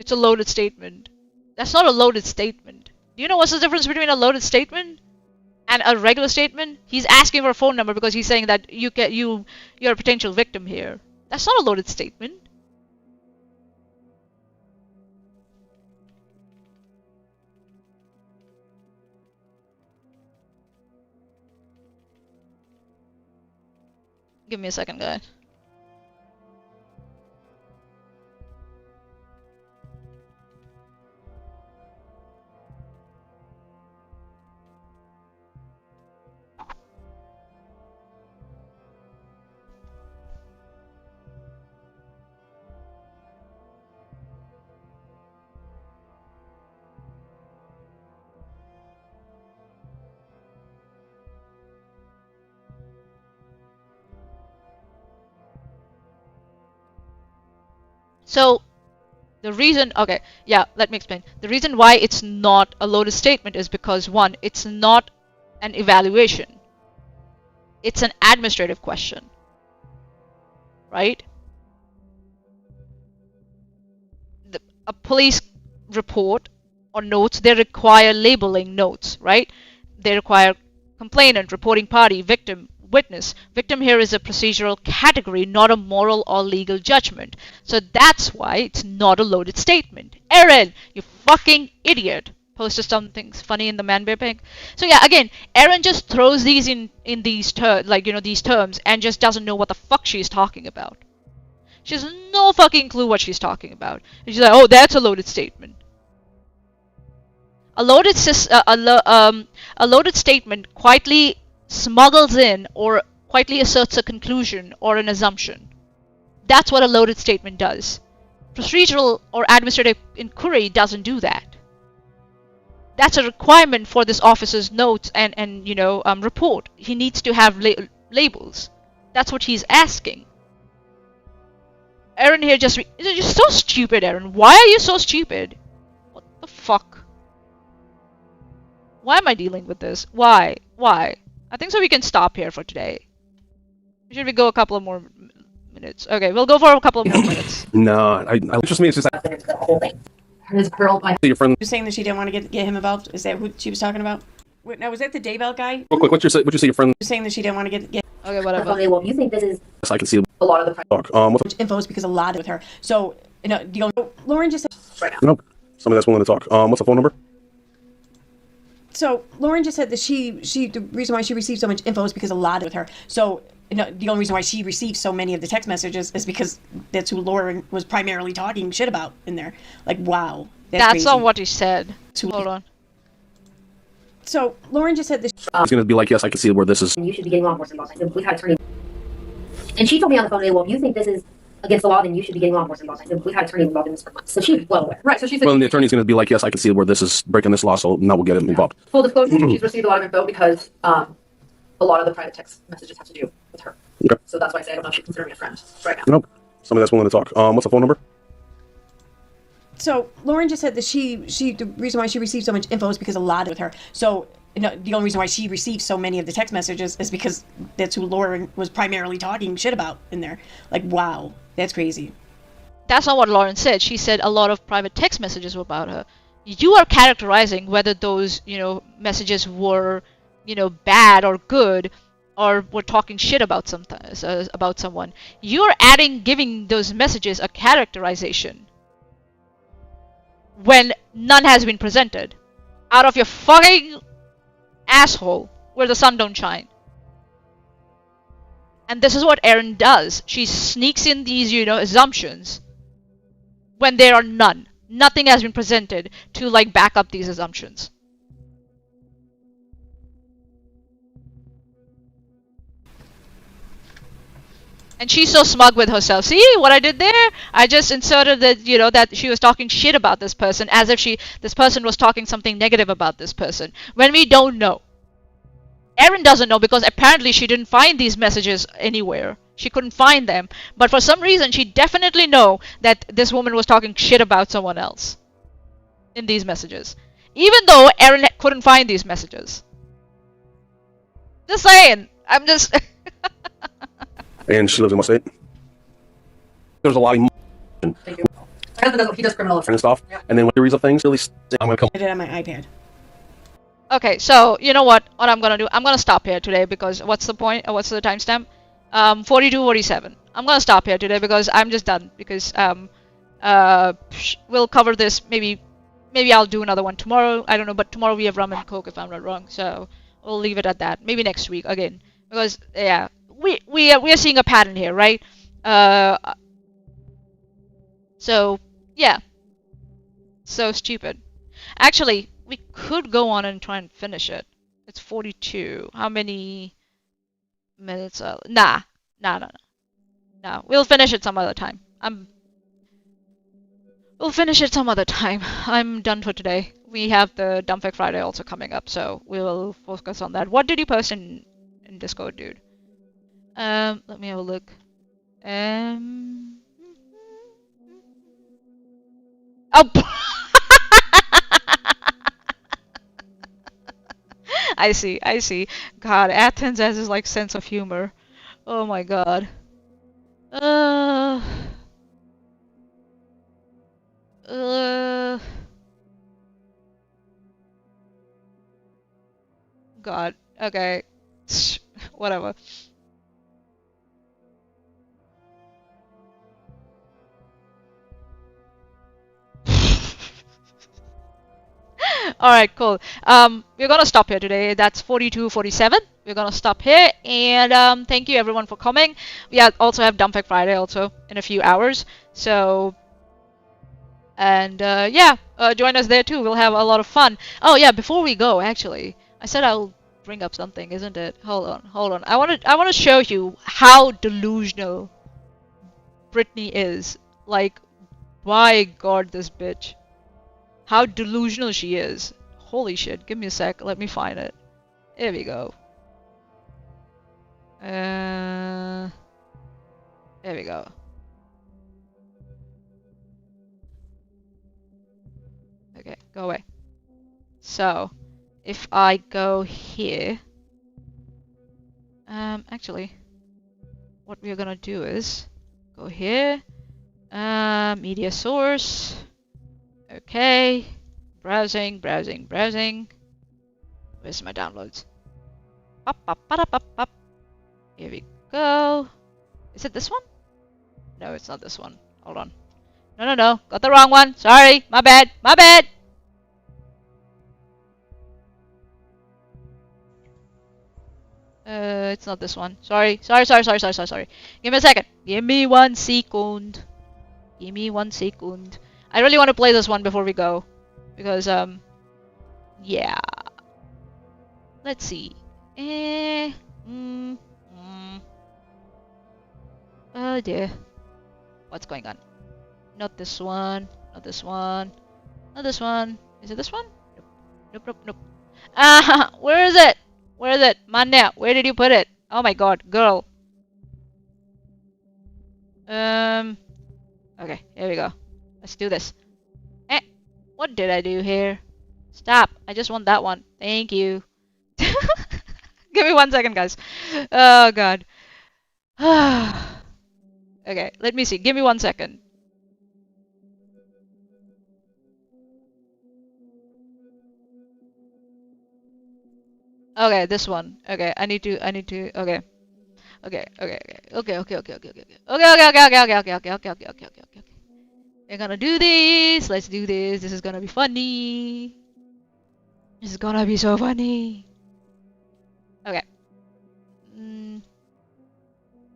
It's a loaded statement. That's not a loaded statement. Do you know what's the difference between a loaded statement and a regular statement? He's asking for a phone number because he's saying that you're a potential victim here. That's not a loaded statement. Give me a second, guys. So, the reason, okay, yeah, let me explain. The reason why it's not a loaded statement is because, one, it's not an evaluation. It's an administrative question. Right? A police report or notes, they require labeling notes, right? They require complainant, reporting party, victim, witness. Victim here is a procedural category, not a moral or legal judgment. So that's why it's not a loaded statement. Erin, you fucking idiot. Posted something funny in the man bear pig. So yeah, again, Erin just throws these in these these terms and just doesn't know what the fuck she's talking about. She has no fucking clue what she's talking about. And she's like, oh, that's a loaded statement. A loaded statement quietly smuggles in or quietly asserts a conclusion or an assumption. That's what a loaded statement does. Procedural or administrative inquiry doesn't do that. That's a requirement for this officer's notes and report. He needs to have labels. That's what he's asking. Erin here you're so stupid, Erin. Why are you so stupid? What the fuck? Why am I dealing with this? Why? I think so we can stop here for today. Should we go a couple of more minutes? Okay, we'll go for a couple of more minutes. No, just me. It's just the whole thing. His girl, your friend. You're saying that she didn't want to get him involved? Is that who she was talking about? Wait, now was that the Daybell guy? Real quick, what you say? Your friend. You're saying that she didn't want to get. Okay, whatever. Okay, well, you think this is Yes, I can see a lot of the talk. What's Infos because a lot with her. So Lauren just said. right now. Nope. Somebody that's willing to talk. What's the phone number? So Lauren just said that the reason why she received so much info is because a lot with her. So the only reason why she received so many of the text messages is because that's who Lauren was primarily talking shit about in there. Like, wow. That's crazy. not what he said. Hold on. So Lauren just said this. It's gonna be like, yes, I can see where this is. you should be getting law enforcement involved. We've had attorney. And she told me on the phone today, well, if you think this is against the law, then you should be getting law enforcement involved. We've had attorneys involved in this for months. So she's well aware. Right, so she said. Well, and the attorney's gonna be like, yes, I can see where this is breaking this law, so now we'll get him involved. Full disclosure, she's received a lot of info because a lot of the private text messages have to do with her. Okay. So that's why I say I don't know if she considers me a friend right now. Nope. Somebody that's willing to talk. What's the phone number? So Lauren just said that the reason why she received so much info is because a lot with her. So the only reason why she received so many of the text messages is because that's who Lauren was primarily talking shit about in there. Like, wow, that's crazy. That's not what Lauren said. She said a lot of private text messages were about her. You are characterizing whether those, messages were, bad or good, or were talking shit about someone. You're giving those messages a characterization when none has been presented out of your fucking asshole where the sun don't shine. And this is what Erin does. She sneaks in these, assumptions when there are none. Nothing has been presented to back up these assumptions. And she's so smug with herself. See what I did there? I just inserted that, that she was talking shit about this person as if this person was talking something negative about this person. When we don't know. Erin doesn't know because apparently she didn't find these messages anywhere. She couldn't find them. But for some reason, she definitely know that this woman was talking shit about someone else in these messages. Even though Erin couldn't find these messages. Just saying. I'm just... And she lives in what state? There's a lot of Thank you. My husband he does criminal and stuff. Yeah. And then when series of things, really, I'm gonna come. I did it on my iPad. Okay, so you know what? What I'm gonna do? I'm gonna stop here today because what's the point? What's the timestamp? 42:47. I'm gonna stop here today because I'm just done. Because we'll cover this. Maybe I'll do another one tomorrow. I don't know, but tomorrow we have rum and coke if I'm not wrong. So we'll leave it at that. Maybe next week again. Because yeah. We are seeing a pattern here, right? So yeah, so stupid. Actually, we could go on and try and finish it. It's 42. How many minutes? Nah. We'll finish it some other time. We'll finish it some other time. I'm done for today. We have the Dumbfuck Friday also coming up, so we'll focus on that. What did you post in Discord, dude? Let me have a look. Oh! I see. God, Athens has his sense of humor. Oh my god. God. Okay. Whatever. Alright, cool. We're gonna stop here today. That's 42:47. We're gonna stop here, and thank you everyone for coming. We also have Dumbfuck Friday also in a few hours. So, and yeah, join us there too. We'll have a lot of fun. Oh yeah, before we go, actually, I said I'll bring up something, isn't it? Hold on. I want to show you how delusional Brittany is. Like, my god, this bitch. How delusional she is. Holy shit, give me a sec, let me find it. There we go. There we go. Okay, go away. So, if I go here... actually, what we're gonna do is... Go here. Media source. Okay. Browsing, browsing, browsing. Where's my downloads? Up, up, up, up, up. Here we go. Is it this one? No, it's not this one. Hold on. No, no, no. Got the wrong one. Sorry. My bad. My bad. It's not this one. Sorry. Sorry. Give me a second. Give me 1 second. Give me 1 second. I really want to play this one before we go. Because, yeah. Let's see. Oh dear. What's going on? Not this one. Not this one. Not this one. Is it this one? Nope. Nope, nope, nope. Where is it? Where is it? Manya, where did you put it? Oh my god, girl. Okay, here we go. Let's do this. What did I do here? Stop. I just want that one. Thank you. Give me 1 second, guys. Oh god. Okay, let me see. Give me 1 second. Okay, this one. Okay, I need to, okay. Okay. We're gonna do this. Let's do this. This is gonna be funny. This is gonna be so funny. Okay.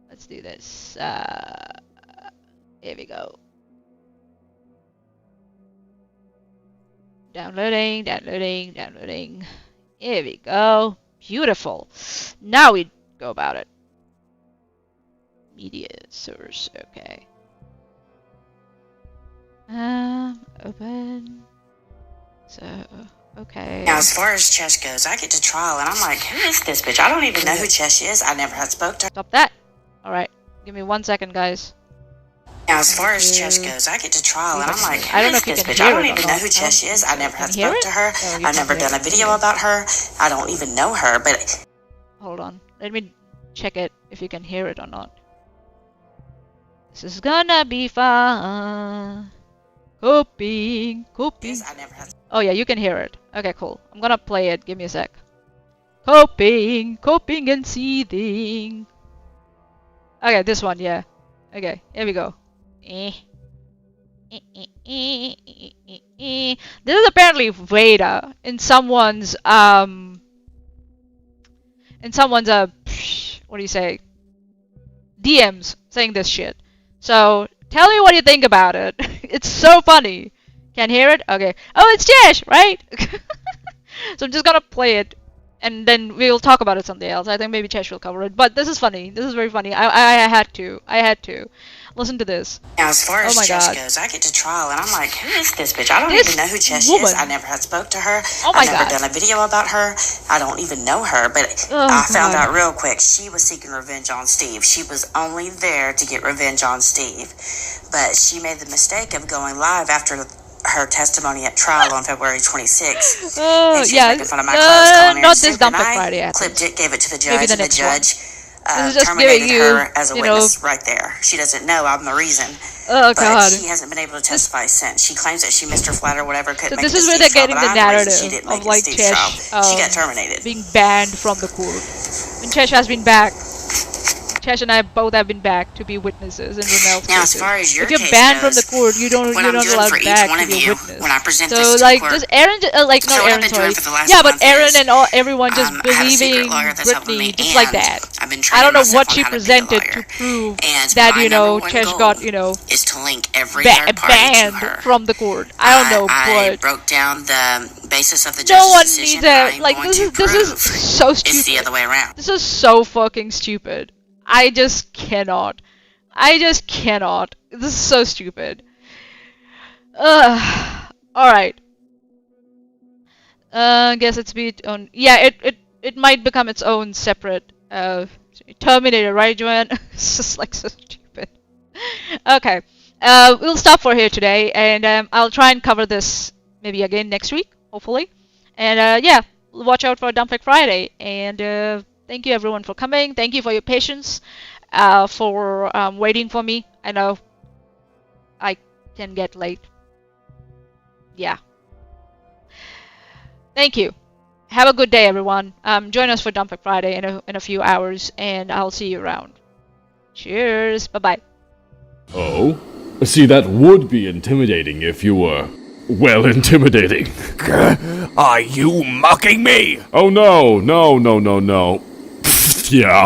Let's do this. Here we go. Downloading. Here we go. Beautiful. Now we go about it. Media source. Okay. Open. So, okay. Now, as far as Chesh goes, I get to trial, and I'm like, who is this bitch? I don't even know who Chesh is. I never had spoke to her. Stop that. Alright. Give me 1 second, guys. Now, as far as Chesh goes, I get to trial, and I'm like, who is this bitch? I don't even know who Chesh is. I never had spoke to her. I've never done a video about her. I don't even know her, but... Hold on. Let me check it, if you can hear it or not. This is gonna be fun. Coping. Oh yeah, you can hear it. Okay, cool. I'm gonna play it. Give me a sec. Coping and seething. Okay, this one, yeah. Okay, here we go. This is apparently Veda in someone's what do you say? DMs saying this shit. So tell me what you think about it. It's so funny. Can't hear it? Okay. Oh, it's Chesh, right? So I'm just gonna play it, and then we'll talk about it someday else. I think maybe Chesh will cover it. But this is funny. This is very funny. I had to. Listen to this. Now, as far as Chesh goes, I get to trial, and I'm like, who is this bitch? I don't even know who Chesh is. I never had spoke to her. I've never done a video about her. I don't even know her. But I found out real quick, she was seeking revenge on Steve. She was only there to get revenge on Steve. But she made the mistake of going live after her testimony at trial on February 26th. And she was making fun of my clothes, calling her not this dump I Friday. clipped it, gave it to the judge, and the judge just terminated you, her as a witness right there. She doesn't know I'm the reason. Oh but she hasn't been able to testify since. She claims that she missed her flat or whatever, couldn't make this the is where they're getting the narrative of like Chesh she got terminated. Being banned from the court. When Chesh has been back, Chesh and I both have been back to be witnesses in Ramel's Now, as far as your if you're case banned goes, from the court, you're not allowed back to be a witness. When I present so this to like, court, does Erin, like not Erin, sorry, yeah, but Erin and everyone just believing Brittany just like that. I don't know what she presented to prove that Chesh got is to link every banned from the court. I don't know, I but broke down the basis of the no one decision. needs a like this is so stupid. It's the other way around. This is so fucking stupid. I just cannot. I just cannot. This is so stupid. Alright. Guess it's be on. Yeah, it might become its own separate Terminator, right, Joanne? It's just like so stupid. Okay. We'll stop for here today, and I'll try and cover this maybe again next week, hopefully. And yeah, watch out for Dump Like Friday. And thank you everyone for coming. Thank you for your patience, for waiting for me. I know I can get late. Yeah. Thank you. Have a good day, everyone. Join us for Dump Like Friday in a few hours, and I'll see you around. Cheers. Bye-bye. Oh? See, that would be intimidating if you were, well, intimidating. Are you mocking me? Oh, no. Yeah.